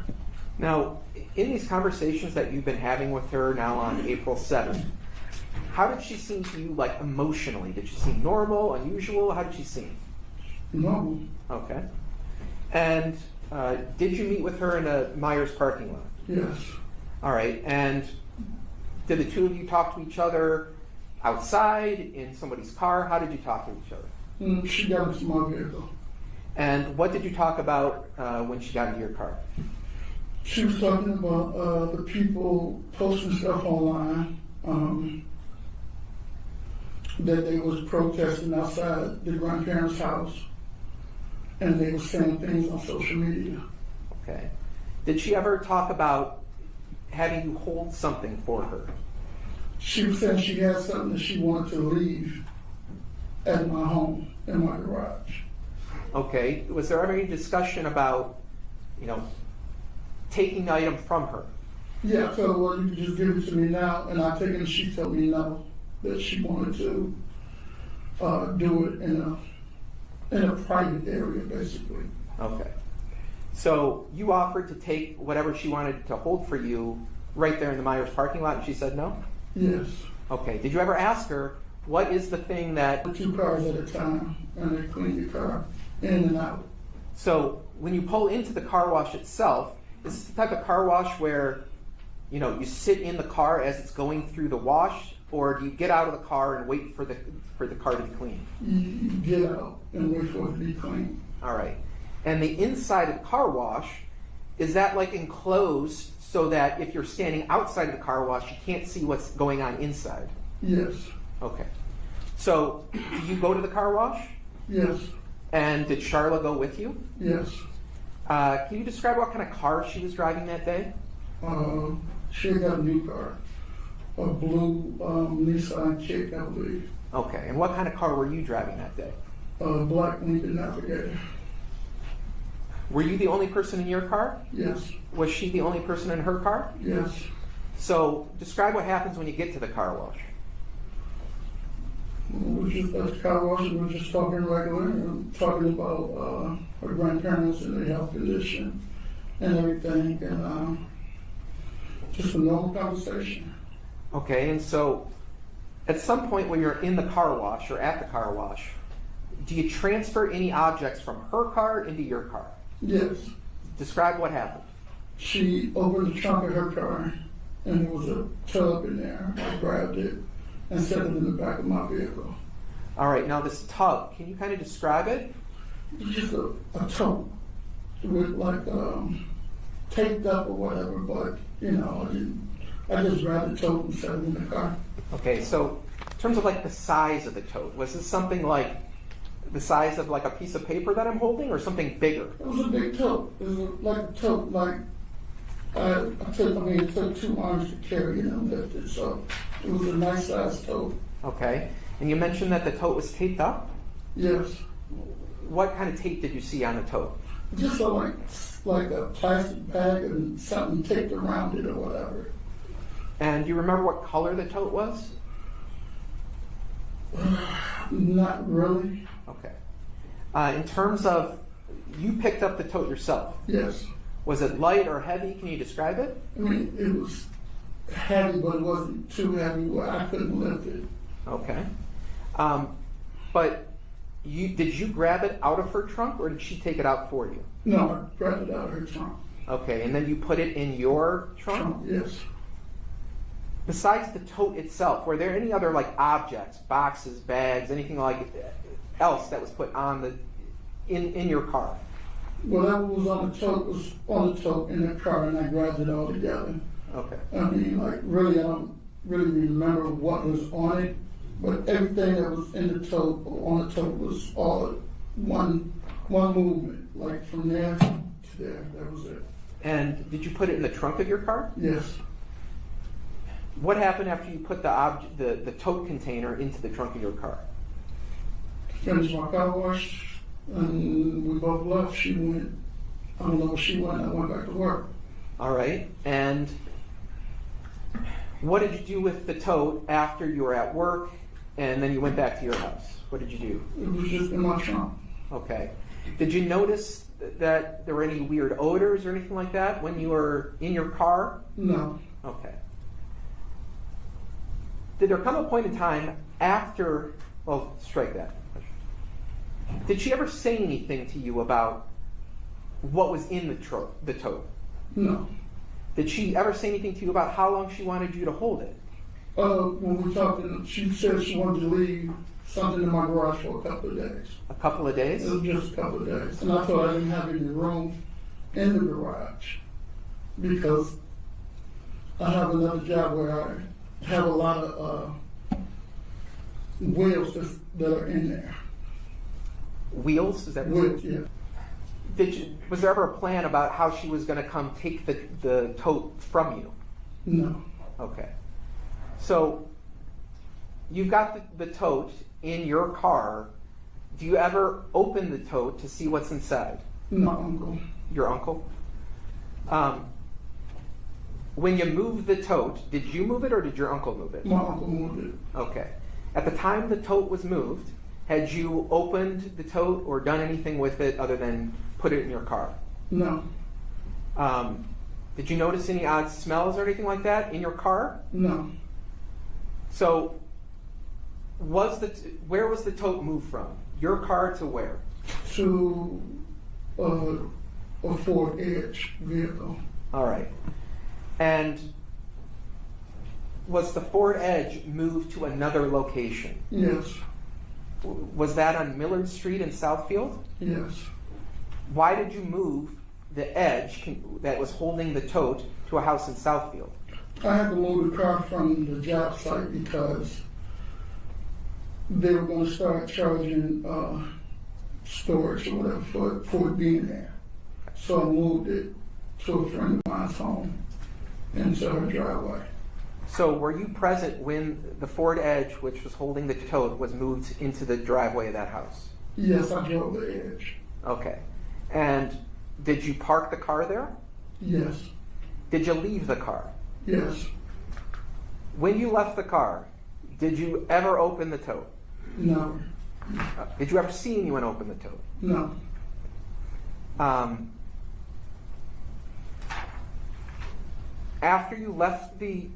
Now, in these conversations that you've been having with her now on April 7th, how did she seem to you, like, emotionally? Did she seem normal, unusual? How did she seem? Normal. Okay. And did you meet with her in a Myers parking lot? Yes. All right. And did the two of you talk to each other outside, in somebody's car? How did you talk to each other? She got into my vehicle. And what did you talk about when she got into your car? She was talking about the people posting stuff online, that they was protesting outside the grandparents' house, and they were saying things on social media. Okay. Did she ever talk about having you hold something for her? She was saying she had something that she wanted to leave at my home, in my garage. Okay. Was there ever any discussion about, taking the item from her? Yeah, I told her, well, you can just give it to me now, and I take it, and she told me no, that she wanted to do it in a private area, basically. Okay. So you offered to take whatever she wanted to hold for you right there in the Myers parking lot, and she said no? Yes. Okay. Did you ever ask her, what is the thing that... 2 cars at a time, and they clean your car in and out. So when you pull into the car wash itself, is this the type of car wash where, you know, you sit in the car as it's going through the wash, or do you get out of the car and wait for the car to be clean? You get out and wait for it to be clean. All right. And the inside of the car wash, is that like enclosed so that if you're standing outside of the car wash, you can't see what's going on inside? Yes. Okay. So do you go to the car wash? Yes. And did Charla go with you? Yes. Can you describe what kind of car she was driving that day? She got a new car, a blue Nissan Kick, I believe. Okay. And what kind of car were you driving that day? Black Lincoln Navigator. Were you the only person in your car? Yes. Was she the only person in her car? Yes. So describe what happens when you get to the car wash. We were just at the car wash and we were just talking regular and talking about her grandparents and their health condition and everything, and just a normal conversation. Okay, and so at some point when you're in the car wash or at the car wash, do you transfer any objects from her car into your car? Yes. Describe what happened. She opened the trunk of her car and there was a tub in there. I grabbed it and set it in the back of my vehicle. All right, now this tub, can you kind of describe it? It's just a tote with like taped up or whatever, but you know, I just grabbed the tote and set it in the car. Okay, so in terms of like the size of the tote, was this something like the size of like a piece of paper that I'm holding, or something bigger? It was a big tote. It was like a tote, like it took 2 arms to carry it and lift it, so it was a nice sized tote. Okay, and you mentioned that the tote was taped up? Yes. What kind of tape did you see on the tote? Just like a plastic bag and something taped around it or whatever. And do you remember what color the tote was? Not really. Okay. In terms of, you picked up the tote yourself. Yes. Was it light or heavy? Can you describe it? I mean, it was heavy, but it wasn't too heavy where I couldn't lift it. Okay. But did you grab it out of her trunk, or did she take it out for you? No, I grabbed it out of her trunk. Okay, and then you put it in your trunk? Yes. Besides the tote itself, were there any other like objects, boxes, bags, anything like else that was put on in your car? Whatever was on the tote was on the tote in the car, and I grabbed it all together. Okay. I mean, like, really, I don't really remember what was on it, but everything that was in the tote or on the tote was all one movement, like from there to there. That was it. And did you put it in the trunk of your car? Yes. What happened after you put the tote container into the trunk of your car? Finished my car wash, and we both left. She went, I don't know where she went, I went back to work. All right, and what did you do with the tote after you were at work and then you went back to your house? What did you do? It was just in my trunk. Okay. Did you notice that there were any weird odors or anything like that when you were in your car? No. Okay. Did there come a point in time after, well, strike that. Did she ever say anything to you about what was in the tote? No. Did she ever say anything to you about how long she wanted you to hold it? When we talked, she said she wanted to leave something in my garage for a couple of days. A couple of days? It was just a couple of days. And I thought I didn't have any room in the garage because I have another job where I have a lot of wheels that are in there. Wheels? Is that Wheels, yeah. Was there ever a plan about how she was going to come take the tote from you? No. Okay. So you've got the tote in your car. Do you ever open the tote to see what's inside? My uncle. Your uncle? When you moved the tote, did you move it or did your uncle move it? My uncle moved it. Okay. At the time the tote was moved, had you opened the tote or done anything with it other than put it in your car? No. Did you notice any odd smells or anything like that in your car? No. So, where was the tote moved from? Your car to where? To a Ford Edge vehicle. All right. And was the Ford Edge moved to another location? Yes, Was that on Millard Street in Southfield? yes. Why did you move the Edge that was holding the tote to a house in Southfield? I had to move the car from the job site because they were going to start charging storage or whatever for it being there. So I moved it to a friend of mine's home into her driveway. So were you present when the Ford Edge, which was holding the tote, was moved into the driveway of that house? Yes, I drove the Edge. Okay. And did you park the car there? Yes, Did you leave the car? yes, When you left the car, did you ever open the tote? no, Did you ever see anyone open the tote? no. After you left the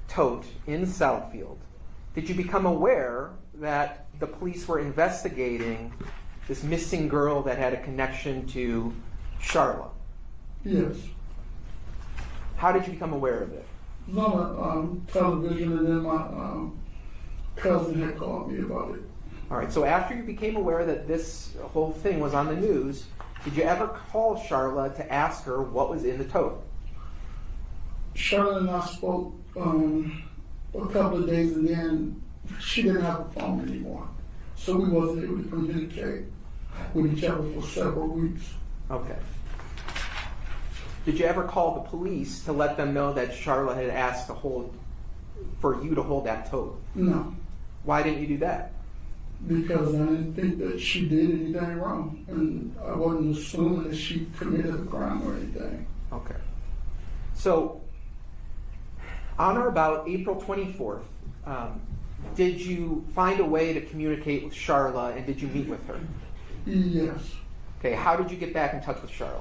tote in Southfield, did you become aware that the police were investigating this missing girl that had a connection to Charla? Yes. How did you become aware of it? It was on television, and then my cousin had called me about it. All right, so after you became aware that this whole thing was on the news, did you ever call Charla to ask her what was in the tote? Charlotte and I spoke a couple of days, and then she didn't have a phone anymore, so we wasn't able to communicate with each other for several weeks. Okay. Did you ever call the police to let them know that Charla had asked for you to hold that tote? No, Why didn't you do that? because I didn't think that she did anything wrong, and I wasn't assuming that she committed a crime or anything. Okay. So, on or about April 24th, did you find a way to communicate with Charla, and did you meet with her? Yes. Okay, how did you get back in touch with Charla?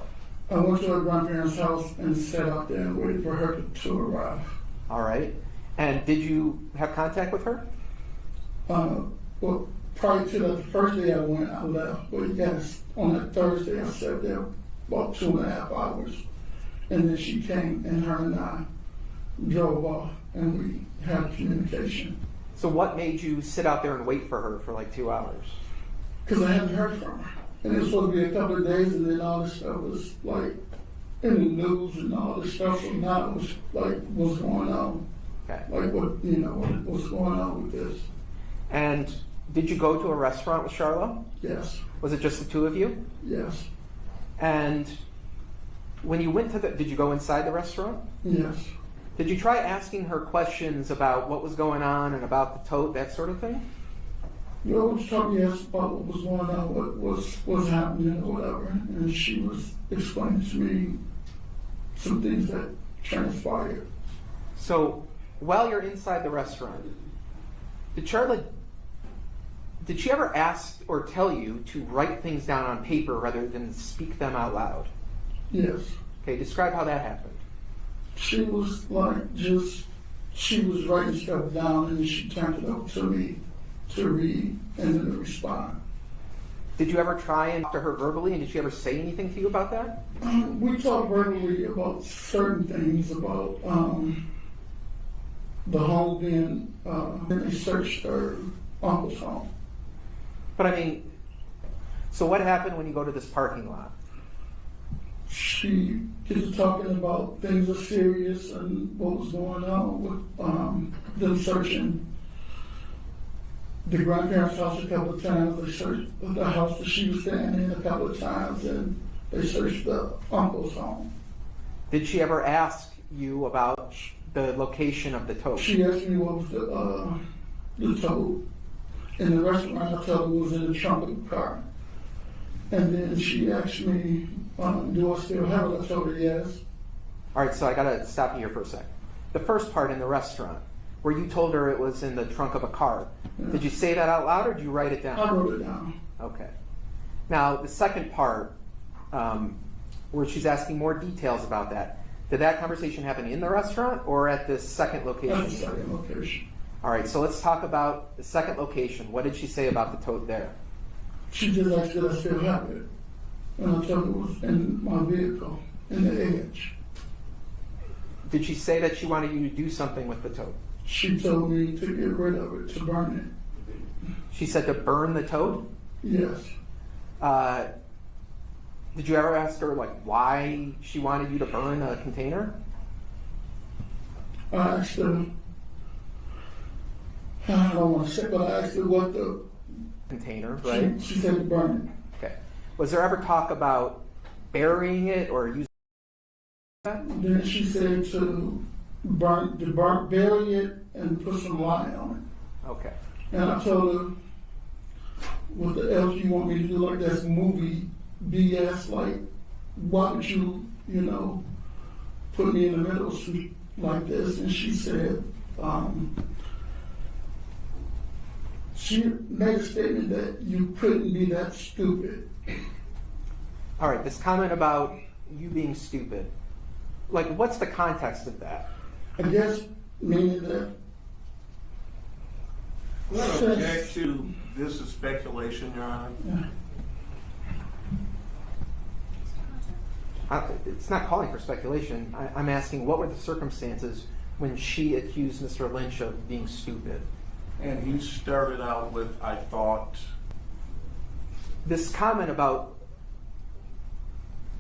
I went to her grandparents' house and sat out there and waited for her to arrive. All right. And did you have contact with her? Well, prior to the first day I went, I left. But yes, on that Thursday, I sat there about 2.5 hours. And then she came, and her and I drove off, and we had communication. So what made you sit out there and wait for her for like 2 hours? Because I hadn't heard from her. And it was supposed to be a couple of days, and then all this stuff was like in the news and all this stuff. So now it was like, what's going on? Okay. Like, what's going on with this? And did you go to a restaurant with Charla? Yes, Was it just the two of you? yes, And when you went to did you go inside the restaurant? yes. Did you try asking her questions about what was going on and about the tote, that sort of thing? You always told me yes about what was going on, what was happening or whatever, and she was explaining to me some things that transpired. So while you're inside the restaurant, did she ever ask or tell you to write things down on paper rather than speak them out loud? Yes. Okay, describe how that happened. She was like she was writing stuff down, and then she turned it over to me to read and then to respond. Did you ever try and talk to her verbally, and did she ever say anything to you about that? We talked verbally about certain things, about the home being, they searched her uncle's home. But I mean, so what happened when you go to this parking lot? She gets talking about things are serious and what was going on with them searching the grandparents' house a couple of times. They searched the house that she was staying in a couple of times, and they searched the uncle's home. Did she ever ask you about the location of the tote? She asked me what was the tote. In the restaurant, I told her it was in the trunk of the car. And then she asked me, do I still have it? I told her yes. All right, so I gotta stop you here for a sec. The first part in the restaurant, where you told her it was in the trunk of a car, did you say that out loud or did you write it down? I wrote it down. Okay. Now, the second part, where she's asking more details about that, did that conversation happen in the restaurant or at the second location? At the second location. All right, so let's talk about the second location. What did she say about the tote there? She just asked that I still have it. And I told her it was in my vehicle, in the edge. Did she say that she wanted you to do something with the toad? She told me to get rid of it, to burn it. She said to burn the toad? Yes. Did you ever ask her like why she wanted you to burn a container? I asked her, I don't want to say, but I asked her what the Container, right? She said to burn Okay. Was there ever talk about burying it or using that? it. Then she said to bury it and put some lye on Okay. it. And I told her, what the else you want me to do, like that's movie BS, like why would you, put me in the middle seat like this? And she said, she made a statement that you couldn't be that stupid. All right, this comment about you being stupid, like what's the context of that? I guess meaning that I'm going to object to this is speculation, Your Honor. It's not calling for speculation. I'm asking what were the circumstances when she accused Mr. Lynch of being stupid? And he started out with, I thought. This comment about,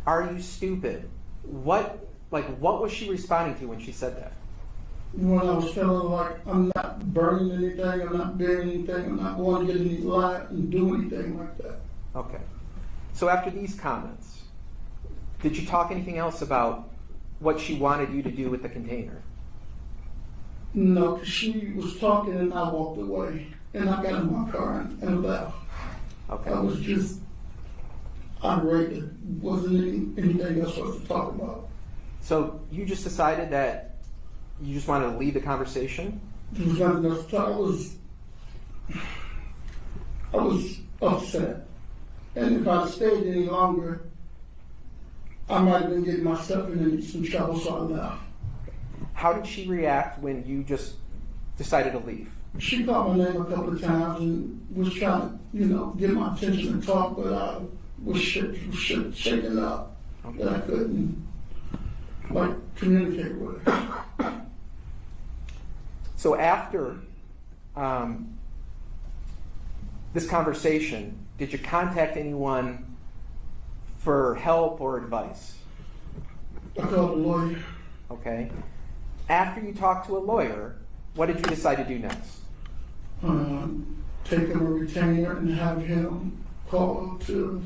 are you stupid? What was she responding to when she said that? when I was feeling like I'm not burning anything, I'm not burying anything, I'm not going to get any light and do anything like that. Okay. So after these comments, did you talk anything else about what she wanted you to do with the container? No, because she was talking and I walked away. And I got in my car and left. Okay. I was just irate. It wasn't anything else for us to talk about. So you just decided that you just wanted to leave the conversation? There was nothing else to talk. I was upset. And if I stayed any longer, I might have been getting myself in some trouble, so I left. How did she react when you just decided to leave? She called my name a couple of times and was trying to, get my attention and talk, but I was shaken up that I couldn't, communicate with her. So after this conversation, did you contact anyone for help or advice? I called a lawyer. Okay. After you talked to a lawyer, what did you decide to do next? Take him a retainer and have him call to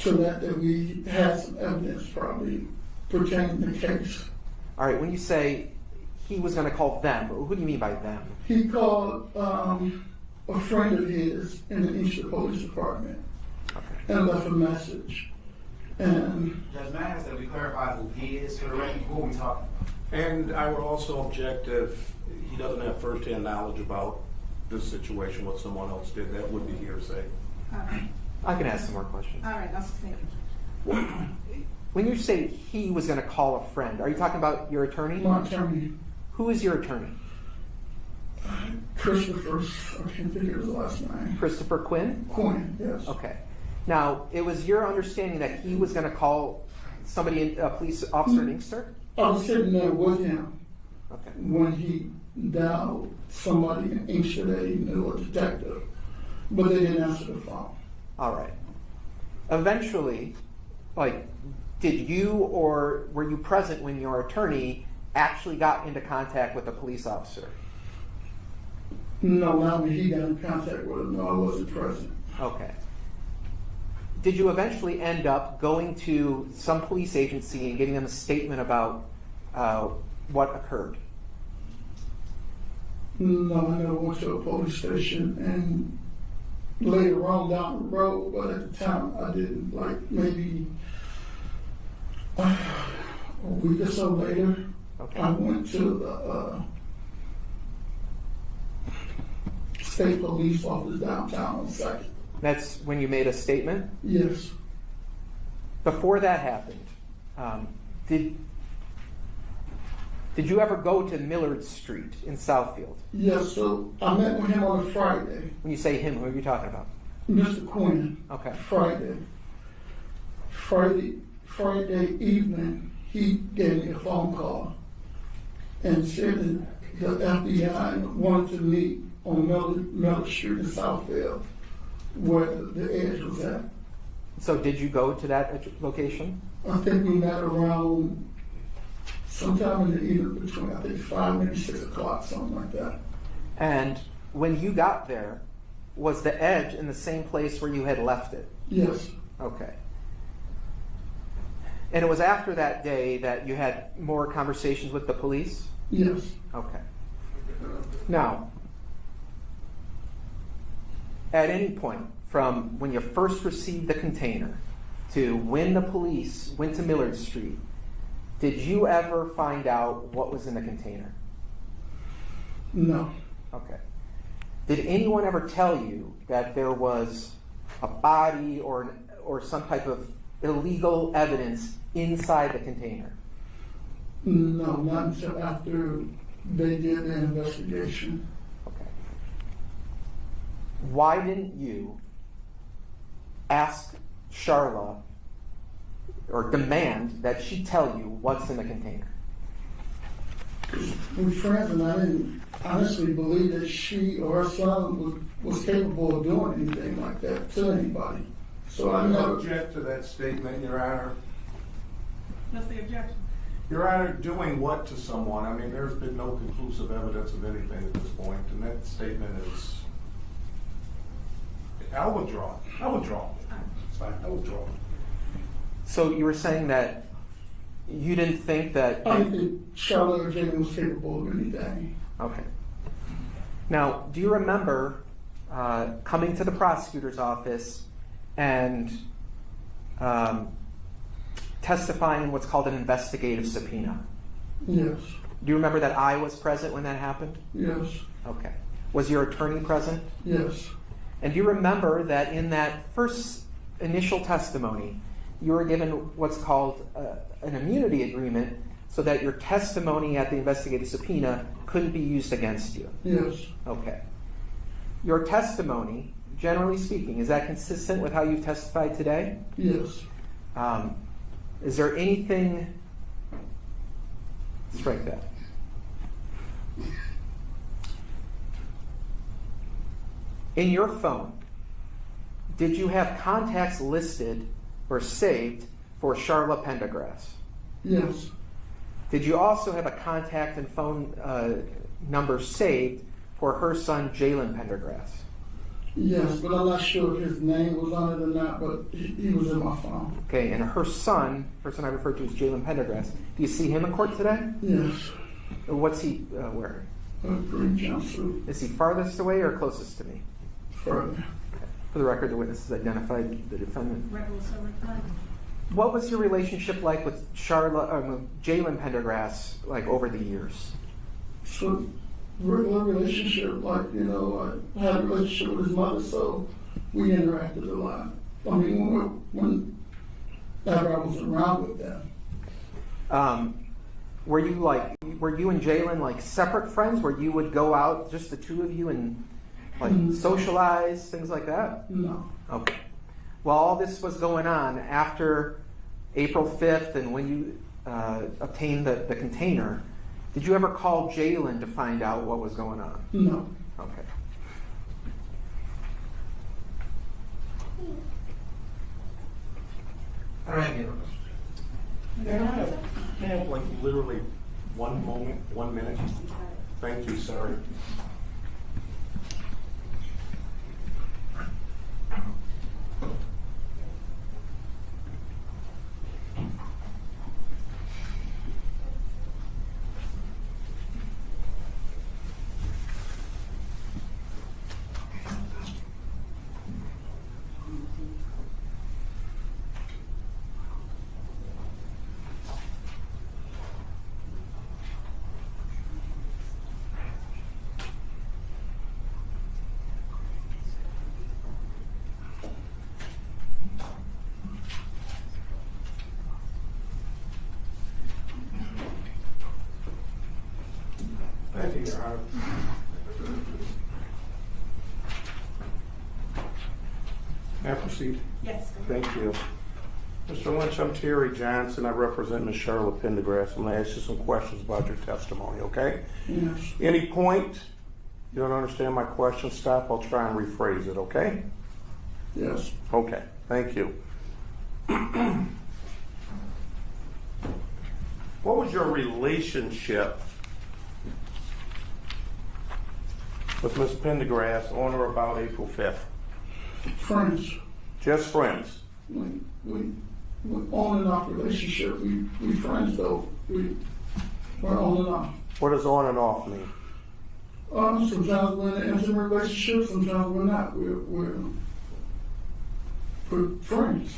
that we had some evidence probably pertaining to the case. All right, when you say he was going to call them, who do you mean by them? He called a friend of his in the Eastern Police Department and left a message. And Judge Matt has that we clarify who he is for the record before we talk. And I would also object if he doesn't have firsthand knowledge about this situation, what someone else did. That would be hearsay. All right. I can ask some more questions. All right, I'll think. When you say he was going to call a friend, are you talking about your attorney? my attorney, Who is your attorney? Christopher, I can't think of his last name. Christopher Quinn? Quinn, yes. Okay. Now, it was your understanding that he was going to call somebody, a police officer in Inkster? I was sitting there with him Okay. when he dialed somebody in Inkster that he knew, a detective, but they didn't answer the phone. All right. Eventually, did you or were you present when your attorney actually got into contact with a police officer? No, not when he got in contact with him. No, I wasn't present. Okay. Did you eventually end up going to some police agency and getting them a statement about what occurred? No, I never went to a police station, and later on down the road, but at the time I didn't. Maybe a week or so later, Okay. I went to the state police office downtown on 2nd. That's when you made a statement? Yes. Before that happened, did you ever go to Millard Street in Southfield? Yes, so I met with him on a Friday. When you say him, who are you talking about? Mr. Quinn. Okay. Friday evening, he gave me a phone call and said that the FBI wanted to meet on Miller Street in Southfield, where the edge was at. So did you go to that location? I think we met around sometime in the evening between, I think, 5, maybe 6 o'clock, something like that. And when you got there, was the edge in the same place where you had left it? Yes. Okay. And it was after that day that you had more conversations with the police? Yes. Okay. Now, at any point from when you first received the container to when the police went to Millard Street, did you ever find out what was in the container? No. Okay. Did anyone ever tell you that there was a body or some type of illegal evidence inside the container? No, not until after they did the investigation. Okay. Why didn't you ask Charla or demand that she tell you what's in the container? We're friends, and I didn't honestly believe that she or her son was capable of doing anything like that to anybody. So I never object to that statement, Your Honor. What's the objection? Your Honor, doing what to someone? I mean, there's been no conclusive evidence of anything at this point, and that statement is. I'll withdraw. It's fine. I'll withdraw. So you were saying that you didn't think that. I didn't think Charlotte or Jalen was capable of anything. Okay. Now, do you remember coming to the prosecutor's office and testifying in what's called an investigative subpoena? Yes. Do you remember that I was present when that happened? Yes. Okay. Was your attorney present? Yes. And do you remember that in that first initial testimony, you were given what's called an immunity agreement so that your testimony at the investigative subpoena couldn't be used against you? Yes. Okay. Your testimony, generally speaking, is that consistent with how you've testified today? Yes. Is there anything... Strike that. In your phone, did you have contacts listed or saved for Charla Pendergrass? Yes. Did you also have a contact and phone number saved for her son, Jalen Pendergrass? Yes, but I'm not sure if his name was on it or not, but he was in my phone. Okay, and her son, person I referred to as Jalen Pendergrass, do you see him in court today? Yes. What's he wearing? A green jumpsuit. Is he farthest away or closest to me? Further. Okay. For the record, the witnesses identified the defendant. Rebel silver flag. What was your relationship like with Jalen Pendergrass, like over the years? So, regular relationship, like, I had a relationship with his mother, so we interacted a lot. I mean, whenever I was around with them. Were you and Jalen like separate friends where you would go out, just the two of you, and like socialize, things like that? No. Okay. Well, all this was going on after April 5th and when you obtained the container. Did you ever call Jalen to find out what was going on? No. Okay. All right. Can I have like literally 1 moment, 1 minute? Thank you, sorry. Thank you, Your Honor. May I proceed? Yes. go ahead. Thank you. Mr. Lynch, I'm Terry Johnson. I represent Ms. Charla Pendergrass. I'm going to ask you some questions about your testimony, okay? Yes. Any point you don't understand my question, stop. I'll try and rephrase it, okay? Yes. Okay, thank you. What was your relationship with Ms. Pendergrass on or about April 5th? Friends. Just friends? We on and off relationship. We friends though. We're on and off. What does on and off mean? Sometimes we're in an intimate relationship, sometimes we're not. We're friends.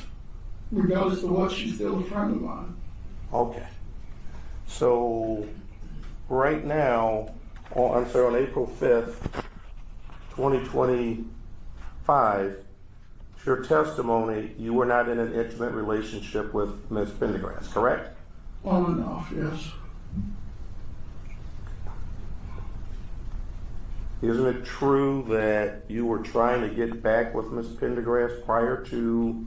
Regardless of what, she's still a friend of mine. Okay. So, right now, on April 5th, 2025, your testimony, you were not in an intimate relationship with Ms. Pendergrass, correct? On and off, yes. Isn't it true that you were trying to get back with Ms. Pendergrass prior to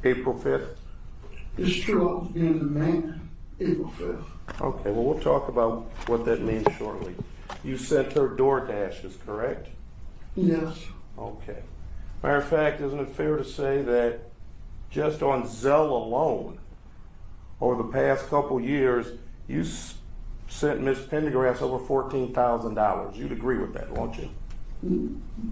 April 5th? It's true I was being the man April 5th. Okay, well, we'll talk about what that means shortly. You sent her door dashes, correct? Yes. Okay. Matter of fact, isn't it fair to say that just on Zelle alone, over the past couple years, you sent Ms. Pendergrass over $14,000. You'd agree with that, won't you?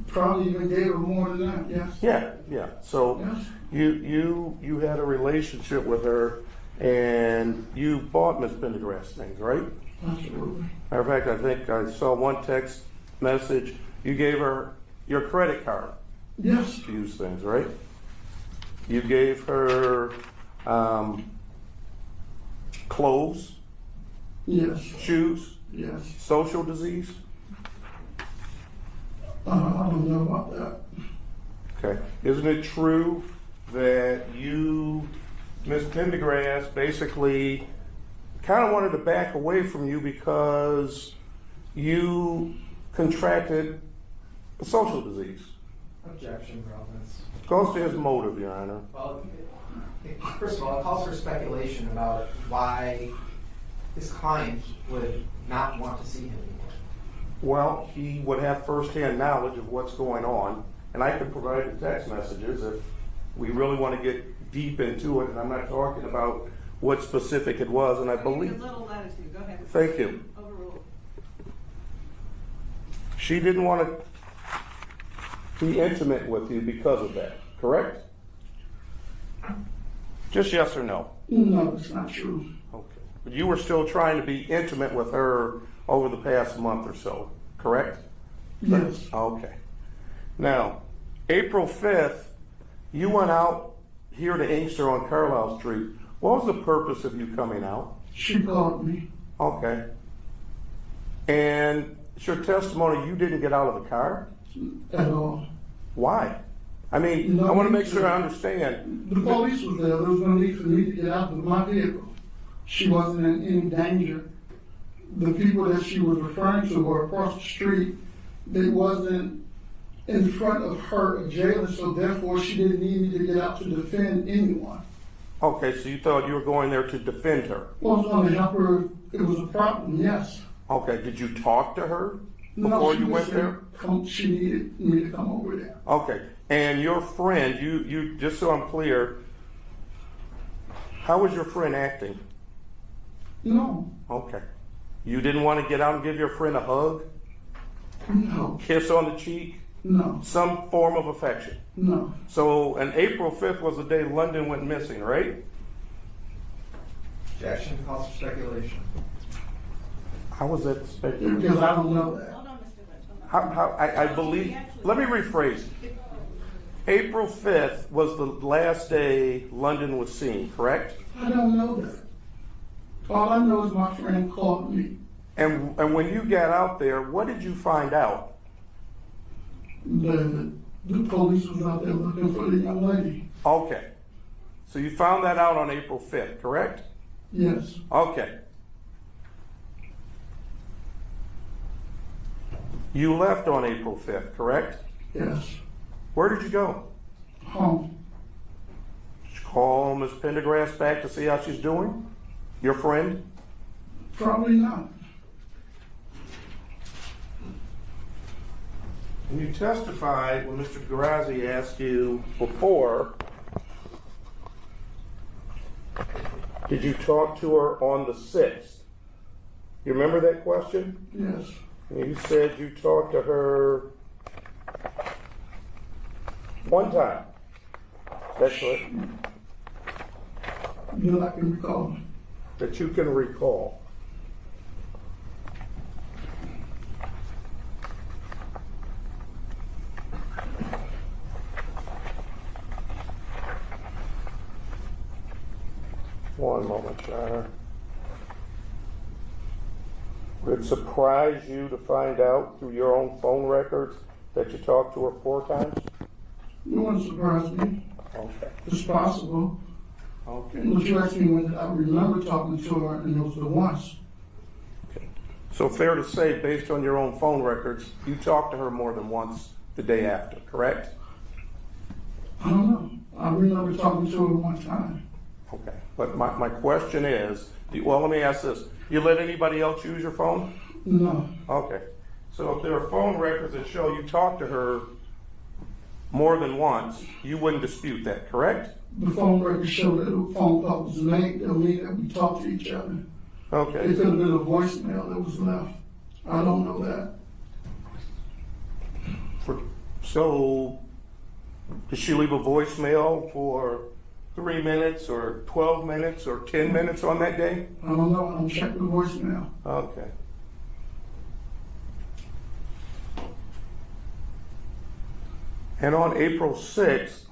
Probably even gave her more than that, yes. Yeah. So Yes. you had a relationship with her, and you bought Ms. Pendergrass things, right? Absolutely. Matter of fact, I think I saw one text message. You gave her your credit card Yes. to use things, right? You gave her clothes, Yes. shoes, Yes. social disease. I don't know about that. Okay. Isn't it true that you, Ms. Pendergrass, basically kind of wanted to back away from you because you contracted a social disease? Objection, relevance. Goes to his motive, Your Honor. Well, first of all, it calls for speculation about why his client would not want to see him anymore. Well, he would have firsthand knowledge of what's going on, and I could provide the text messages if we really want to get deep into it, and I'm not talking about what specific it was, and I believe... A little latitude, go ahead. Thank you. Overruled. She didn't want to be intimate with you because of that, correct? Just yes or no? No, it's not true. Okay. But you were still trying to be intimate with her over the past month or so, correct? Yes. Okay. Now, April 5th, you went out here to Inkster on Carlisle Street. What was the purpose of you coming out? She called me. Okay. And it's your testimony you didn't get out of the car? At all. Why? I mean, No, I want to make sure I understand. The police was there. There was no need for me to get out of my vehicle. She wasn't in any danger. The people that she was referring to were across the street. They wasn't in front of her or Jalen, so therefore she didn't need me to get out to defend anyone. Okay, so you thought you were going there to defend her. Well, I was going to help her if it was a problem, yes. Okay, did you talk to her No, before she you just went said there? she needed me to come over there. Okay, and your friend, you just so I'm clear, how was your friend acting? No, Okay. You didn't want to get out and give your friend a hug? no, Kiss on the cheek? no, Some form of affection? no. So, and April 5th was the day London went missing, right? Objection, calls for speculation. How was that speculation? Because I don't know that. Hold on, Mr. Lynch. Hold on. I believe, let me rephrase. April 5th was the last day London was seen, correct? I don't know that. All I know is my friend called me. And when you got out there, what did you find out? The police was out there looking for the young lady. Okay. So you found that out on April 5th, correct? Yes. Okay. You left on April 5th, correct? Yes. Where did you go? Home. Did you call Ms. Pendergrass back to see how she's doing? Your friend? Probably not. And you testified when Mr. Garazzi asked you before, did you talk to her on the 6th? You remember that question? Yes. And you said you talked to her one time. That's correct? You I can recall. That you can recall. One moment, Charla. Would it surprise you to find out through your own phone records that you talked to her 4 times? It wouldn't surprise me. Okay. It's possible. Okay. But you asked me when I remember talking to her, and it was the once. Okay. So fair to say, based on your own phone records, you talked to her more than once the day after, correct? I don't know. I remember talking to her one time. Okay. But my question is, well, let me ask this. You let anybody else use your phone? No. Okay. So if there are phone records that show you talked to her more than once, you wouldn't dispute that, correct? The phone records show that the phone call was made. That mean that we talked to each other. Okay. It could have been a voicemail that was left. I don't know that. So, did she leave a voicemail for 3 minutes or 12 minutes or 10 minutes on that day? I don't know. I don't check the voicemail. Okay. And on April 6th,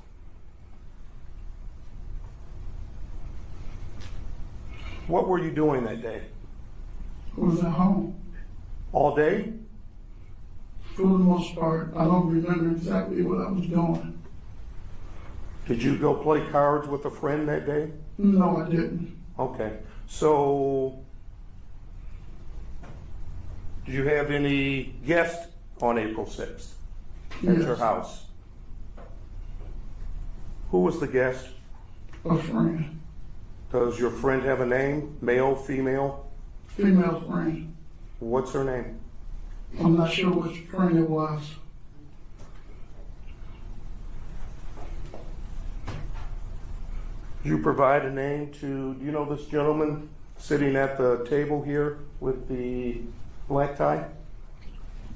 what were you doing that day? I was at home. All day? For the most part, I don't remember exactly what I was doing. Did you go play cards with a friend that day? No, I didn't. Okay. So, did you have any guests on April 6th at your house? Who was the guest? A friend. Does your friend have a name? Male, female? Female friend. What's her name? I'm not sure which friend it was. Did you provide a name to, do you know this gentleman sitting at the table here with the black tie?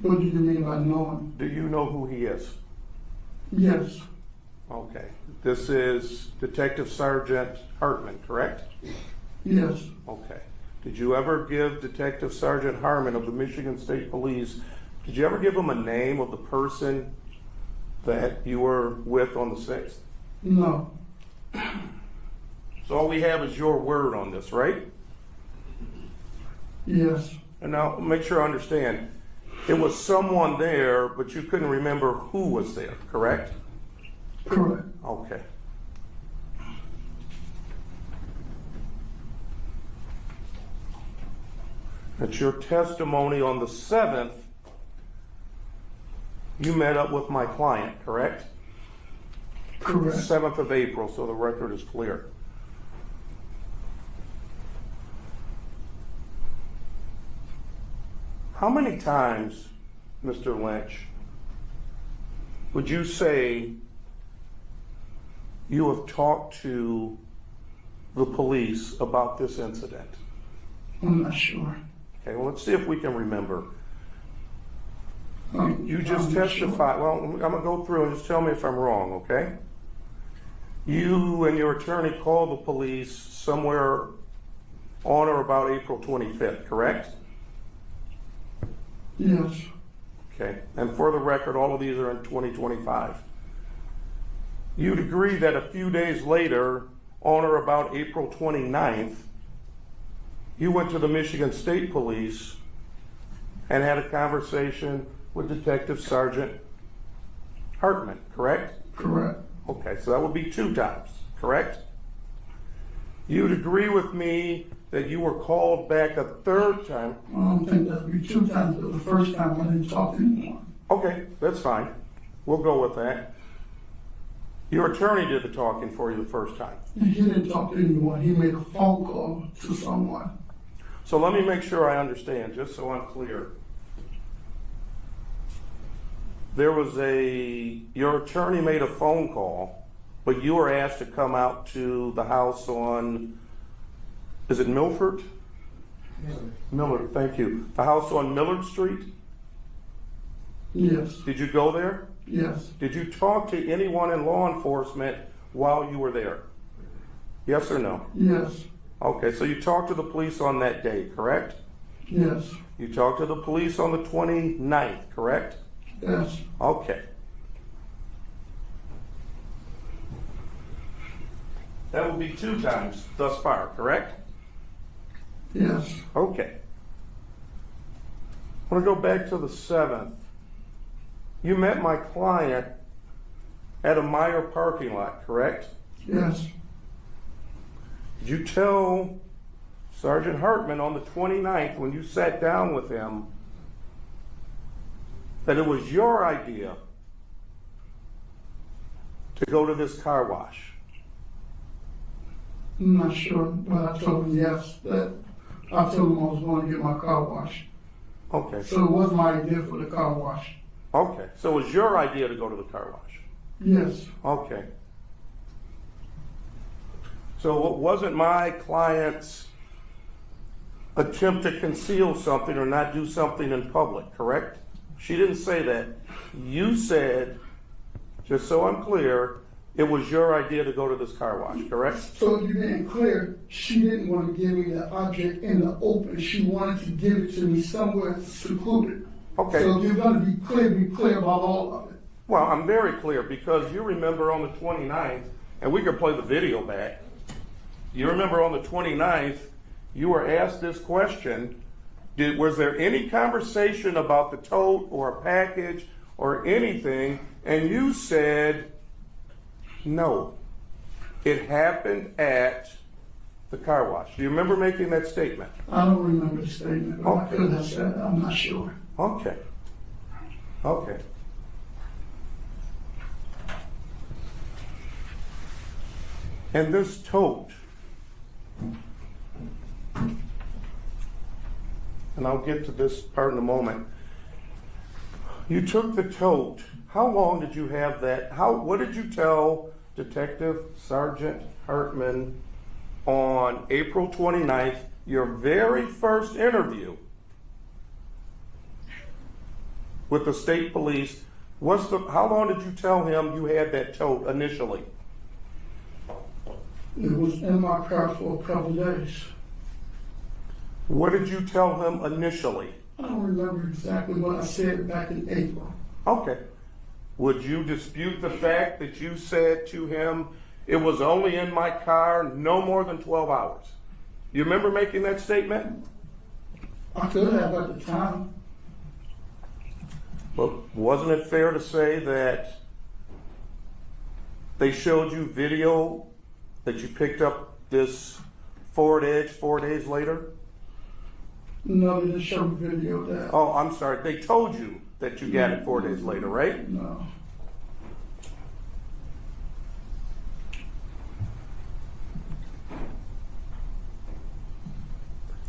What do you mean by knowing? Do you know who he is? Yes. Okay. This is Detective Sergeant Hartman, correct? Yes. Okay. Did you ever give Detective Sergeant Hartman of the Michigan State Police, did you ever give him a name of the person that you were with on the 6th? No. So all we have is your word on this, right? Yes. And now make sure I understand. It was someone there, but you couldn't remember who was there, correct? Correct. Okay. At your testimony on the 7th, you met up with my client, correct? Correct. 7th of April, so the record is clear. How many times, Mr. Lynch, would you say you have talked to the police about this incident? I'm not sure. Okay, well, let's see if we can remember. You just testified. Well, I'm going to go through and just tell me if I'm wrong, okay? You and your attorney called the police somewhere on or about April 25th, correct? Yes. Okay, and for the record, all of these are in 2025. You'd agree that a few days later, on or about April 29th, you went to the Michigan State Police and had a conversation with Detective Sergeant Hartman, correct? Correct. Okay, so that would be 2 times, correct? You'd agree with me that you were called back a 3rd time. I don't think that would be 2 times, but the first time I didn't talk to anyone. Okay, that's fine. We'll go with that. Your attorney did the talking for you the first time. He didn't talk to anyone. He made a phone call to someone. So let me make sure I understand, just so I'm clear. Your attorney made a phone call, but you were asked to come out to the house on, is it Milford? Millard, thank you. The house on Millard Street? Yes. Did you go there? Yes. Did you talk to anyone in law enforcement while you were there? Yes or no? Yes. Okay, so you talked to the police on that day, correct? Yes. You talked to the police on the 29th, correct? Yes. Okay. That would be 2 times thus far, correct? Yes. Okay. I want to go back to the 7th. You met my client at a Meyer parking lot, correct? Yes. Did you tell Sergeant Hartman on the 29th, when you sat down with him, that it was your idea to go to this car wash? I'm not sure, but I told him yes, that I told him I was going to get my car washed. Okay. So it was my idea for the car wash. Okay. So it was your idea to go to the car wash? Yes. Okay. So it wasn't my client's attempt to conceal something or not do something in public, correct? She didn't say that. You said, just so I'm clear, it was your idea to go to this car wash, correct? So if you're being clear, she didn't want to give me the object in the open. She wanted to give it to me somewhere secluded. Okay. So if you're going to be clear about all of it. Well, I'm very clear because you remember on the 29th, and we could play the video back. You remember on the 29th, you were asked this question. Was there any conversation about the tote or a package or anything? And you said, no. It happened at the car wash. Do you remember making that statement? I don't remember the statement, but Okay. I could have said it. I'm not sure. Okay. Okay. And this tote, and I'll get to this part in a moment. You took the tote. How long did you have that? What did you tell Detective Sergeant Hartman on April 29th, your very first interview with the state police? How long did you tell him you had that tote initially? It was in my car for a couple days. What did you tell him initially? I don't remember exactly what I said back in April. Okay. Would you dispute the fact that you said to him, it was only in my car no more than 12 hours? You remember making that statement? I could have at the time. But wasn't it fair to say that they showed you video that you picked up this Ford Edge 4 days later? No, they didn't show me video of that. Oh, I'm sorry. They told you that you got it 4 days later, right? No.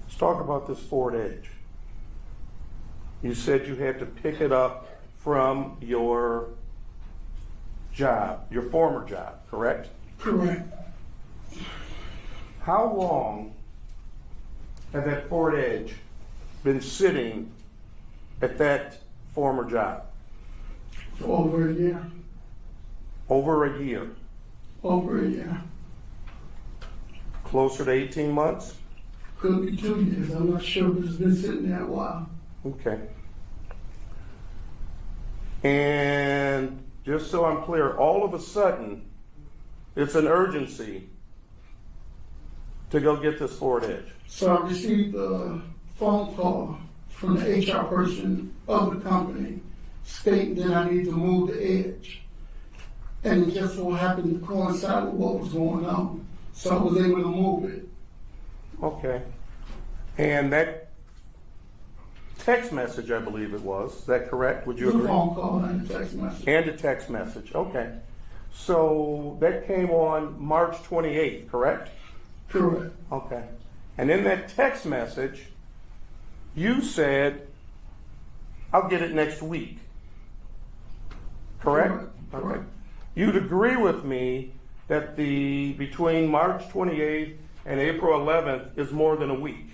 Let's talk about this Ford Edge. You said you had to pick it up from your job, your former job, correct? Correct. How long had that Ford Edge been sitting at that former job? For over a year. Over a year. Over a year. Closer to 18 months? Could be 2 years. I'm not sure, but it's been sitting there a while. Okay. And just so I'm clear, all of a sudden, it's an urgency to go get this Ford Edge. So I received a phone call from the HR person of the company stating that I need to move the Edge. And it just so happened to coincide with what was going on. So I was able to move it. Okay. And that text message, I believe it was, is that correct? Would you It was agree? a phone call and a text message. And a text message, okay. So that came on March 28th, correct? Correct. Okay. And in that text message, you said, I'll get it next week. Correct? Okay. You'd agree with me that between March 28th and April 11th is more than a week.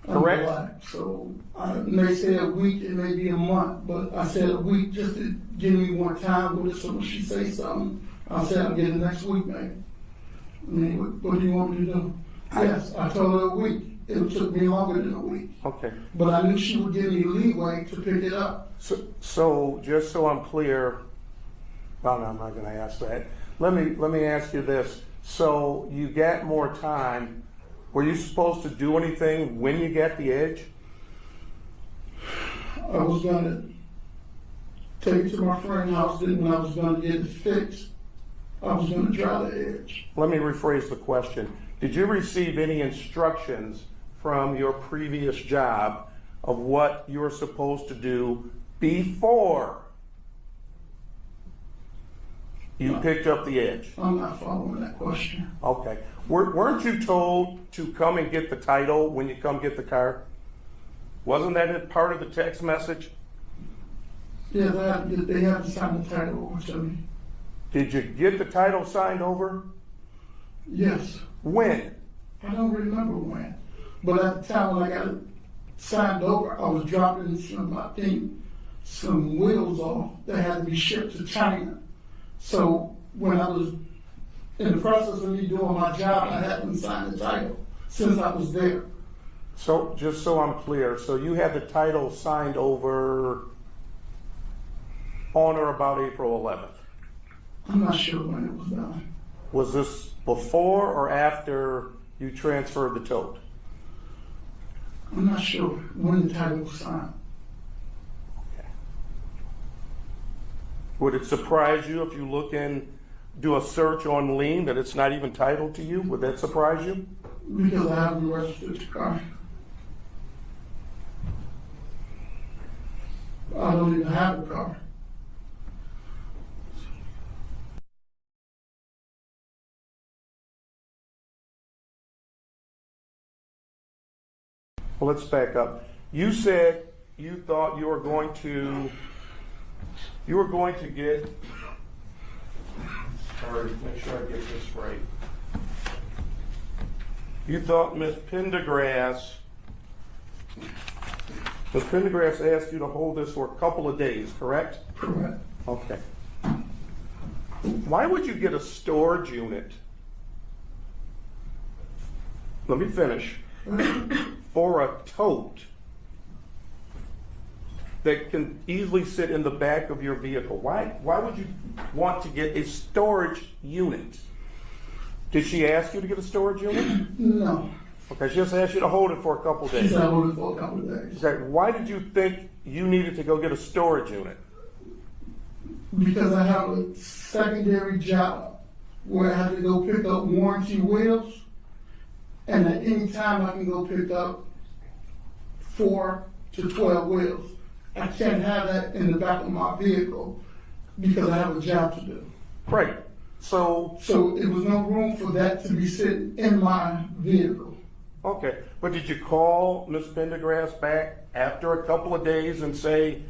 Correct? So I may say a week, it may be a month, but I said a week just to give me more time with it. So when she say something, I'll say I'll get it next week, maybe. I mean, what do you want me to do? Yes, I told her a week. It took me longer than a week. Okay. But I knew she would give me leeway to pick it up. So just so I'm clear, well, no, I'm not going to ask that. Let me ask you this. So you got more time. Were you supposed to do anything when you got the edge? I was going to take it to my friend's house. Then when I was going to get it fixed, I was going to dry the edge. Let me rephrase the question. Did you receive any instructions from your previous job of what you were supposed to do before you picked up the edge? I'm not following that question. Okay. Weren't you told to come and get the title when you come get the car? Wasn't that part of the text message? Yeah, they have to sign the title over to me. Did you get the title signed over? Yes. When? I don't remember when. But at the time when I got it signed over, I was dropping some wheels off that had to be shipped to China. So when I was in the process of me doing my job, I hadn't signed the title since I was there. So just so I'm clear, so you had the title signed over on or about April 11th? I'm not sure when it was done. Was this before or after you transferred the tote? I'm not sure when the title was signed. Okay. Would it surprise you if you look and do a search on lien that it's not even titled to you? Would that surprise you? Because I haven't registered the car. I don't even have a car. Well, let's back up. You said you thought you were going to get, sorry, make sure I get this right. You thought Ms. Pendergrass asked you to hold this for a couple of days, correct? Correct. Okay. Why would you get a storage unit? Let me finish. For a tote that can easily sit in the back of your vehicle. Why would you want to get a storage unit? Did she ask you to get a storage unit? No. Okay, she just asked you to hold it for a couple of days. She said hold it for a couple of days. Okay, why did you think you needed to go get a storage unit? Because I have a secondary job where I have to go pick up warranty wheels, and at any time I can go pick up 4 to 12 wheels. I can't have that in the back of my vehicle because I have a job to do. Right. So it was no room for that to be sitting in my vehicle. Okay, but did you call Ms. Pendergrass back after a couple of days and say,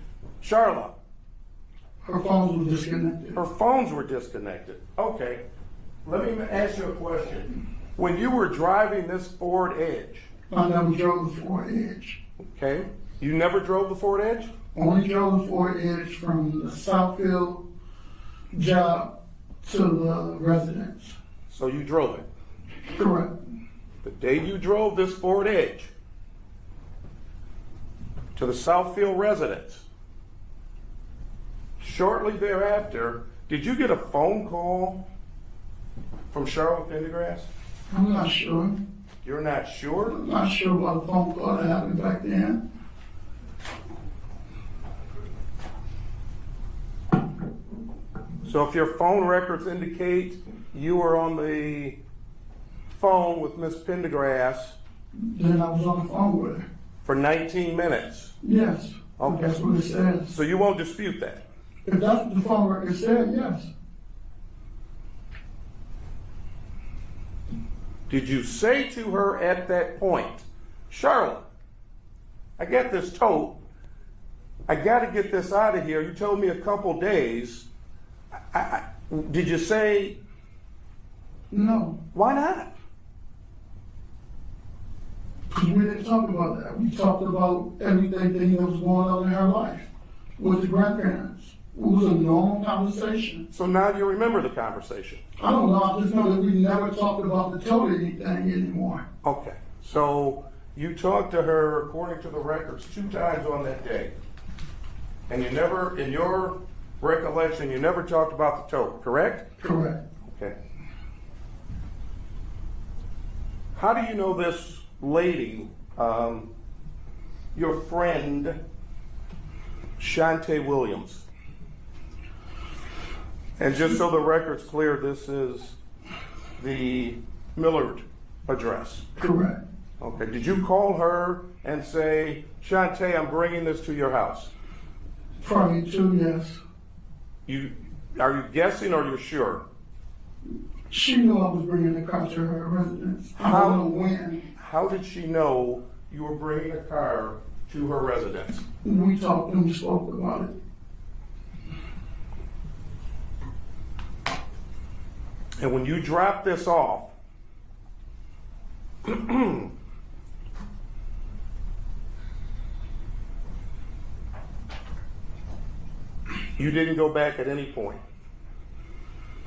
Charla? Her phones were disconnected. Her phones were disconnected. Okay, let me ask you a question. When you were driving this Ford Edge. I never drove the Ford Edge. Okay, you never drove the Ford Edge? Only drove the Ford Edge from the Southfield job to the residence. So you drove it? Correct. The day you drove this Ford Edge to the Southfield residence, shortly thereafter, did you get a phone call from Charla Pendergrass? I'm not sure. You're not sure? I'm not sure about the phone call that happened back then. So if your phone records indicate you were on the phone with Miss Pendergrass, then I was on the phone with her. For 19 minutes? Yes. Okay. That's what it says. So you won't dispute that? If that's what the phone record said, yes. Did you say to her at that point, Charla, I got this tote. I got to get this out of here. You told me a couple days. Did you say? No. Why not? Because we didn't talk about that. We talked about everything that was going on in her life with the grandparents. It was a normal conversation. So now you remember the conversation. I don't know. I just know that we never talked about the total anything anymore. Okay. So you talked to her, according to the records, 2 times on that day. And you never, in your recollection, you never talked about the tote, correct? Correct. Okay. How do you know this lady, your friend, Shantae Williams? And just so the record's clear, this is the Millard address. Correct. Okay. Did you call her and say, Shantae, I'm bringing this to your house? Probably 2, yes. Are you guessing or you're sure? She knew I was bringing the car to her residence. I don't know when. How did she know you were bringing a car to her residence? We talked and we spoke about it. And when you dropped this off, you didn't go back at any point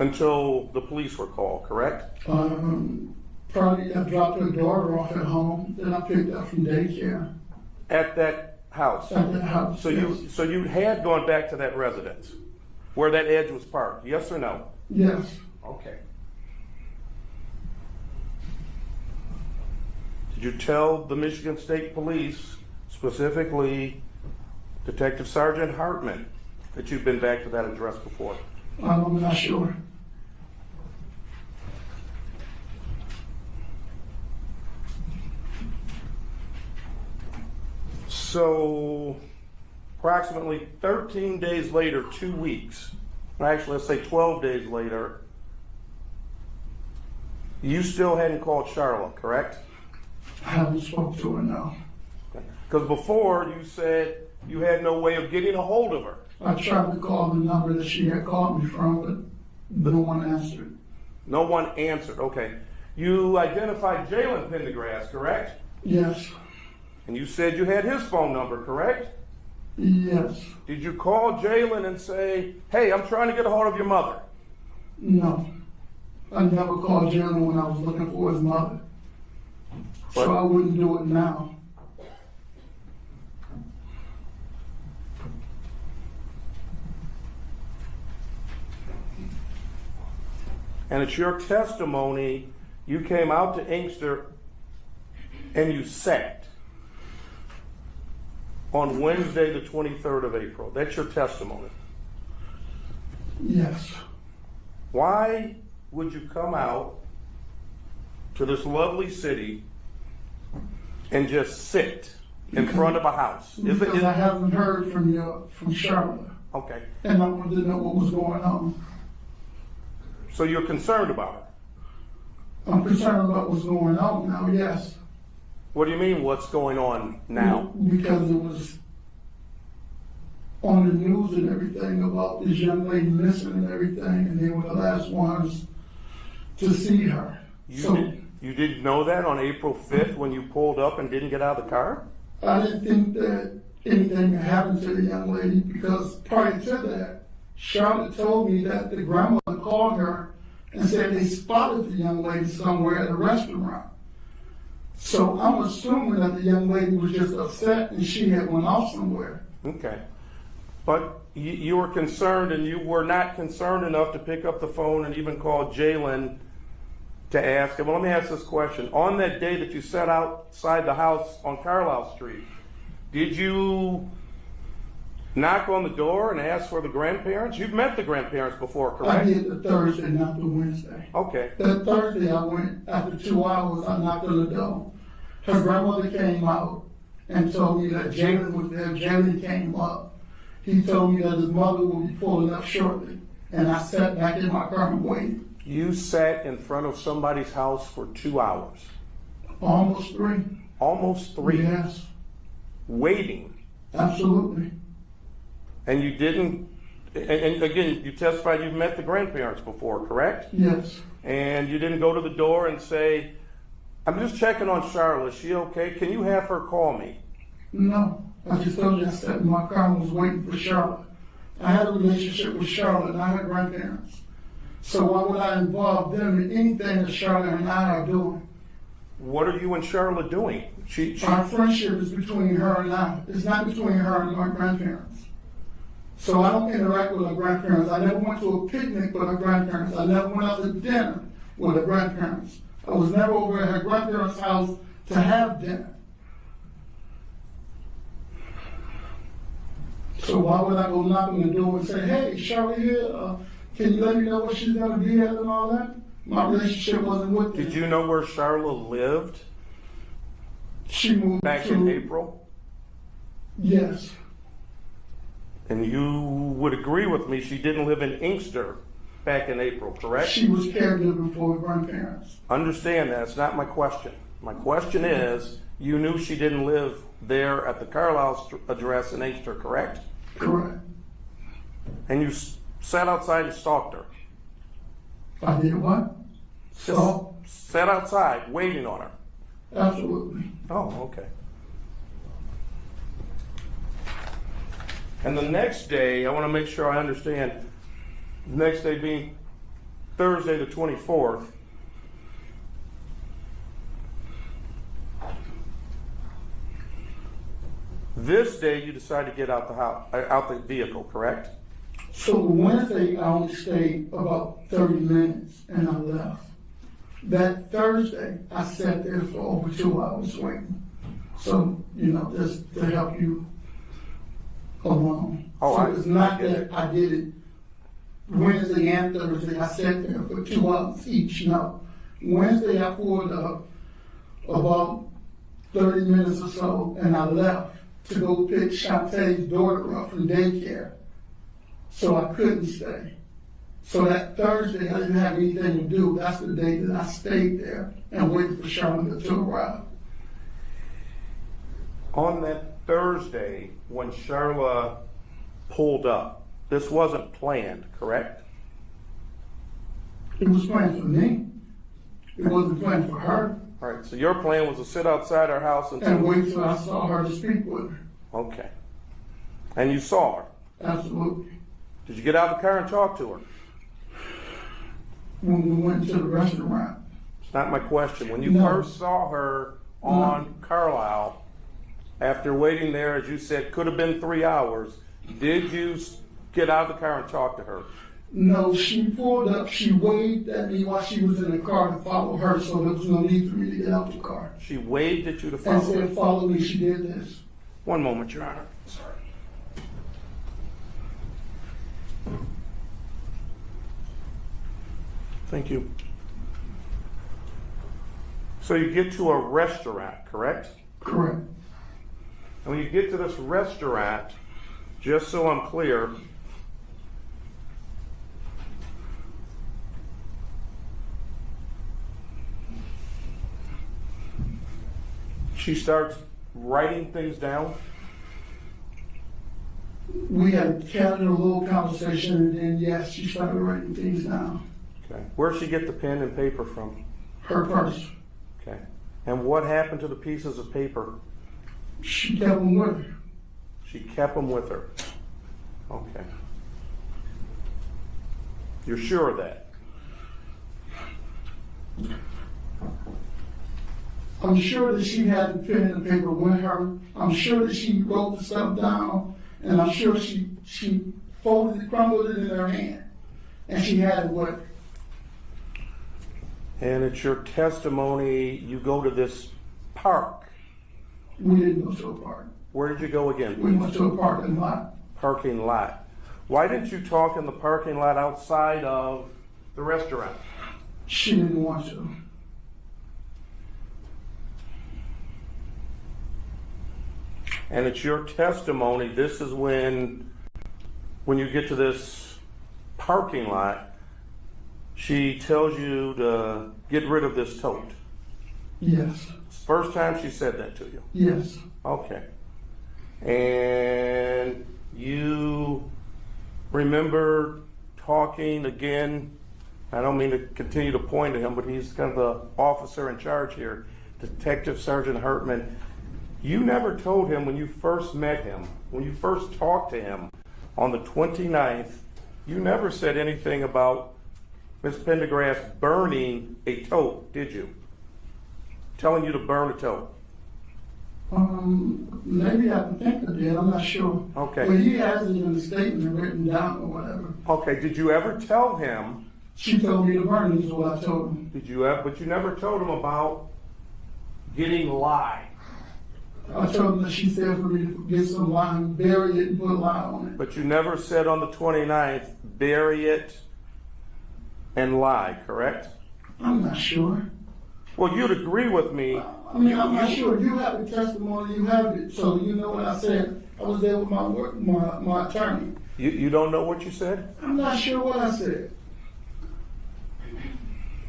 until the police were called, correct? Probably I dropped her daughter off at home, then I picked up from daycare. At that house? At that house, So yes. you had gone back to that residence where that Edge was parked, yes or no? Yes. Okay. Did you tell the Michigan State Police, specifically Detective Sergeant Hartman, that you've been back to that address before? I'm not sure. So, approximately 13 days later, 2 weeks, actually let's say 12 days later, you still hadn't called Charla, correct? I haven't spoken to her now. Because before you said you had no way of getting a hold of her. I tried to call the number that she had called me from, but no one answered. No one answered, okay. You identified Jalen Pendergrass, correct? Yes. And you said you had his phone number, correct? Yes. Did you call Jalen and say, hey, I'm trying to get a hold of your mother? No. I never called Jalen when I was looking for his mother. So I wouldn't do it now. And it's your testimony, you came out to Inkster and you sat on Wednesday, the 23rd of April. That's your testimony. Yes. Why would you come out to this lovely city and just sit in front of a house? Because I haven't heard from Charla. Okay. And I wanted to know what was going on. So you're concerned about it? I'm concerned about what's going on now, yes. What do you mean, what's going on now? Because it was on the news and everything about this young lady missing and everything, and they were the last ones to see her. You didn't know that on April 5th when you pulled up and didn't get out of the car? I didn't think that anything had happened to the young lady because prior to that, Charlotte told me that the grandmother called her and said they spotted the young lady somewhere at a restaurant. So I'm assuming that the young lady was just upset and she had went off somewhere. Okay. But you were concerned, and you were not concerned enough to pick up the phone and even call Jalen to ask him. Well, let me ask this question. On that day that you sat outside the house on Carlisle Street, did you knock on the door and ask for the grandparents? You've met the grandparents before, correct? I did the Thursday, not the Wednesday. Okay. That Thursday I went, after 2 hours, I knocked on the door. Her grandmother came out and told me that Jalen was there. Jalen came up. He told me that his mother would be pulling up shortly. And I sat back in my car and waited. You sat in front of somebody's house for 2 hours. Almost 3. Almost 3. Yes, Waiting. absolutely. And you didn't, and again, you testified you've met the grandparents before, correct? Yes. And you didn't go to the door and say, I'm just checking on Charla, is she okay? Can you have her call me? No, I just told you I sat in my car and was waiting for Charlotte. I had a relationship with Charlotte, not her grandparents. So why would I involve them in anything that Charlotte and I are doing? What are you and Charla doing? Our friendship is between her and I. It's not between her and my grandparents. So I don't interact with her grandparents. I never went to a picnic with her grandparents. I never went out to dinner with her grandparents. I was never over at her grandparents' house to have dinner. So why would I go knock on the door and say, hey, Charlotte here, can you let me know what she's gonna be at and all that? My relationship wasn't with them. Did you know where Charla lived She moved back to, in April? Yes, And you would agree with me, she didn't live in Inkster back in April, correct? she was caregiving for her grandparents. Understand that, it's not my question. My question is, you knew she didn't live there at the Carlisle address in Inkster, correct? Correct. And you sat outside and stalked her? I did what? So, Sat outside, waiting on her? absolutely. Oh, okay. And the next day, I want to make sure I understand, the next day being Thursday the 24th, this day you decide to get out the house, out the vehicle, correct? So Wednesday, I only stayed about 30 minutes and I left. That Thursday, I sat there for over 2 hours waiting. So, just to help you along. Oh, so I it's not get that it. I did it Wednesday and Thursday. I sat there for 2 hours each. No. Wednesday, I pulled up about 30 minutes or so and I left to go pick Shantae's daughter up from daycare. So I couldn't stay. So that Thursday, I didn't have anything to do. That's the day that I stayed there and waited for Charlotte to arrive. On that Thursday, when Charla pulled up, this wasn't planned, correct? It was planned for me. It wasn't planned for her. All right, so your plan was to sit outside her house until... And wait till I saw her to speak with her. Okay. And you saw her? Absolutely. Did you get out of the car and talk to her? When we went to the restaurant. It's not my question. When you No. first saw her on Carlisle, after waiting there, as you said, could have been 3 hours, did you get out of the car and talk to her? No, she pulled up. She waved at me while she was in the car to follow her, so there was no need for me to get out the car. She waved at you to And follow her? said, follow me. She did this. One moment, Your Honor. Sorry. Thank you. So you get to a restaurant, correct? Correct. And when you get to this restaurant, just so I'm clear, she starts writing things down. We had a little conversation, and then, yes, she started writing things down. Okay. Where'd she get the pen and paper from? Her purse. Okay. And what happened to the pieces of paper? She kept them with her. She kept them with her. Okay. You're sure of that? I'm sure that she had the pen and the paper with her. I'm sure that she wrote the stuff down, and I'm sure she folded it, crumbled it in her hand, and she had it with her. And it's your testimony, you go to this park. We didn't go to a park. Where did you go again? We went to a parking lot. Parking lot. Why didn't you talk in the parking lot outside of the restaurant? She didn't want to. And it's your testimony, this is when you get to this parking lot, she tells you to get rid of this tote. Yes. First time she said that to you? Yes. Okay. And you remember talking again, I don't mean to continue to point to him, but he's kind of the officer in charge here, Detective Sergeant Hartman. You never told him when you first met him, when you first talked to him on the 29th, you never said anything about Ms. Pendergrass burning a tote, did you? Telling you to burn a tote. Maybe I can think of it. I'm not sure. Okay. But he has it in the statement written down or whatever. Okay. Did you ever tell him? She told me to burn it is what I told him. Did you ever? But you never told him about getting lye. I told him that she said for me to get some lime, bury it, and put lye on it. But you never said on the 29th, bury it and lie, correct? I'm not sure. Well, you'd agree with me. I mean, I'm not sure. You have the testimony, you have it, so you know what I said. I was there with my attorney. You don't know what you said? I'm not sure what I said.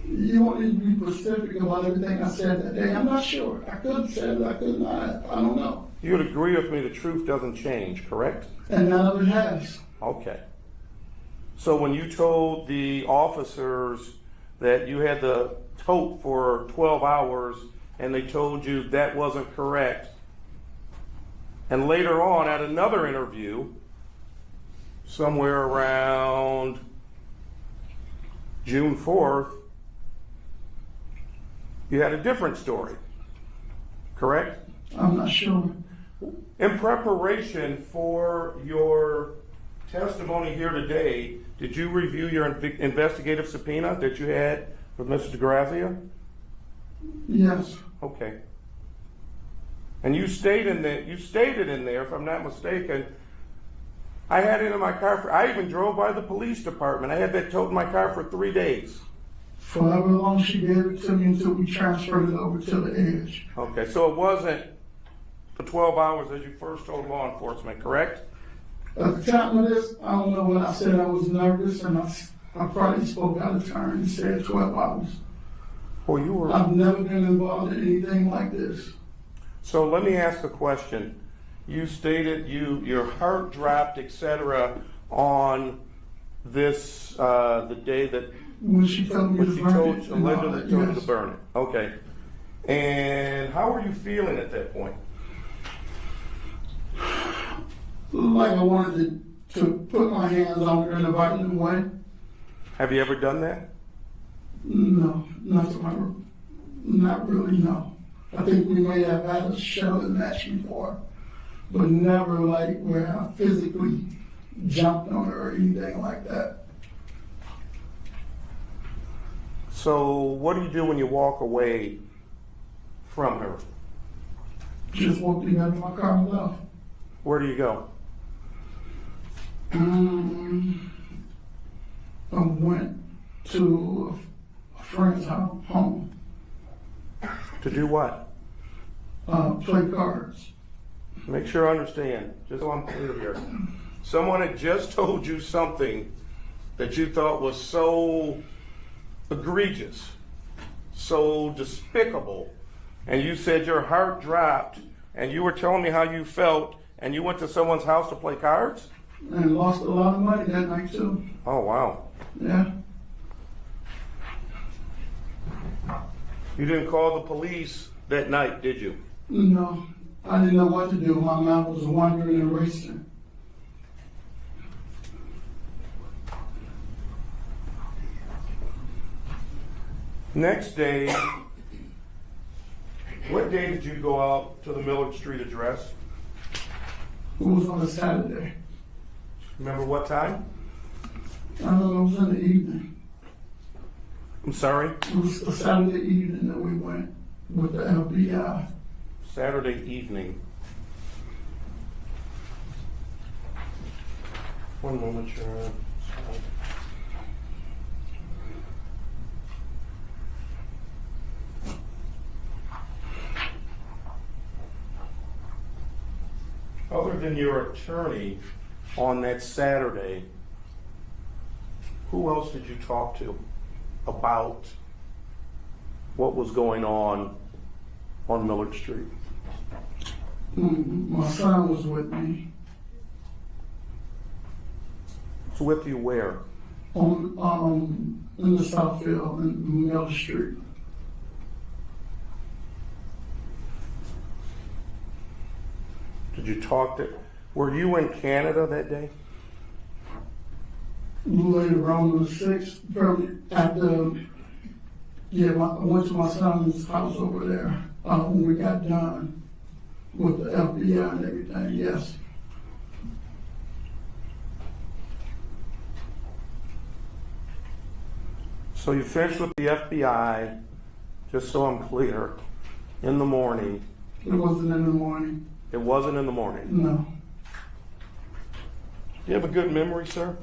You want me to be specific about everything I said that day? I'm not sure. I could have said it, I could not. I don't know. You'd agree with me the truth doesn't change, correct? And none of it has. Okay. So when you told the officers that you had the tote for 12 hours and they told you that wasn't correct, and later on at another interview, somewhere around June 4th, you had a different story, correct? I'm not sure. In preparation for your testimony here today, did you review your investigative subpoena that you had with Mr. DeGrazia? Yes. Okay. And you stated in there, if I'm not mistaken, I had it in my car I even drove by the police department. I had that tote in my car for 3 days. For however long she gave it to me until we transferred it over to the edge. Okay, so it wasn't the 12 hours as you first told law enforcement, correct? At the time of this, I don't know what I said. I was nervous and I probably spoke out of turn and said 12 hours. Well, you were. I've never been involved in anything like this. So let me ask a question. You stated your heart dropped, etc., on this the day that when she told me to burn it. Allegedly told you to burn it. Okay. And how were you feeling at that point? Like I wanted to put my hands on her in a violent way. Have you ever done that? No, not really, no. I think we may have had a shoulder match before, but never like where I physically jumped on her or anything like that. So what do you do when you walk away from her? Just walked in out of my car and left. Where do you go? I went to a friend's house, home. To do what? Play cards. Make sure I understand, just so I'm clear here. Someone had just told you something that you thought was so egregious, so despicable, and you said your heart dropped, and you were telling me how you felt, and you went to someone's house to play cards? And lost a lot of money that night too. Oh, wow. Yeah. You didn't call the police that night, did you? No, I didn't know what to do. My mind was wandering and racing. Next day, what day did you go out to the Millard Street address? It was on a Saturday. Remember what time? I don't know, it was in the evening. I'm sorry? It was a Saturday evening that we went with the FBI. Saturday evening. One moment, Sharon. Other than your attorney on that Saturday, who else did you talk to? about what was going on Millard Street? My son was with me So with you where? on in the Southfield in Miller Street. Did you talk to, were you in Canada that day? Later on the 6th, probably after, I went to my son's house over there when we got done with the FBI and everything, yes. So you finished with the FBI, just so I'm clear, in the morning. It wasn't in the morning, It wasn't in the morning. no. Do you have a good memory, sir?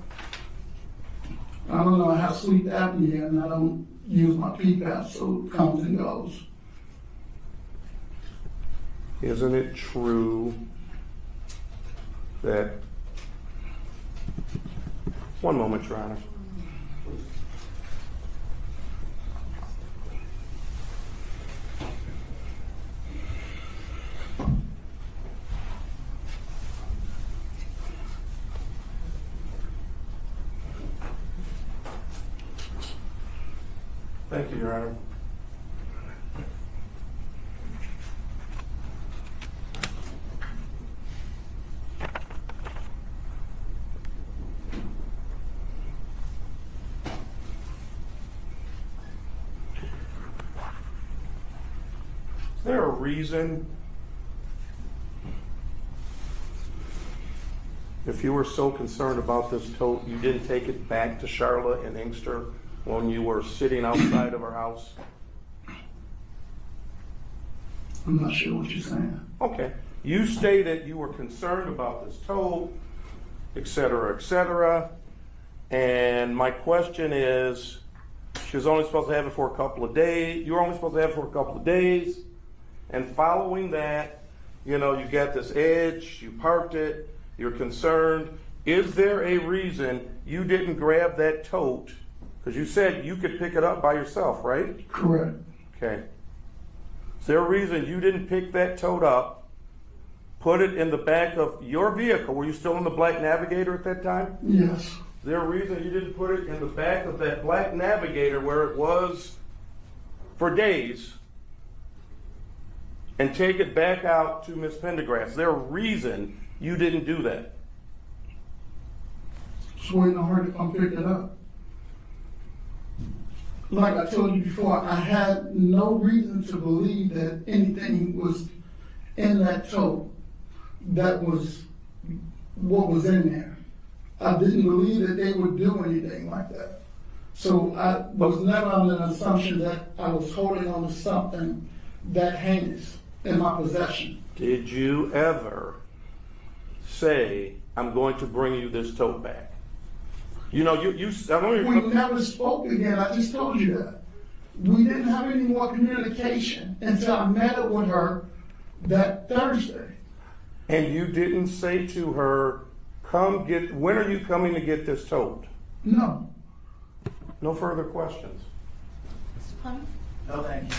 I don't know, I have sleep apnea and I don't use my PPAP, so it comes and goes. Isn't it true that, one moment, Your Honor. Thank you, Your Honor. Is there a reason, if you were so concerned about this tote, you didn't take it back to Charla and Inkster when you were sitting outside of her house? I'm not sure what you're saying. Okay. You stated you were concerned about this tote, et cetera, and my question is, she was only supposed to have it for a couple of days. You were only supposed to have it for a couple of days, and following that, you got this edge, you parked it, you're concerned. Is there a reason you didn't grab that tote? Because you said you could pick it up by yourself, right? Correct. Okay. Is there a reason you didn't pick that tote up, put it in the back of your vehicle? Were you still in the black Navigator at that time? Yes. Is there a reason you didn't put it in the back of that black Navigator where it was for days and take it back out to Ms. Pendergrass? Is there a reason you didn't do that? Just waiting on her to come pick it up. Like I told you before, I had no reason to believe that anything was in that tote that was what was in there. I didn't believe that they would do anything like that. So I was never under the assumption that I was holding on to something that heinous in my possession. Did you ever say, I'm going to bring you this tote back? We never spoke again. I just told you that. We didn't have any more communication until I met up with her that Thursday. And you didn't say to her, when are you coming to get this tote? No. No further questions. Mr. Clemens? No, thank you.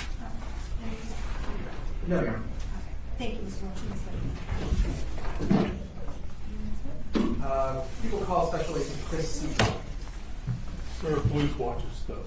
No, No, Your Honor. Thank you, Mr. Roach. People call Special Agent Chris C. Sir, please watch your step.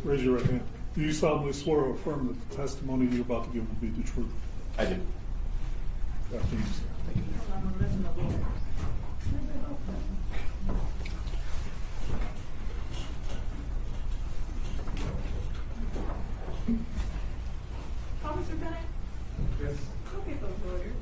Raise your right hand. Do you solemnly swear or affirm that the testimony you're about to give will be the truth? I do. After you, sir. Officer Bennett? Yes. Go get those lawyers.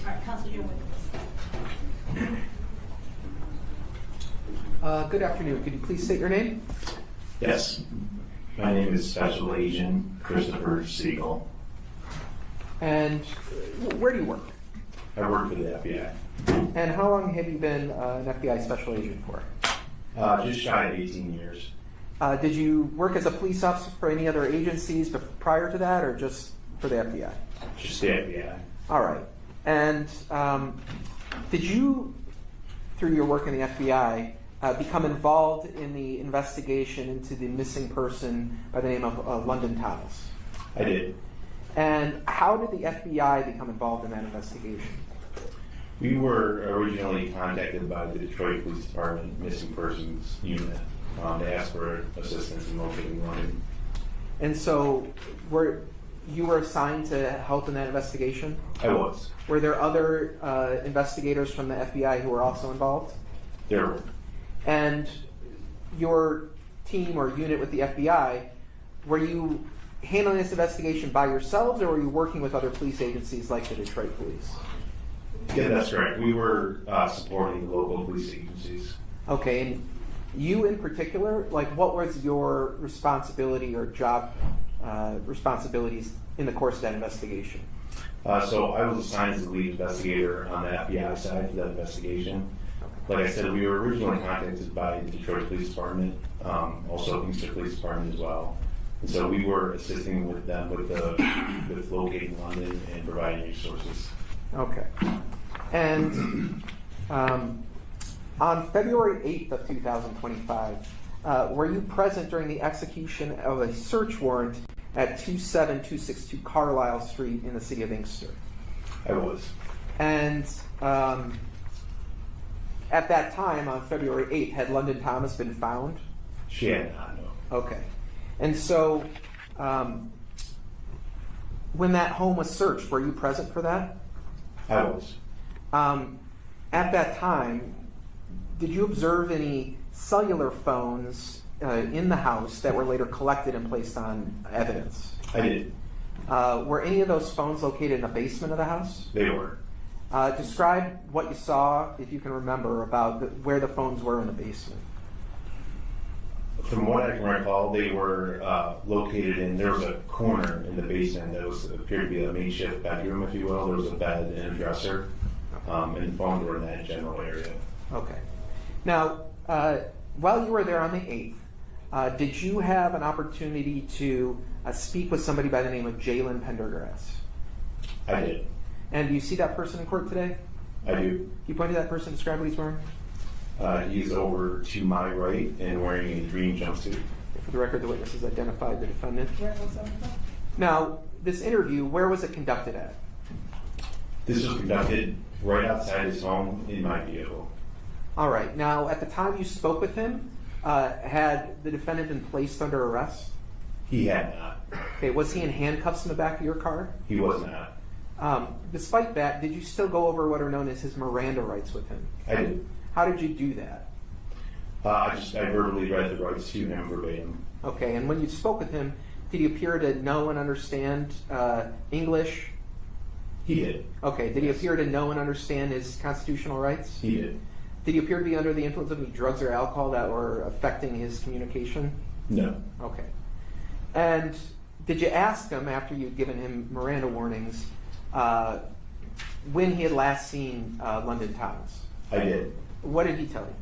All right, Counsel, you're with us. Good afternoon. Could you please state your name? Yes. My name is Special Agent Christopher Siegel. And where do you work? I work for the FBI. And how long have you been an FBI special agent for? Just shy of 18 years. Did you work as a police officer for any other agencies prior to that, or just for the FBI? Just the FBI. All right. And did you, through your work in the FBI, become involved in the investigation into the missing person by the name of London Thomas? I did. And how did the FBI become involved in that investigation? We were originally contacted by the Detroit Police Department Missing Persons Unit. They asked for assistance in locating London. And so you were assigned to help in that investigation? I was. Were there other investigators from the FBI who were also involved? There were. And your team or unit with the FBI, were you handling this investigation by yourselves, or were you working with other police agencies like the Detroit Police? Yeah, that's correct. We were supporting the local police agencies. Okay, and you in particular, like what was your responsibility or job responsibilities in the course of that investigation? So I was assigned as the lead investigator on the FBI side for that investigation. Like I said, we were originally contacted by the Detroit Police Department, also Inkster Police Department as well. And so we were assisting with them with locating London and providing resources. Okay. And on February 8th of 2025, were you present during the execution of a search warrant at 27262 Carlisle Street in the city of Inkster? I was. And at that time, on February 8th, had London Thomas been found? She had not, no. Okay. And so when that home was searched, were you present for that? I was. At that time, did you observe any cellular phones in the house that were later collected and placed on evidence? I did. Were any of those phones located in the basement of the house? They were. Describe what you saw, if you can remember, about where the phones were in the basement. From what I can recall, they were located there was a corner in the basement that appeared to be a makeshift bedroom, if you will. There was a bed and a dresser, and the phones were in that general area. Okay. Now, while you were there on the 8th, did you have an opportunity to speak with somebody by the name of Jalen Pendergrass? I did. And do you see that person in court today? I do. Can you point to that person and describe what he's wearing? He's over to my right and wearing a green jumpsuit. For the record, the witness has identified the defendant. Now, this interview, where was it conducted at? This was conducted right outside his home in my vehicle. All right. Now, at the time you spoke with him, had the defendant been placed under arrest? He had not. Okay. Was he in handcuffs in the back of your car? He was not. Despite that, did you still go over what are known as his Miranda rights with him? I did. How did you do that? I verbally read the rights to him verbatim. Okay, and when you spoke with him, did he appear to know and understand English? He did. Okay, did he appear to know and understand his constitutional rights? He did. Did he appear to be under the influence of any drugs or alcohol that were affecting his communication? No. Okay. And did you ask him, after you'd given him Miranda warnings, when he had last seen London Thomas? I did. What did he tell you?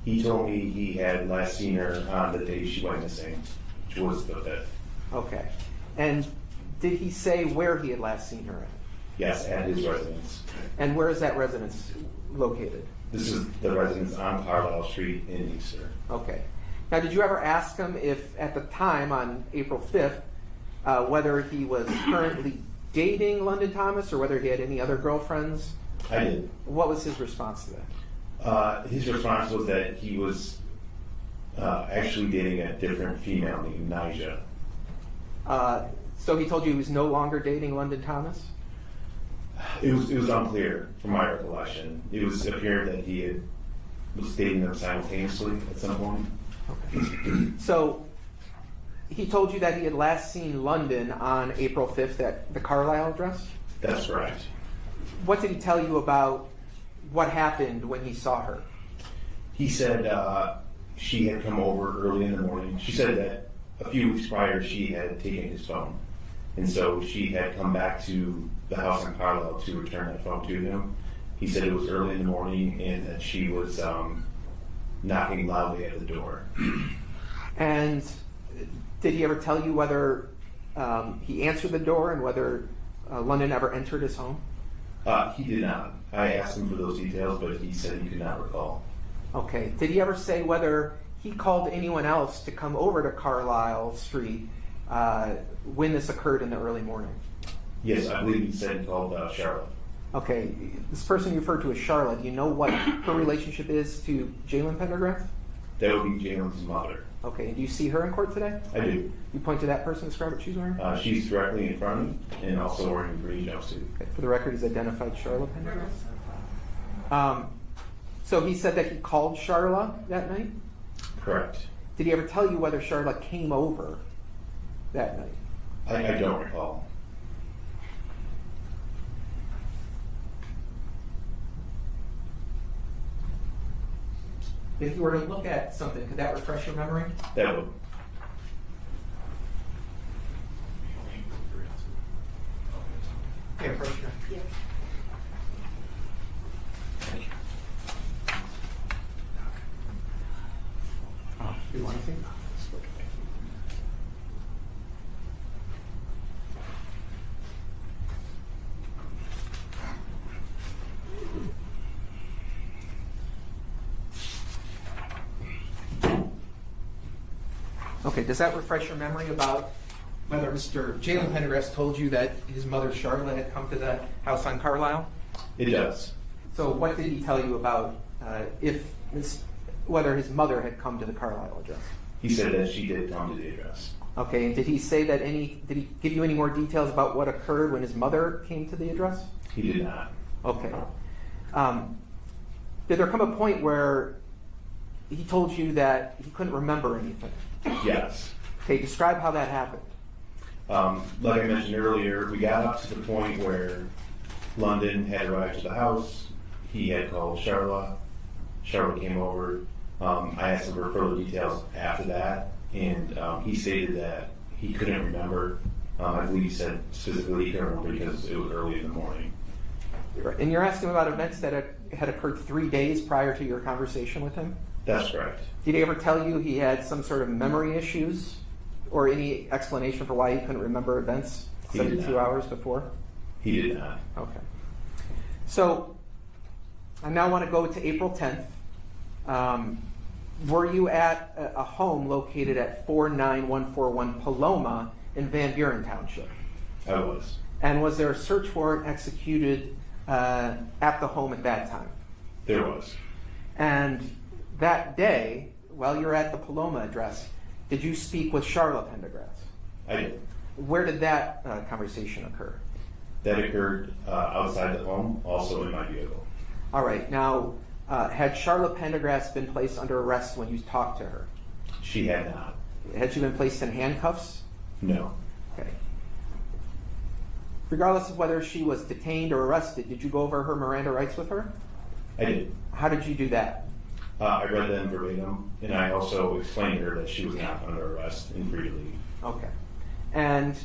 He told me he had last seen her on the day she went missing, which was the 5th. Okay. And did he say where he had last seen her at? Yes, at his residence. And where is that residence located? This is the residence on Carlisle Street in Easter. Okay. Now, did you ever ask him if, at the time on April 5th, whether he was currently dating London Thomas or whether he had any other girlfriends? I did. What was his response to that? His response was that he was actually dating a different female named Nija. So he told you he was no longer dating London Thomas? It was unclear from my recollection. It was apparent that he was dating them simultaneously at some point. Okay. So he told you that he had last seen London on April 5th at the Carlisle address? That's correct. What did he tell you about what happened when he saw her? He said she had come over early in the morning. She said that a few weeks prior she had taken his phone. And so she had come back to the house in Carlisle to return that phone to him. He said it was early in the morning and that she was knocking loudly at the door. And did he ever tell you whether he answered the door and whether London ever entered his home? He did not. I asked him for those details, but he said he could not recall. Okay. Did he ever say whether he called anyone else to come over to Carlisle Street when this occurred in the early morning? Yes, I believe he said he called Charlotte. Okay. This person you referred to as Charlotte, do you know what her relationship is to Jalen Pendergrass? That would be Jalen's mother. Okay. And do you see her in court today? I do. You point to that person, describe what she's wearing? She's directly in front of me and also wearing a green jumpsuit. Okay. For the record, he's identified Charla Pendergrass. So he said that he called Charla that night? Correct. Did he ever tell you whether Charla came over that night? I don't recall. If you were to look at something, could that refresh your memory? That would. Okay, approach her. Yeah. Do you want to see? Okay, does that refresh your memory about whether Mr. Jalen Pendergrass told you that his mother Charla had come to the house on Carlisle? It does. So what did he tell you about whether his mother had come to the Carlisle address? He said that she did come to the address. Okay, and did he say that did he give you any more details about what occurred when his mother came to the address? He did not. Okay. Did there come a point where he told you that he couldn't remember anything? Yes. Okay, describe how that happened. Like I mentioned earlier, we got up to the point where London had arrived to the house. He had called Charla. Charla came over. I asked him for further details after that, and he stated that he couldn't remember. I believe he said specifically he couldn't remember because it was early in the morning. And you're asking about events that had occurred 3 days prior to your conversation with him? That's correct. Did he ever tell you he had some sort of memory issues or any explanation for why he couldn't remember events 72 hours before? He did not. Okay. So I now want to go to April 10th. Were you at a home located at 49141 Paloma in Van Buren Township? I was. And was there a search warrant executed at the home at that time? There was. And that day, while you're at the Paloma address, did you speak with Charla Pendergrass? I did. Where did that conversation occur? That occurred outside the home, also in my vehicle. All right. Now, had Charla Pendergrass been placed under arrest when you talked to her? She had not. Had she been placed in handcuffs? No. Okay. Regardless of whether she was detained or arrested, did you go over her Miranda rights with her? I did. How did you do that? I read them verbatim, and I also explained to her that she was not under arrest and free to leave. Okay. And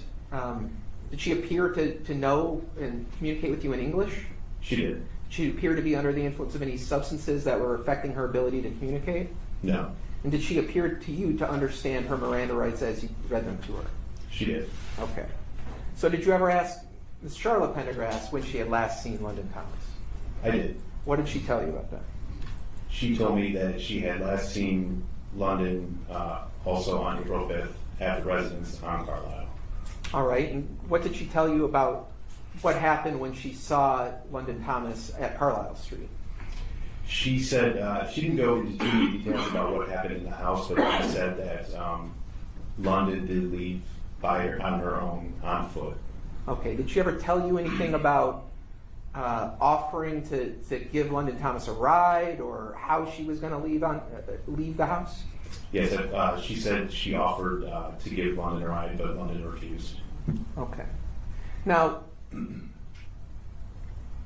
did she appear to know and communicate with you in English? She did. Did she appear to be under the influence of any substances that were affecting her ability to communicate? No, And did she appear to you to understand her Miranda rights as you read them to her? she did. Okay. So did you ever ask Ms. Charla Pendergrass when she had last seen London Thomas? I did. What did she tell you about that? She told me that she had last seen London also on April 5th at the residence on Carlisle. All right. And what did she tell you about what happened when she saw London Thomas at Carlisle Street? She said she didn't go into too many details about what happened in the house, but she said that London did leave on her own on foot. Okay. Did she ever tell you anything about offering to give London Thomas a ride, or how she was going to leave the house? Yes, she said she offered to give London a ride, but London refused. Okay. Now,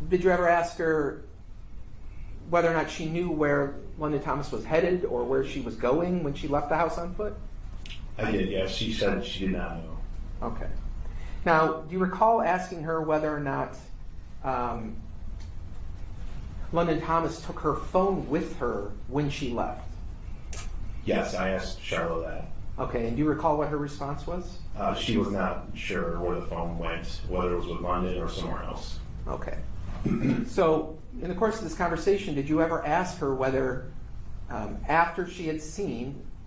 did you ever ask her whether or not she knew where London Thomas was headed or where she was going when she left the house on foot? I did, yes. She said she did not know. Okay. Now, do you recall asking her whether or not London Thomas took her phone with her when she left? Yes, I asked Charla that. Okay, and do you recall what her response was? She was not sure where the phone went, whether it was with London or somewhere else. Okay. So, in the course of this conversation, did you ever ask her whether, after Ms.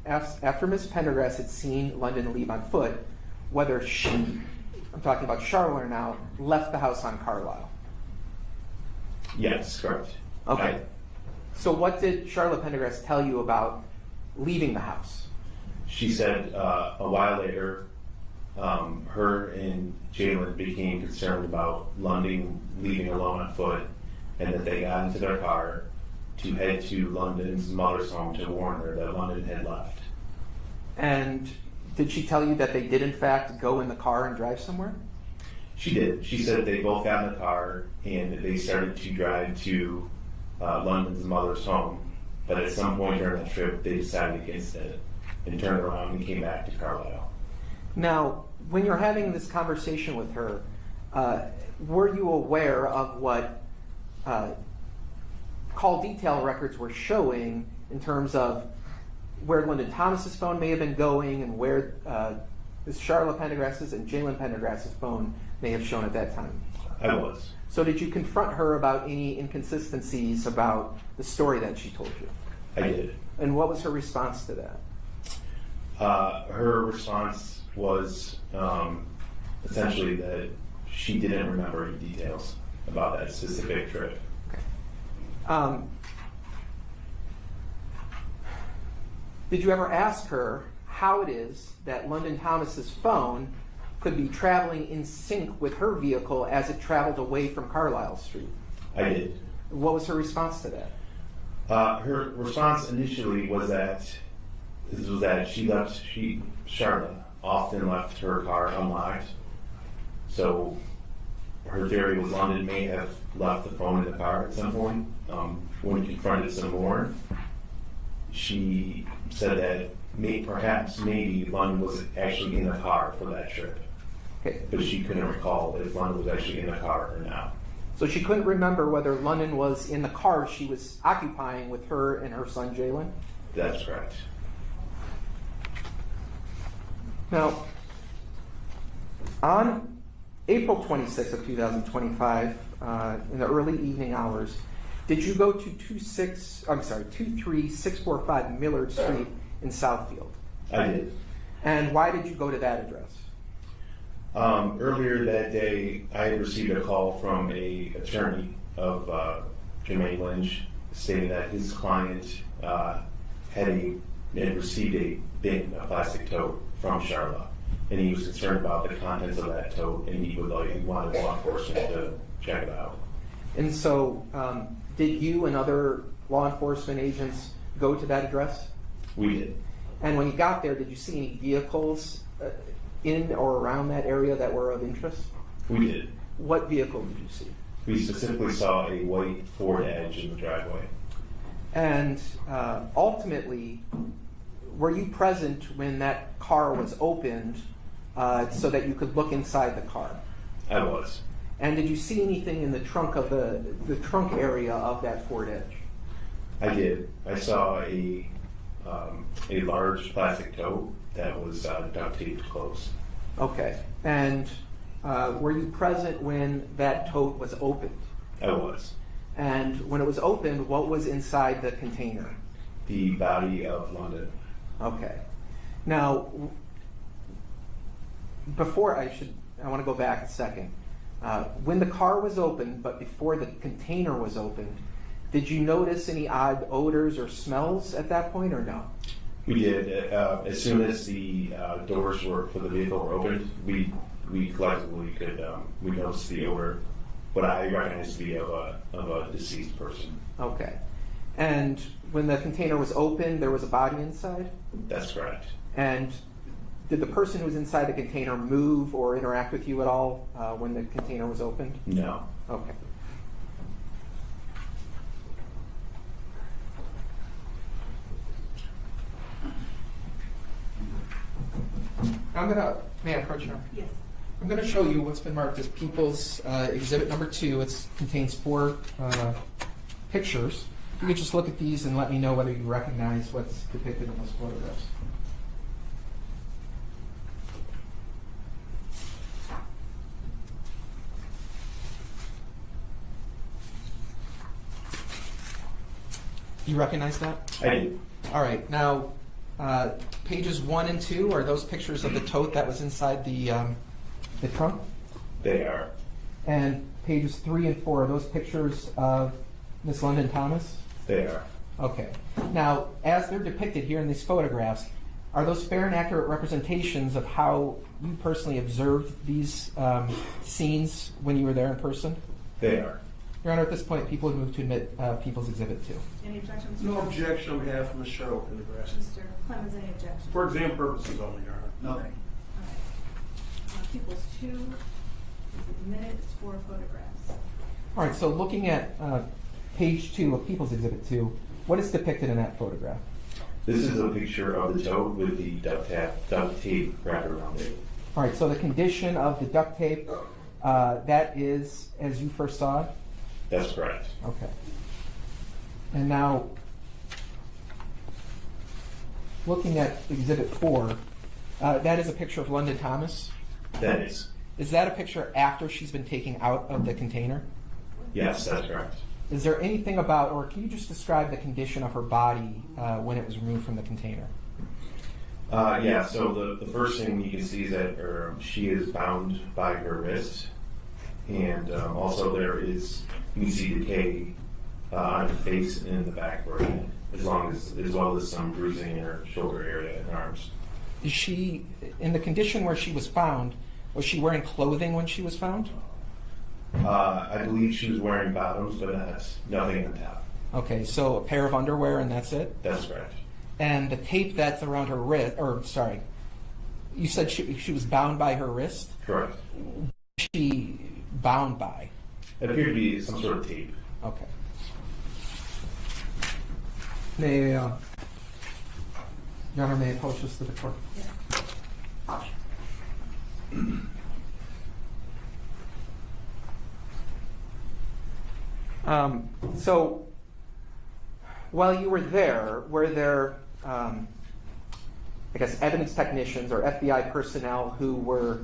Pendergrass had seen London leave on foot, whether she, I'm talking about Charla now, left the house on Carlisle? Yes, correct. Okay. So what did Charla Pendergrass tell you about leaving the house? She said a while later, her and Jalen became concerned about London leaving alone on foot, and that they got into their car to head to London's mother's home to warn her that London had left. And did she tell you that they did in fact go in the car and drive somewhere? She did. She said they both got in the car and they started to drive to London's mother's home, but at some point during that trip they decided against it and turned around and came back to Carlisle. Now, when you're having this conversation with her, were you aware of what call detail records were showing in terms of where London Thomas's phone may have been going and where Ms. Charla Pendergrass's and Jalen Pendergrass's phone may have shown at that time? I was. So did you confront her about any inconsistencies about the story that she told you? I did. And what was her response to that? Her response was essentially that she didn't remember any details about that specific trip. Okay. Did you ever ask her how it is that London Thomas's phone could be traveling in sync with her vehicle as it traveled away from Carlisle Street? I did. What was her response to that? Her response initially was that Charla often left her car unlocked. So her theory was London may have left the phone in the car at some point. When confronted some more, she said that maybe London was actually in the car for that trip. Okay. But she couldn't recall if London was actually in the car or not. So she couldn't remember whether London was in the car she was occupying with her and her son Jalen? That's correct. Now, on April 26th of 2025, in the early evening hours, did you go to 23645 Millard Street in Southfield? I did. And why did you go to that address? Earlier that day, I had received a call from an attorney of Jermaine Lynch stating that his client had received a plastic tote from Charla, and he was concerned about the contents of that tote, and he wanted law enforcement to check it out. And so, did you and other law enforcement agents go to that address? We did. And when you got there, did you see any vehicles in or around that area that were of interest? We did. What vehicle did you see? We specifically saw a white Ford Edge in the driveway. And ultimately, were you present when that car was opened so that you could look inside the car? I was. And did you see anything in the trunk of the trunk area of that Ford Edge? I did. I saw a large plastic tote that was duct taped closed. Okay. And were you present when that tote was opened? I was. And when it was opened, what was inside the container? The body of London. Okay. Now, I want to go back a second. When the car was opened, but before the container was opened, did you notice any odd odors or smells at that point, or no? We did. As soon as the doors for the vehicle were opened, we collectively could we noticed the odor, what I recognized to be of a deceased person. Okay. And when the container was opened, there was a body inside? That's correct. And did the person who was inside the container move or interact with you at all when the container was opened? No. Okay. May I approach you? Yes. I'm going to show you what's been marked as People's Exhibit number 2. It contains 4 pictures. You could just look at these and let me know whether you recognize what's depicted in those photographs. You recognize that? I do. All right. Now, pages 1 and 2 are those pictures of the tote that was inside the trunk? They are. And pages 3 and 4 are those pictures of Miss London Thomas? They are. Okay. Now, as they're depicted here in these photographs, are those fair and accurate representations of how you personally observed these scenes when you were there in person? They are. Your Honor, at this point, people would move to admit People's Exhibit 2. Any objections? No objection on behalf of Ms. Charla Pendergrass. Mr. Clemens, any objections? For exam purposes only, Your Honor. No. All right. Pupils 2 is admitted. It's 4 photographs. All right, so looking at page 2 of People's Exhibit 2, what is depicted in that photograph? This is a picture of the tote with the duct tape wrapped around it. All right, so the condition of the duct tape, that is as you first saw it? That's correct. Okay. And now, looking at Exhibit 4, that is a picture of London Thomas? That is. Is that a picture after she's been taken out of the container? Yes, that's correct. Is there anything about, or can you just describe the condition of her body when it was removed from the container? Yeah, so the first thing you can see is that she is bound by her wrist. And also there is, you can see decay on her face and in the back of her head, as well as some bruising in her shoulder area and arms. Is she, in the condition where she was found, was she wearing clothing when she was found? I believe she was wearing bottoms, but nothing on top. Okay, so a pair of underwear and that's it? That's correct. And the tape that's around her wrist, or sorry, you said she was bound by her wrist? Correct. Was she bound by? It appeared to be some sort of tape. Okay. May Your Honor, may I approach this to the court? Yeah. So, while you were there, were there, evidence technicians or FBI personnel who were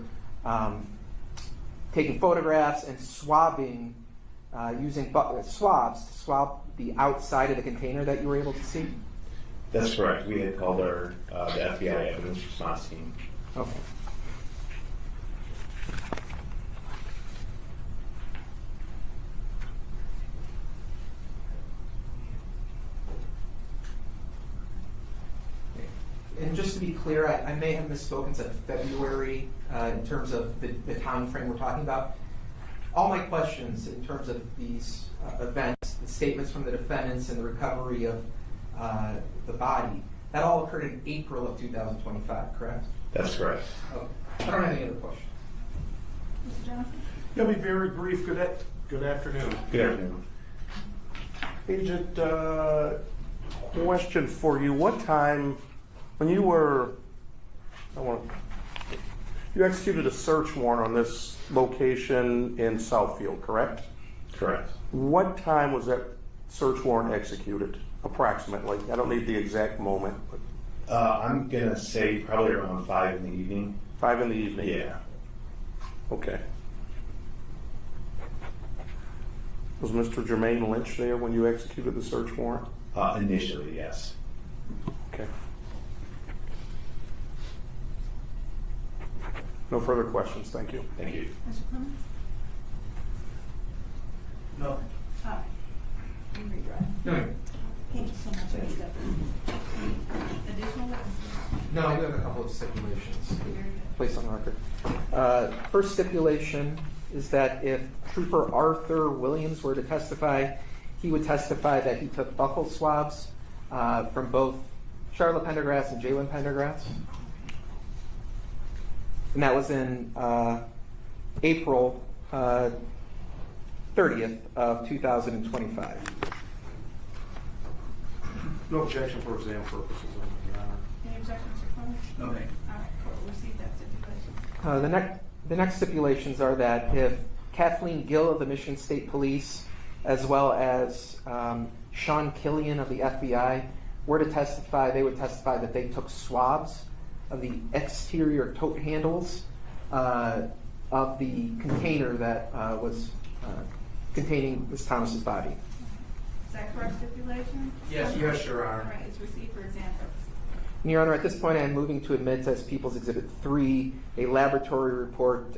taking photographs and swabbing, using swabs to swab the outside of the container that you were able to see? That's correct. We had called the FBI evidence response team. Okay. And just to be clear, I may have misspoken, said February in terms of the time frame we're talking about. All my questions in terms of these events, the statements from the defendants and the recovery of the body, that all occurred in April of 2025, correct? That's correct. Okay. I don't have any other questions. Mr. Johnson? I'll be very brief. Good afternoon. Good afternoon. Agent, question for you. What time, when you were, You executed a search warrant on this location in Southfield, correct? Correct. What time was that search warrant executed, approximately? I don't need the exact moment. But I'm going to say probably around 5 in the evening. 5 in the evening? Yeah. Okay. Was Mr. Jermaine Lynch there when you executed the search warrant? Initially, yes. Okay. No further questions. Thank you. Thank you. Mr. Clemens? No. All right. You read, right? No, Thank you so much for your stuff. Additional witnesses? no, I do have a couple of stipulations Very good. placed on the record. First stipulation is that if Trooper Arthur Williams were to testify, he would testify that he took buccal swabs from both Charla Pendergrass and Jalen Pendergrass. And that was in April 30th of 2025. No objection for exam purposes, Your Honor. Any objection, Mr. Clemens? No, thank you. All right, court will receive that stipulation. The next stipulations are that if Kathleen Gill of the Michigan State Police, as well as Sean Killian of the FBI, were to testify, they would testify that they took swabs of the exterior tote handles of the container that was containing Ms. Thomas's body. Is that correct stipulation? Yes, Your Honor. All right, it's received for exam purposes. And Your Honor, at this point I am moving to admit as People's Exhibit 3 a laboratory report,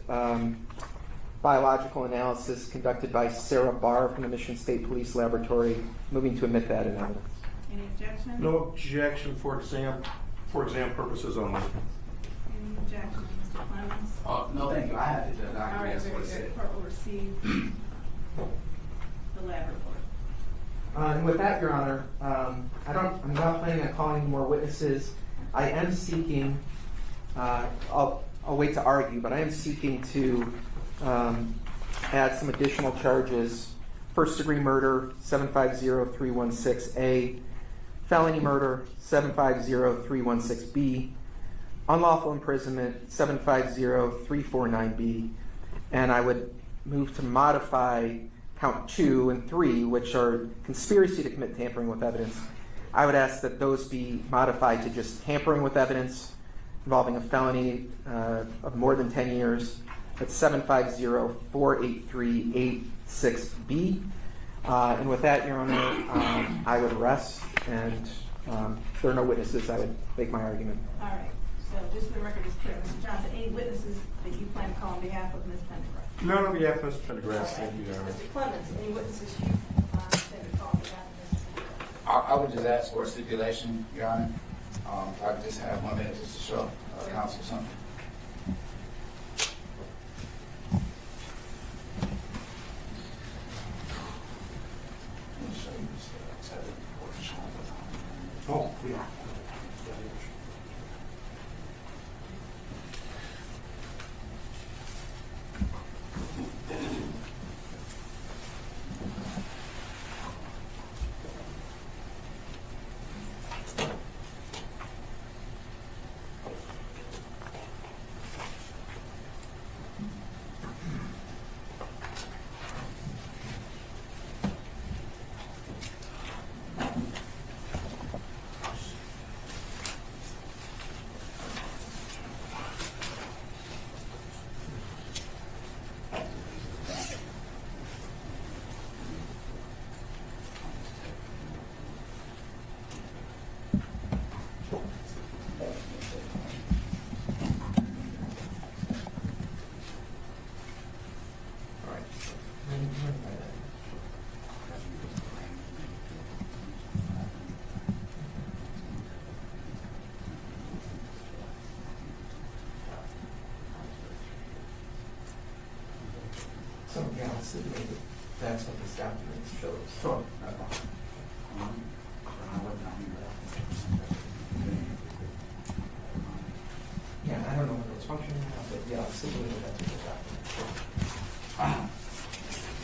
biological analysis conducted by Sarah Barr from the Michigan State Police Laboratory. Moving to admit that in evidence. Any objection? No objection for exam purposes only. Any objection, Mr. Clemens? No, thank you. I had it, Judge. All right, That's very what it good. said. Court will receive the lab report. And with that, Your Honor, I'm not planning on calling any more witnesses. I am seeking, I'll wait to argue, but I am seeking to add some additional charges. First degree murder, 750-316A. Felony murder, 750-316B. Unlawful imprisonment, 750-349B. And I would move to modify count 2 and 3, which are conspiracy to commit tampering with evidence. I would ask that those be modified to just tampering with evidence involving a felony of more than 10 years. That's 750-483-86B. And with that, Your Honor, I would rest, and if there are no witnesses, I would make my argument. All right, so just so the record is clear, Mr. Johnson, any witnesses that you plan to call on behalf of Ms. Pendergrass? None on behalf of Mr. Pendergrass. Thank you, Your Honor. Mr. Clemens, any witnesses you plan to call on behalf of Ms. Pendergrass? I would just ask for a stipulation, Your Honor. If I could just have 1 minute just to show counsel something. Let me show you this exhibit report showing the time. Oh, yeah. Something else that maybe that's what this document shows. Sure. Yeah, I don't know whether it's functioning or not, but yeah, I'll see whether that's what the document shows.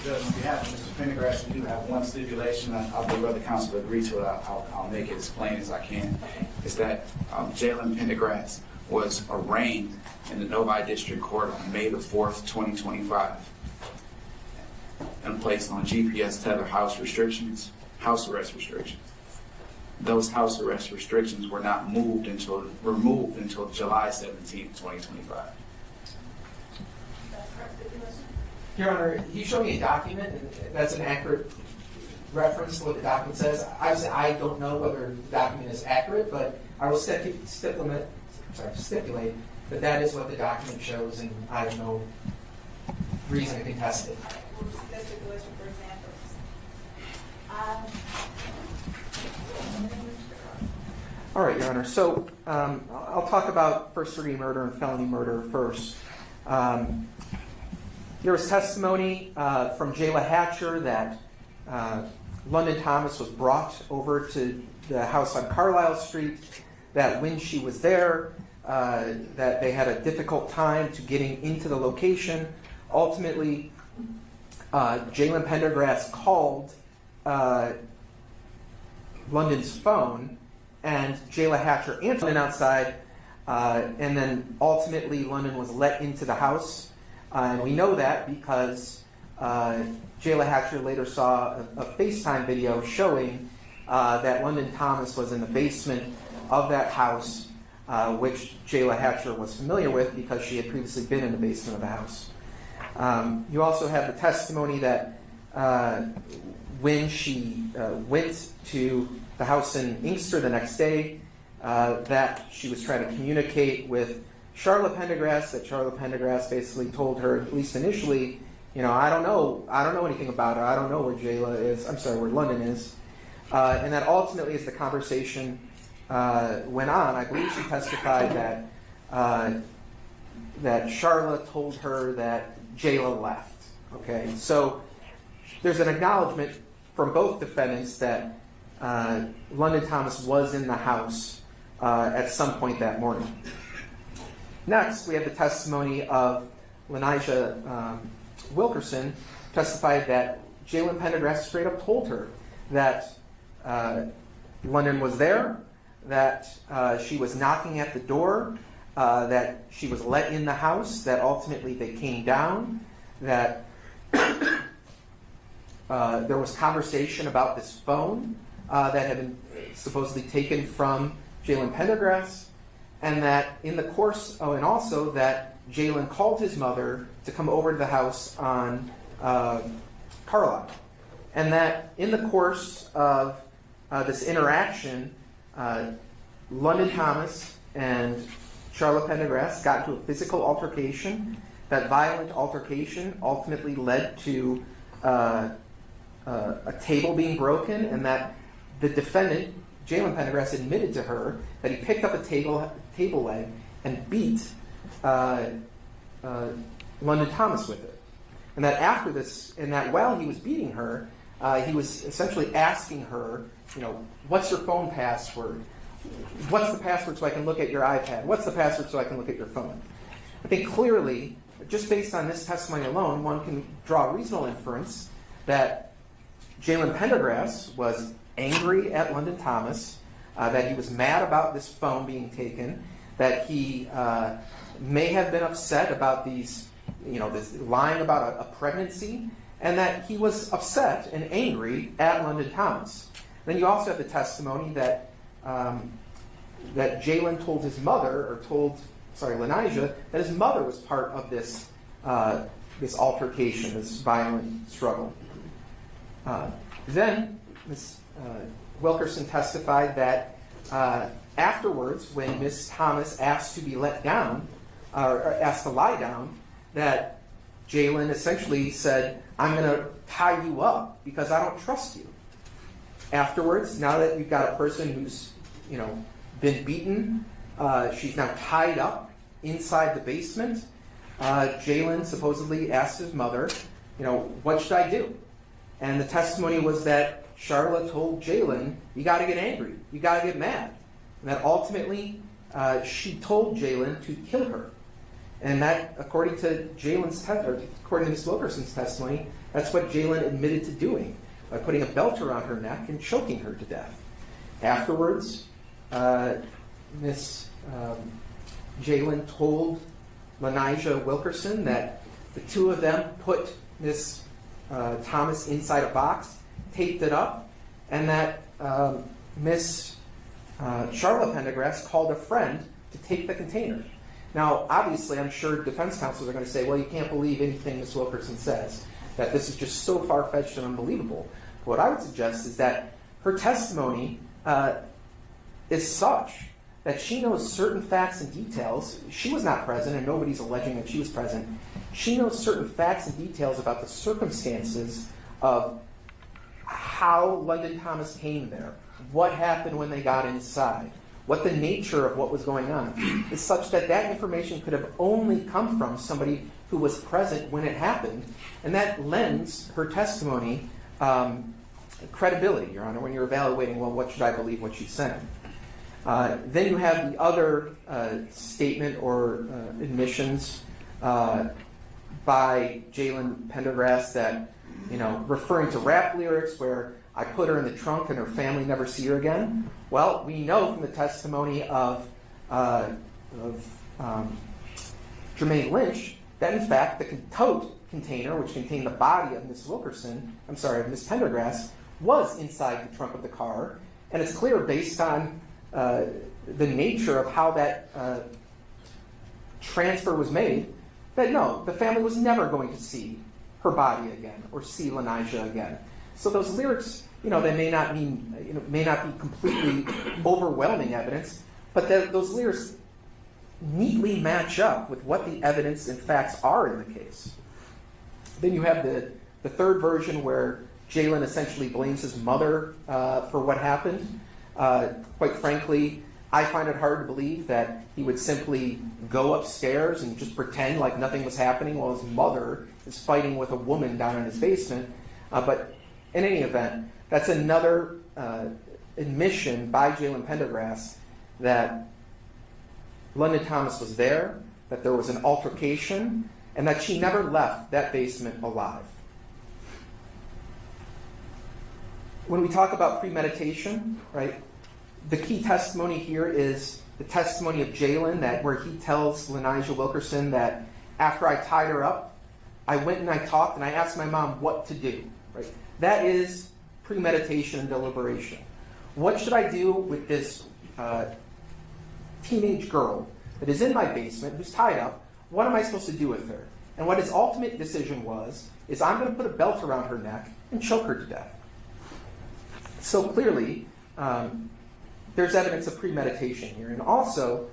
Judge, on behalf of Mr. Pendergrass, we do have one stipulation. I would rather counsel agree to it. I'll make it as plain as I can. Is that Jalen Pendergrass was arraigned in the Novi District Court on May the 4th, 2025, and placed on GPS tether house arrest restrictions. Those house arrest restrictions were not removed until July 17th, 2025. Your Honor, he showed me a document, and that's an accurate reference to what the document says. Obviously, I don't know whether the document is accurate, but I will stipulate that that is what the document shows, and I have no reason to contest it. All right, Your Honor. So I'll talk about first-degree murder and felony murder first. There was testimony from Jayla Hatcher that London Thomas was brought over to the house on Carlisle Street, that when she was there, that they had a difficult time to getting into the location. Ultimately, Jalen Pendergrass called London's phone, and Jayla Hatcher answered outside, and then ultimately London was let into the house. And we know that because Jayla Hatcher later saw a FaceTime video showing that London Thomas was in the basement of that house, which Jayla Hatcher was familiar with because she had previously been in the basement of the house. You also have the testimony that when she went to the house in Inkster the next day, that she was trying to communicate with Charla Pendergrass, that Charla Pendergrass basically told her, at least initially, I don't know anything about her. I don't know where where London is. And that ultimately, as the conversation went on, I believe she testified that Charla told her that Jayla left. Okay, so there's an acknowledgement from both defendants that London Thomas was in the house at some point that morning. Next, we have the testimony of Lenijah Wilkerson, testified that Jalen Pendergrass straight up told her that London was there, that she was knocking at the door, that she was let in the house, that ultimately they came down, that there was conversation about this phone that had been supposedly taken from Jalen Pendergrass, and that in the course, and also that Jalen called his mother to come over to the house on Carlisle. And that in the course of this interaction, London Thomas and Charla Pendergrass got into a physical altercation. That violent altercation ultimately led to a table being broken, and that the defendant, Jalen Pendergrass, admitted to her that he picked up a table leg and beat London Thomas with it. And that after this, and that while he was beating her, he was essentially asking her, what's your phone password? What's the password so I can look at your iPad? What's the password so I can look at your phone? I think clearly, just based on this testimony alone, one can draw a reasonable inference that Jalen Pendergrass was angry at London Thomas, that he was mad about this phone being taken, that he may have been upset about these, this lying about a pregnancy, and that he was upset and angry at London Thomas. Then you also have the testimony that that Jalen told his mother, or Lenijah, that his mother was part of this this altercation, this violent struggle. Then Ms. Wilkerson testified that afterwards, when Ms. Thomas asked to be let down, or asked to lie down, that Jalen essentially said, I'm going to tie you up because I don't trust you. Afterwards, now that you've got a person who's, been beaten, she's now tied up inside the basement, Jalen supposedly asked his mother, what should I do? And the testimony was that Charla told Jalen, you got to get angry, you got to get mad. And that ultimately, she told Jalen to kill her. And that, according to Ms. Wilkerson's testimony, that's what Jalen admitted to doing, by putting a belt around her neck and choking her to death. Afterwards, Ms. Jalen told Lanijah Wilkerson that the two of them put Miss Thomas inside a box, taped it up, and that Miss Charla Pendergrass called a friend to take the container. Now, obviously, I'm sure defense counsels are going to say, well, you can't believe anything Miss Wilkerson says, that this is just so far-fetched and unbelievable. What I would suggest is that her testimony is such that she knows certain facts and details. She was not present, and nobody's alleging that she was present. She knows certain facts and details about the circumstances of how London Thomas came there, what happened when they got inside, what the nature of what was going on, is such that that information could have only come from somebody who was present when it happened, and that lends her testimony credibility, Your Honor, when you're evaluating, well, what should I believe what she's saying? Then you have the other statement or admissions by Jalen Pendergrass that, referring to rap lyrics where I put her in the trunk and her family never see her again. Well, we know from the testimony of Jermaine Lynch that in fact the tote container, which contained the body of Miss Pendergrass, was inside the trunk of the car, and it's clear based on the nature of how that transfer was made that no, the family was never going to see her body again or see Lanijah again. So those lyrics, they may not be completely overwhelming evidence, but those lyrics neatly match up with what the evidence and facts are in the case. Then you have the third version where Jalen essentially blames his mother for what happened. Quite frankly, I find it hard to believe that he would simply go upstairs and just pretend like nothing was happening while his mother is fighting with a woman down in his basement. But in any event, that's another admission by Jalen Pendergrass that London Thomas was there, that there was an altercation, and that she never left that basement alive. When we talk about premeditation, right, the key testimony here is the testimony of Jalen, that where he tells Lanijah Wilkerson that after I tied her up, I went and I talked and I asked my mom what to do. Right? That is premeditation and deliberation. What should I do with this teenage girl that is in my basement, who's tied up? What am I supposed to do with her? And what his ultimate decision was, is I'm going to put a belt around her neck and choke her to death. So clearly, there's evidence of premeditation here. And also,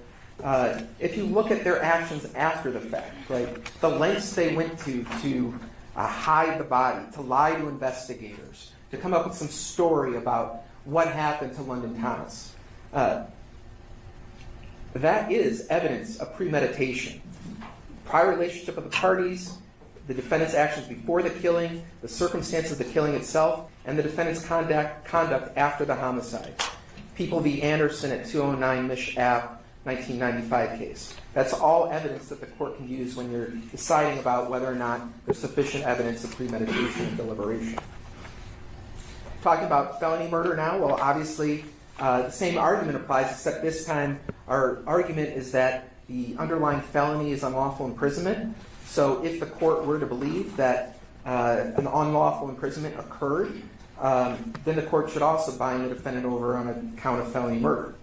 if you look at their actions after the fact, right, the lengths they went to hide the body, to lie to investigators, to come up with some story about what happened to London Thomas, that is evidence of premeditation. Prior relationship of the parties, the defendant's actions before the killing, the circumstances of the killing itself, and the defendant's conduct after the homicide. People v. Anderson at 209 Mish Ave, 1995 case. That's all evidence that the court can use when you're deciding about whether or not there's sufficient evidence of premeditation and deliberation. Talking about felony murder now, well, obviously the same argument applies, except this time our argument is that the underlying felony is unlawful imprisonment. So if the court were to believe that an unlawful imprisonment occurred, then the court should also bind the defendant over on a count of felony murder.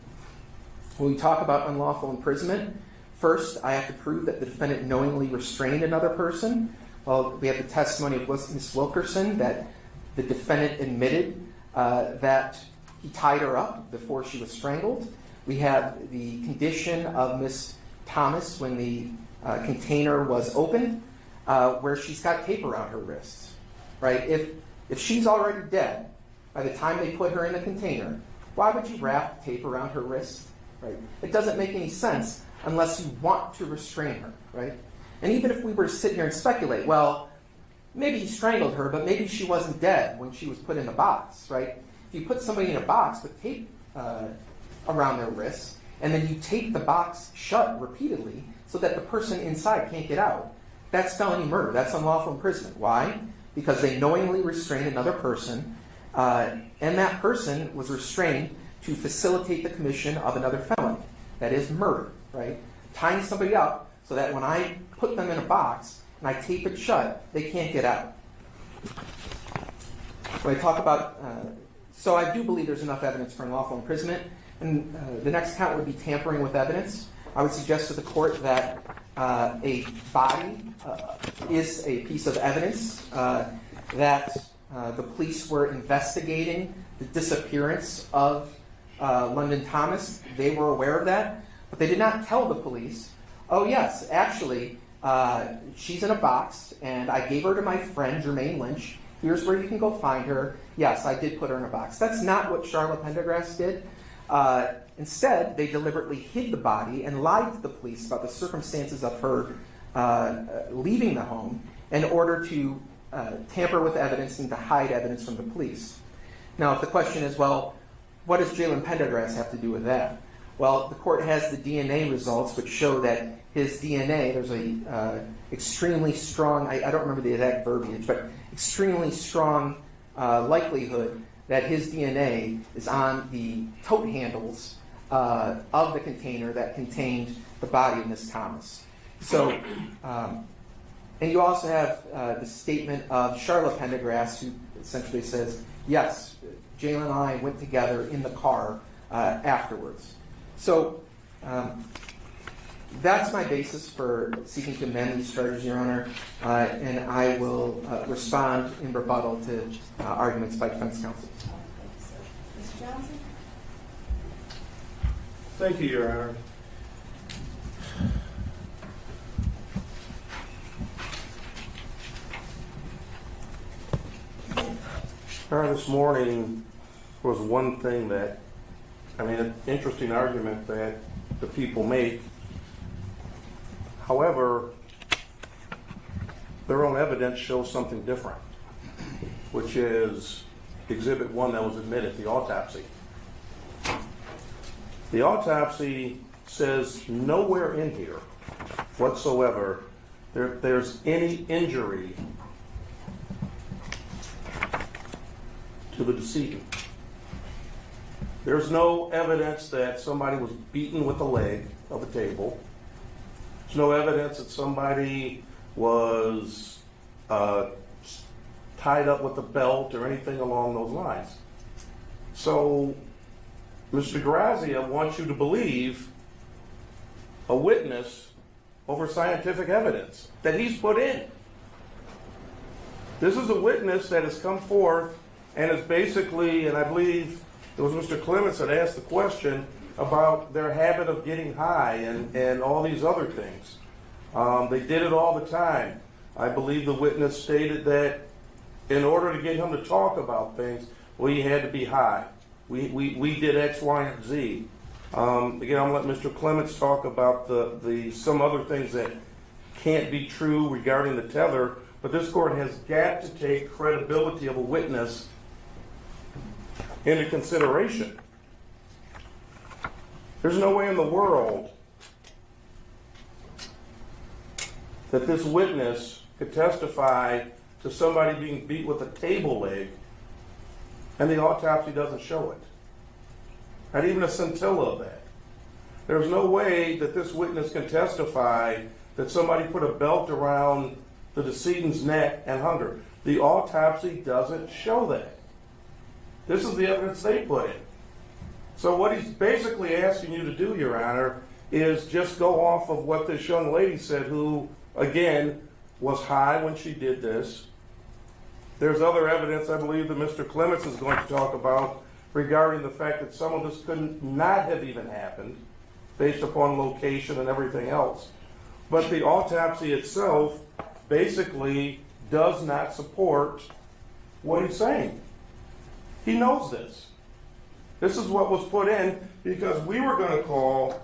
When we talk about unlawful imprisonment, first I have to prove that the defendant knowingly restrained another person. Well, we have the testimony of Ms. Wilkerson that the defendant admitted that he tied her up before she was strangled. We have the condition of Ms. Thomas when the container was opened, where she's got tape around her wrists. Right? If she's already dead by the time they put her in the container, why would you wrap tape around her wrists? Right? It doesn't make any sense unless you want to restrain her. Right? And even if we were to sit here and speculate, well, maybe he strangled her, but maybe she wasn't dead when she was put in the box. Right? If you put somebody in a box with tape around their wrists, and then you tape the box shut repeatedly so that the person inside can't get out, that's felony murder. That's unlawful imprisonment. Why? Because they knowingly restrained another person, and that person was restrained to facilitate the commission of another felony. That is murder, right? tying somebody up so that when I put them in a box and I tape it shut, they can't get out. When I talk about, so I do believe there's enough evidence for unlawful imprisonment, and the next count would be tampering with evidence. I would suggest to the court that a body is a piece of evidence, that the police were investigating the disappearance of London Thomas. They were aware of that, but they did not tell the police, oh yes, actually, she's in a box, and I gave her to my friend, Jermaine Lynch. Here's where you can go find her. Yes, I did put her in a box. That's not what Charla Pendergrass did. Instead, they deliberately hid the body and lied to the police about the circumstances of her leaving the home in order to tamper with evidence and to hide evidence from the police. Now, if the question is, well, what does Jalen Pendergrass have to do with that? Well, the court has the DNA results which show that his DNA, there's a extremely strong, I don't remember the exact verbiage, but extremely strong likelihood that his DNA is on the tote handles of the container that contained the body of Miss Thomas. So, and you also have the statement of Charla Pendergrass, who essentially says, yes, Jalen and I went together in the car afterwards. So that's my basis for seeking to amend these charges, Your Honor, and I will respond in rebuttal to arguments by defense counsel. Mr. Johnson? Thank you, Your Honor. This morning was one thing that, an interesting argument that the people make. However, their own evidence shows something different, which is Exhibit 1 that was admitted, the autopsy. The autopsy says nowhere in here whatsoever there's any injury to the decedent. There's no evidence that somebody was beaten with a leg of a table. There's no evidence that somebody was tied up with a belt or anything along those lines. So, Mr. Grazia wants you to believe a witness over scientific evidence that he's put in. This is a witness that has come forth and is basically, and I believe it was Mr. Clements that asked the question about their habit of getting high and all these other things. They did it all the time. I believe the witness stated that in order to get him to talk about things, we had to be high. We did X, Y, and Z. Again, I'm going to let Mr. Clements talk about the some other things that can't be true regarding the tether, but this court has got to take credibility of a witness into consideration. There's no way in the world that this witness could testify to somebody being beat with a table leg and the autopsy doesn't show it. Not even a scintilla of that. There's no way that this witness can testify that somebody put a belt around the decedent's neck and hung her. The autopsy doesn't show that. This is the evidence they put in. So what he's basically asking you to do, Your Honor, is just go off of what this young lady said, who, again, was high when she did this. There's other evidence, I believe, that Mr. Clements is going to talk about regarding the fact that some of this could not have even happened based upon location and everything else. But the autopsy itself basically does not support what he's saying. He knows this. This is what was put in because we were going to call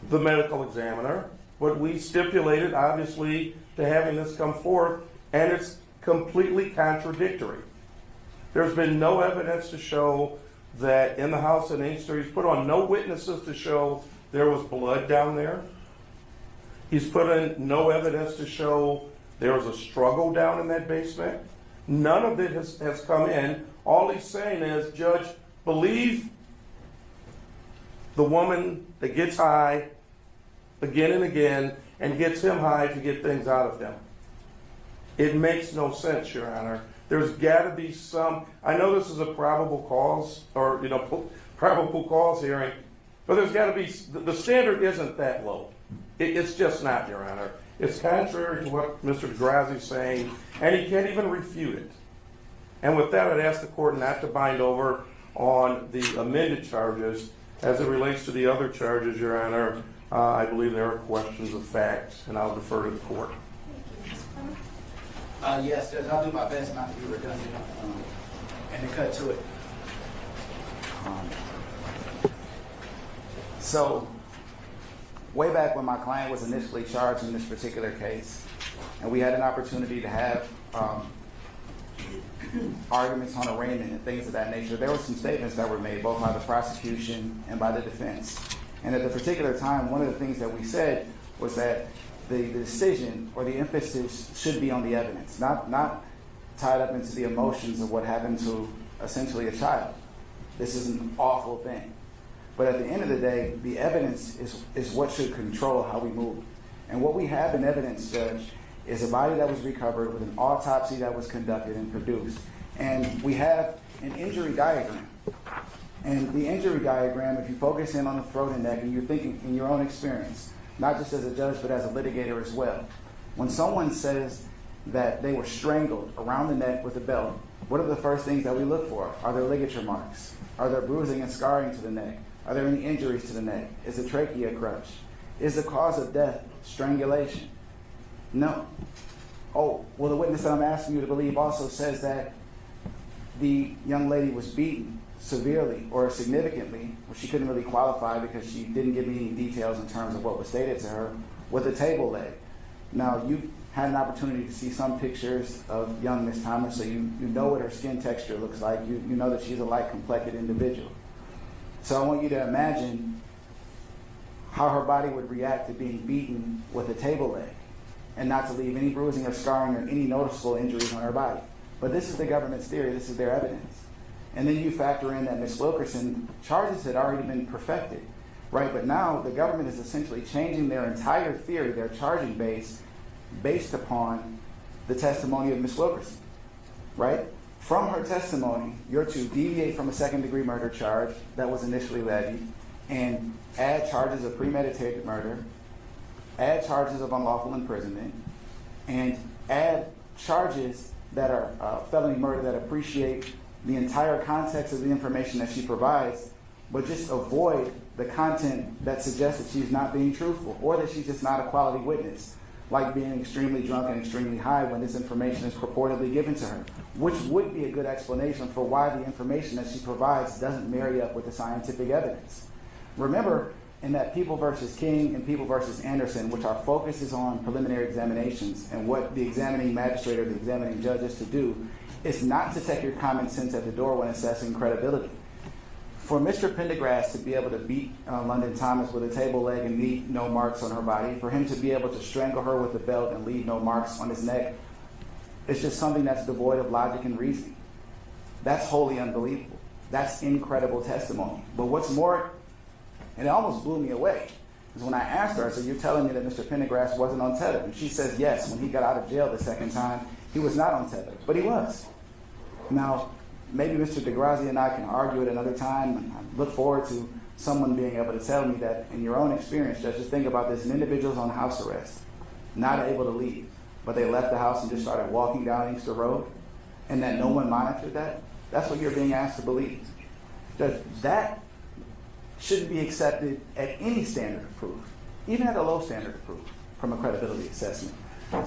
the medical examiner, but we stipulated, obviously, to having this come forth, and it's completely contradictory. There's been no evidence to show that in the house in Inkster, he's put on no witnesses to show there was blood down there. He's put in no evidence to show there was a struggle down in that basement. None of it has come in. All he's saying is, Judge, believe the woman that gets high again and again and gets him high to get things out of him. It makes no sense, Your Honor. There's got to be some, I know this is a probable cause or, probable cause hearing, but there's got to be, the standard isn't that low. It's just not, Your Honor. It's contrary to what Mr. Degrazi is saying, and he can't even refute it. And with that, I'd ask the court not to bind over on the amended charges. As it relates to the other charges, Your Honor, I believe there are questions of fact, and I'll defer to the court. Yes, Judge, I'll do my best not to be redundant and to cut to it. So, way back when my client was initially charged in this particular case, and we had an opportunity to have arguments on arraignment and things of that nature, there were some statements that were made both by the prosecution and by the defense. And at the particular time, one of the things that we said was that the decision or the emphasis should be on the evidence, not tied up into the emotions of what happened to essentially a child. This is an awful thing. But at the end of the day, the evidence is what should control how we move. And what we have in evidence, Judge, is a body that was recovered with an autopsy that was conducted and produced. And we have an injury diagram. And the injury diagram, if you focus in on the throat and neck and you're thinking in your own experience, not just as a judge, but as a litigator as well. When someone says that they were strangled around the neck with a belt, what are the first things that we look for? Are there ligature marks? Are there bruising and scarring to the neck? Are there any injuries to the neck? Is the trachea crushed? Is the cause of death strangulation? No. Oh, well, the witness that I'm asking you to believe also says that the young lady was beaten severely or significantly, well, she couldn't really qualify because she didn't give me any details in terms of what was stated to her, with a table leg. Now, you've had an opportunity to see some pictures of young Miss Thomas, so you know what her skin texture looks like. You know that she's a light-complected individual. So I want you to imagine how her body would react to being beaten with a table leg and not to leave any bruising or scarring or any noticeable injuries on her body. But this is the government's theory. This is their evidence. And then you factor in that Ms. Wilkerson charges had already been perfected, right? But now the government is essentially changing their entire theory, their charging base, based upon the testimony of Ms. Wilkerson, right? From her testimony, you're to deviate from a second-degree murder charge that was initially levied and add charges of premeditated murder, add charges of unlawful imprisonment, and add charges that are felony murder that appreciate the entire context of the information that she provides, but just avoid the content that suggests that she's not being truthful or that she's just not a quality witness, like being extremely drunk and extremely high when this information is purportedly given to her, which would be a good explanation for why the information that she provides doesn't marry up with the scientific evidence. Remember, in that People versus King and People versus Anderson, which our focus is on preliminary examinations and what the examining magistrate or the examining judge is to do, is not to take your common sense at the door when assessing credibility. For Mr. Pendergrass to be able to beat London Thomas with a table leg and leave no marks on her body, for him to be able to strangle her with a belt and leave no marks on his neck, it's just something that's devoid of logic and reasoning. That's wholly unbelievable. That's incredible testimony. But what's more, and it almost blew me away, is when I asked her, I said, you're telling me that Mr. Pendergrass wasn't on tether? And she says, yes, when he got out of jail the second time, he was not on tether, but he was. Now, maybe Mr. Degrazi and I can argue at another time, and I look forward to someone being able to tell me that in your own experience, just think about this, an individual's on house arrest, not able to leave, but they left the house and just started walking down Inkster Road, and that no one monitored that. That's what you're being asked to believe. That shouldn't be accepted at any standard of proof, even at a low standard of proof, from a credibility assessment.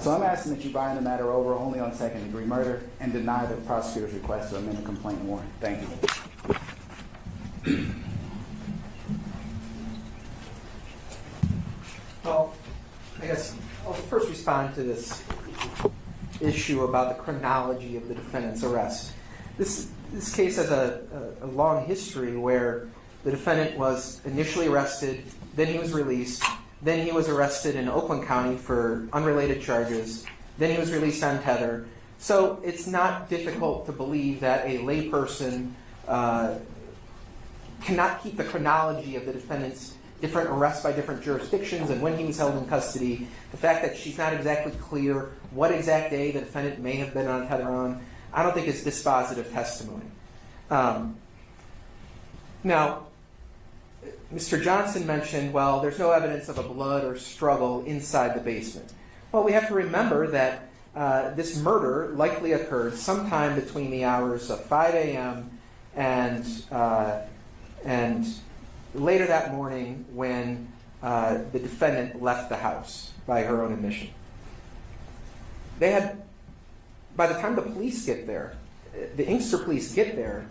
So I'm asking that you bind the matter over only on second-degree murder and deny the prosecutor's request to amend the complaint warrant. Thank you. Well, I guess I'll first respond to this issue about the chronology of the defendant's arrest. This case has a long history where the defendant was initially arrested, then he was released, then he was arrested in Oakland County for unrelated charges, then he was released on tether. So it's not difficult to believe that a layperson cannot keep the chronology of the defendant's different arrests by different jurisdictions and when he was held in custody, the fact that she's not exactly clear what exact day the defendant may have been on tether-on, I don't think is dispositive testimony. Now, Mr. Johnson mentioned, well, there's no evidence of a blood or struggle inside the basement. Well, we have to remember that this murder likely occurred sometime between the hours of 5 a.m. and later that morning when the defendant left the house by her own admission. By the time the police get there, the Inkster police get there,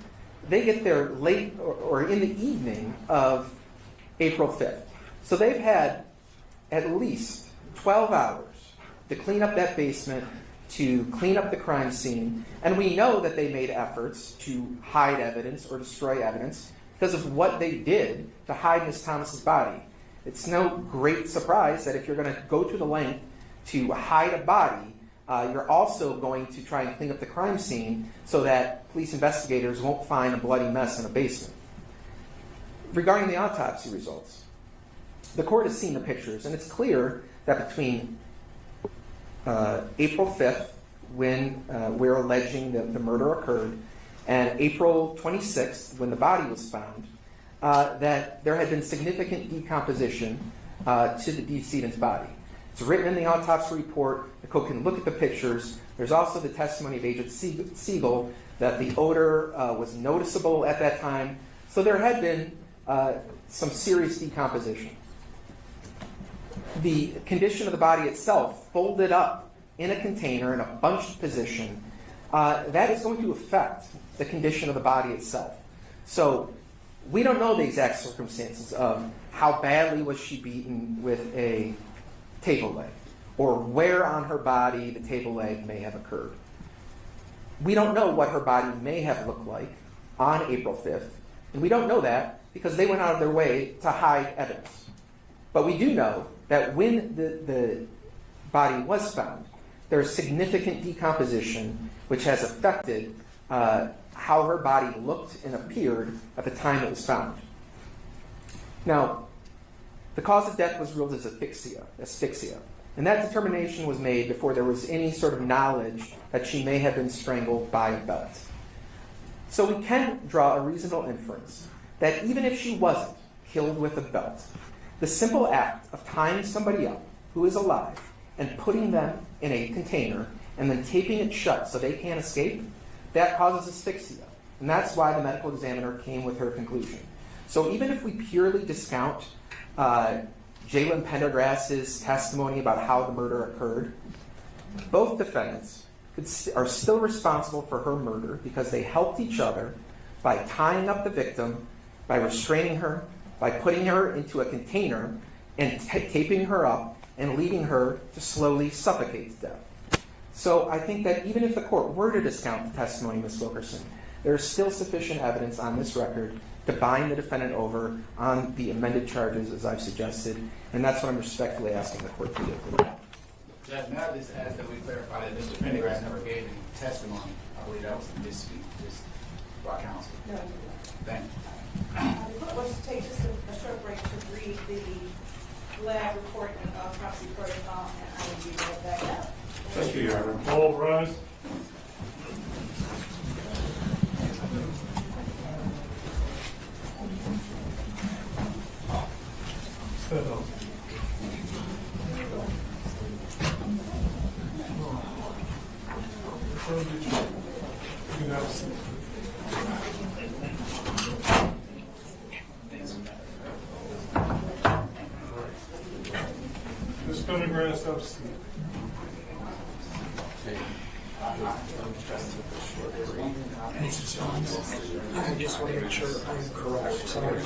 they get there late or in the evening of April 5th. So they've had at least 12 hours to clean up that basement, to clean up the crime scene, and we know that they made efforts to hide evidence or destroy evidence because of what they did to hide Ms. Thomas's body. It's no great surprise that if you're going to go to the length to hide a body, you're also going to try and clean up the crime scene so that police investigators won't find a bloody mess in a basement. Regarding the autopsy results, the court has seen the pictures, and it's clear that between April 5th, when we're alleging that the murder occurred, and April 26th, when the body was found, that there had been significant decomposition to the decedent's body. It's written in the autopsy report. The court can look at the pictures. There's also the testimony of Agent Siegel that the odor was noticeable at that time. So there had been some serious decomposition. The condition of the body itself, folded up in a container in a bunched position, that is going to affect the condition of the body itself. So we don't know the exact circumstances of how badly was she beaten with a table leg, or where on her body the table leg may have occurred. We don't know what her body may have looked like on April 5th, and we don't know that because they went out of their way to hide evidence. But we do know that when the body was found, there is significant decomposition which has affected how her body looked and appeared at the time it was found. Now, the cause of death was ruled as asphyxia, and that determination was made before there was any sort of knowledge that she may have been strangled by a belt. So we can draw a reasonable inference that even if she wasn't killed with a belt, the simple act of tying somebody up who is alive and putting them in a container and then taping it shut so they can't escape, that causes asphyxia. And that's why the medical examiner came with her conclusion. So even if we purely discount Jalen Pendergrass's testimony about how the murder occurred, both defendants are still responsible for her murder because they helped each other by tying up the victim, by restraining her, by putting her into a container and taping her up and leaving her to slowly suffocate to death. So I think that even if the court were to discount the testimony of Ms. Wilkerson, there is still sufficient evidence on this record to bind the defendant over on the amended charges as I've suggested, and that's what I'm respectfully asking the court to do. Judge, may I just ask that we clarify that Mr. Pendergrass never gave any testimony? I believe that was a misspeak, just by counsel. No. Thank you. Let's take just a short break to read the lab report and autopsy protocol, and I will be right back up. Thank you, Your Honor. All rise. Stand up. You can have a seat. Ms. Pendergrass, have a seat. Mrs. Jones, I just want to make sure I'm correct. Sorry.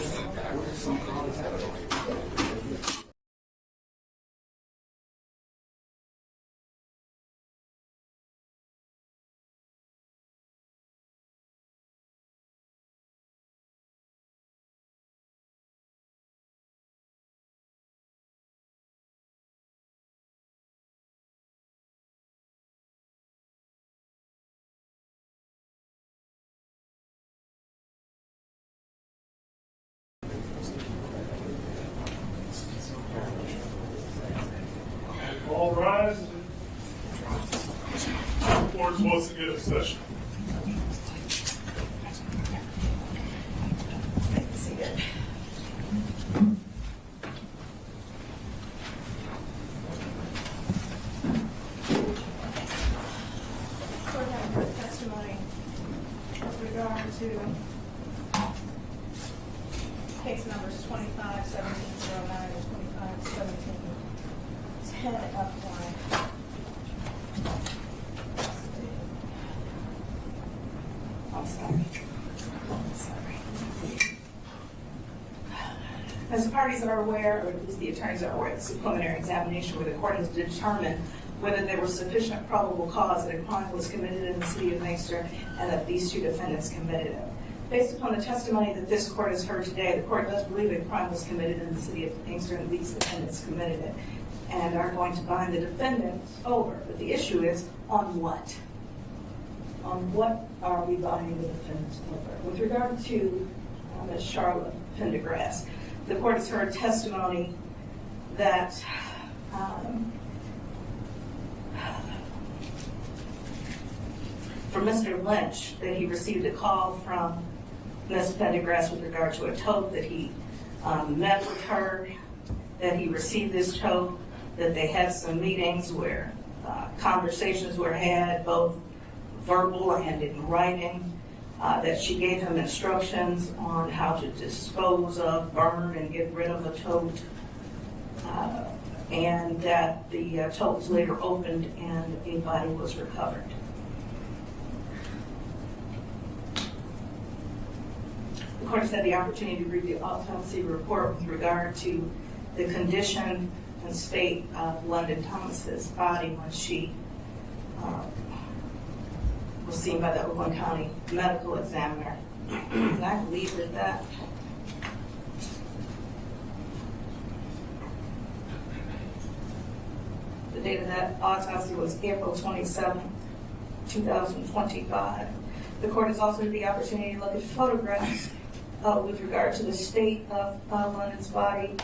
Court's once again in session. Court has heard testimony with regard to case numbers 25-1709 and 25-1710F1. I'm sorry. As the parties are aware, or at least the attorneys are aware, it's a preliminary examination where the court has determined whether there was sufficient probable cause that a crime was committed in the city of Inkster and that these two defendants committed it. Based upon the testimony that this court has heard today, the court does believe a crime was committed in the city of Inkster and these defendants committed it and are going to bind the defendants over. But the issue is, on what? On what are we binding the defendants over? With regard to Ms. Charla Pendergrass, the court has heard testimony that from Mr. Lynch that he received a call from Ms. Pendergrass with regard to a tote, that he met with her, that he received this tote, that they had some meetings where conversations were had, both verbal and in writing, that she gave him instructions on how to dispose of, burn, and get rid of the tote, and that the tote was later opened and a body was recovered. The court has had the opportunity to read the autopsy report with regard to the condition and state of London Thomas's body when she was seen by the Oakland County medical examiner. And I believe that the date of that autopsy was April 27, 2025. The court has also had the opportunity to look at photographs with regard to the state of London's body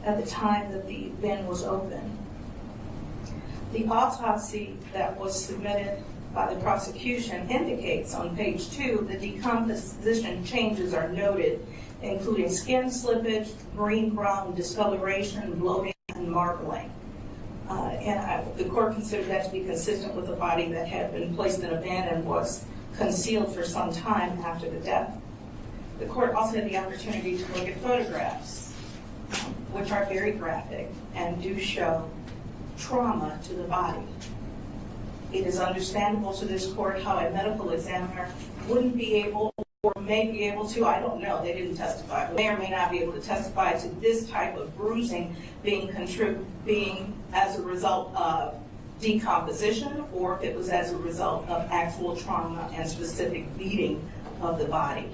at the time that the bin was open. The autopsy that was submitted by the prosecution indicates on page 2 the decomposition changes are noted, including skin slippage, green-brown discoloration, bloating, and marbling. The court considered that to be consistent with a body that had been placed in a bin and was concealed for some time after the death. The court also had the opportunity to look at photographs, which are very graphic and do show trauma to the body. It is understandable to this court how a medical examiner wouldn't be able, or may be able to, I don't know, they didn't testify, but may or may not be able to testify to this type of bruising being as a result of decomposition, or if it was as a result of actual trauma and specific beating of the body.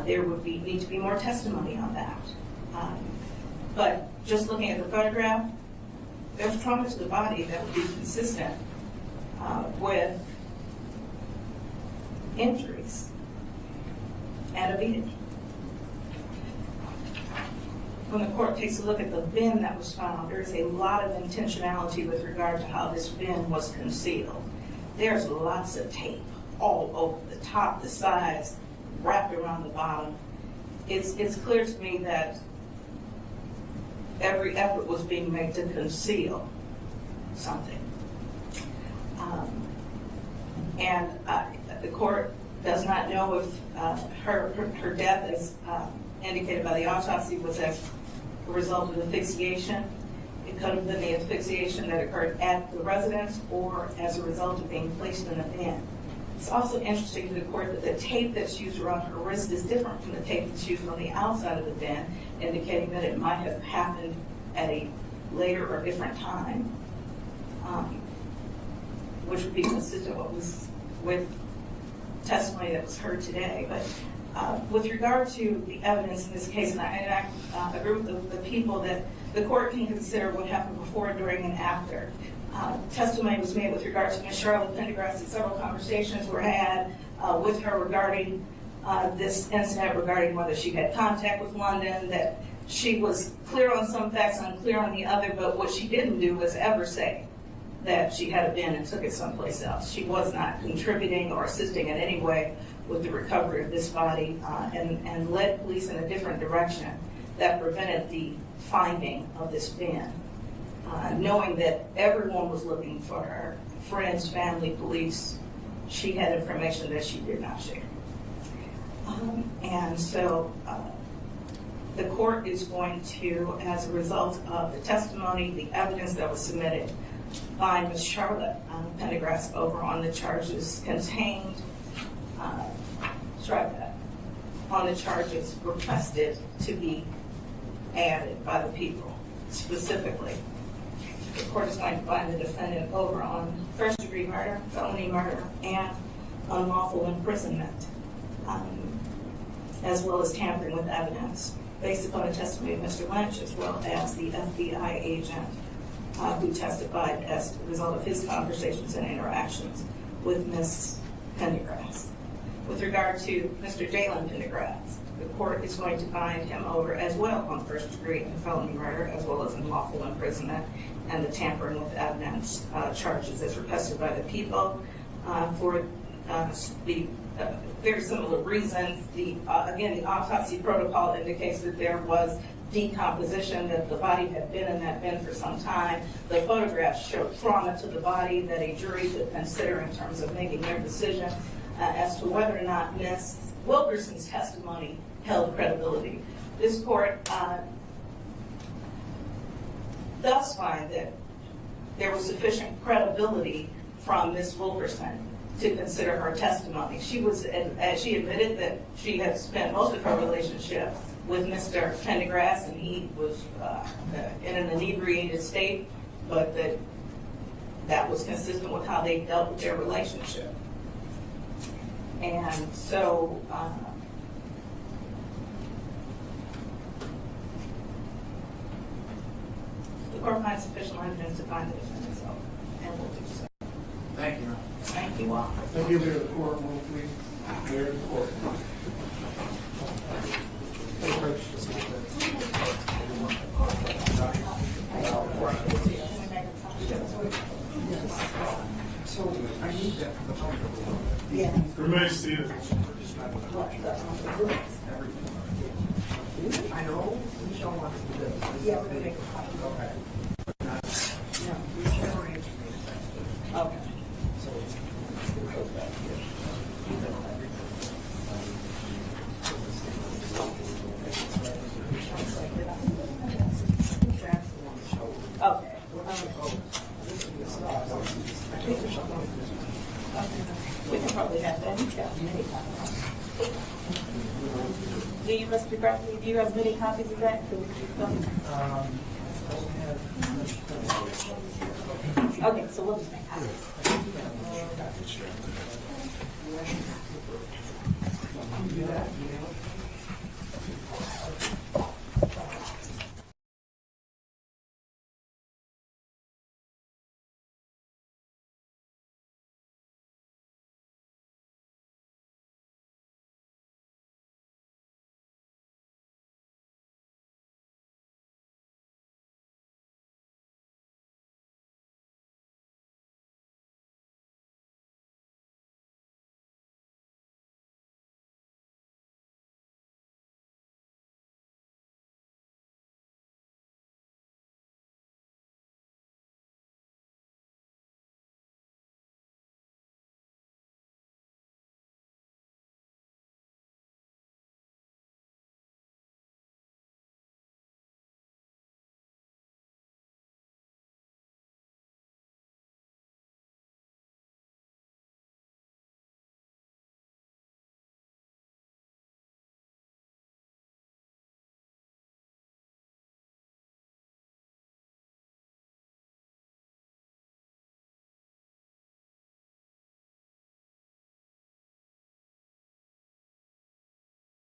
There would need to be more testimony on that. But just looking at the photograph, there's trauma to the body that would be consistent with injuries and a beating. When the court takes a look at the bin that was found, there's a lot of intentionality with regard to how this bin was concealed. There's lots of tape all over the top, the sides, wrapped around the bottom. It's clear to me that every effort was being made to conceal something. And the court does not know if her death, as indicated by the autopsy, was as a result of asphyxiation. It could have been the asphyxiation that occurred at the residence or as a result of being placed in a bin. It's also interesting to the court that the tape that's used around her wrist is different from the tape that's used on the outside of the bin, indicating that it might have happened at a later or different time, which would be consistent with testimony that was heard today. But with regard to the evidence in this case, and I agree with the people that the court can consider what happened before, during, and after. Testimony was made with regard to Ms. Charla Pendergrass, and several conversations were had with her regarding this incident, regarding whether she had contact with London, that she was clear on some facts, unclear on the other, but what she didn't do was ever say that she had a bin and took it someplace else. She was not contributing or assisting in any way with the recovery of this body and led police in a different direction that prevented the finding of this bin. Knowing that everyone was looking for her, friends, family, police, she had information that she did not share. And so the court is going to, as a result of the testimony, the evidence that was submitted by Ms. Charla Pendergrass over on the charges contained, on the charges requested to be added by the people specifically. The court is going to find the defendant over on first-degree murder, felony murder, and unlawful imprisonment, as well as tampering with evidence, based upon the testimony of Mr. Lynch, as well as the FBI agent who testified as a result of his conversations and interactions with Ms. Pendergrass. With regard to Mr. Jalen Pendergrass, the court is going to bind him over as well on first-degree and felony murder, as well as unlawful imprisonment and the tampering with evidence charges as requested by the people for the very similar reasons. Again, the autopsy protocol indicates that there was decomposition, that the body had been in that bin for some time. The photographs show trauma to the body that a jury could consider in terms of making their decision as to whether or not Ms. Wilkerson's testimony held credibility. This court does find that there was sufficient credibility from Ms. Wilkerson to consider her testimony. She admitted that she had spent most of her relationship with Mr. Pendergrass, and he was in an inebriated state, but that was consistent with how they dealt with their relationship. And so the court finds sufficient evidence to find the defendant, so, and will do so. Thank you. Thank you all. Thank you, Mayor. The court will please. Mayor, the court. So I need that for the public. Yeah. Remain seated. I know, we don't want to do this. Yeah, we're gonna make a copy. Okay. No, we can arrange it. Okay. So it goes back here. Okay. We can probably have that. Do you, Mr. Bradley, do you have many copies of that? Okay, so we'll just make copies.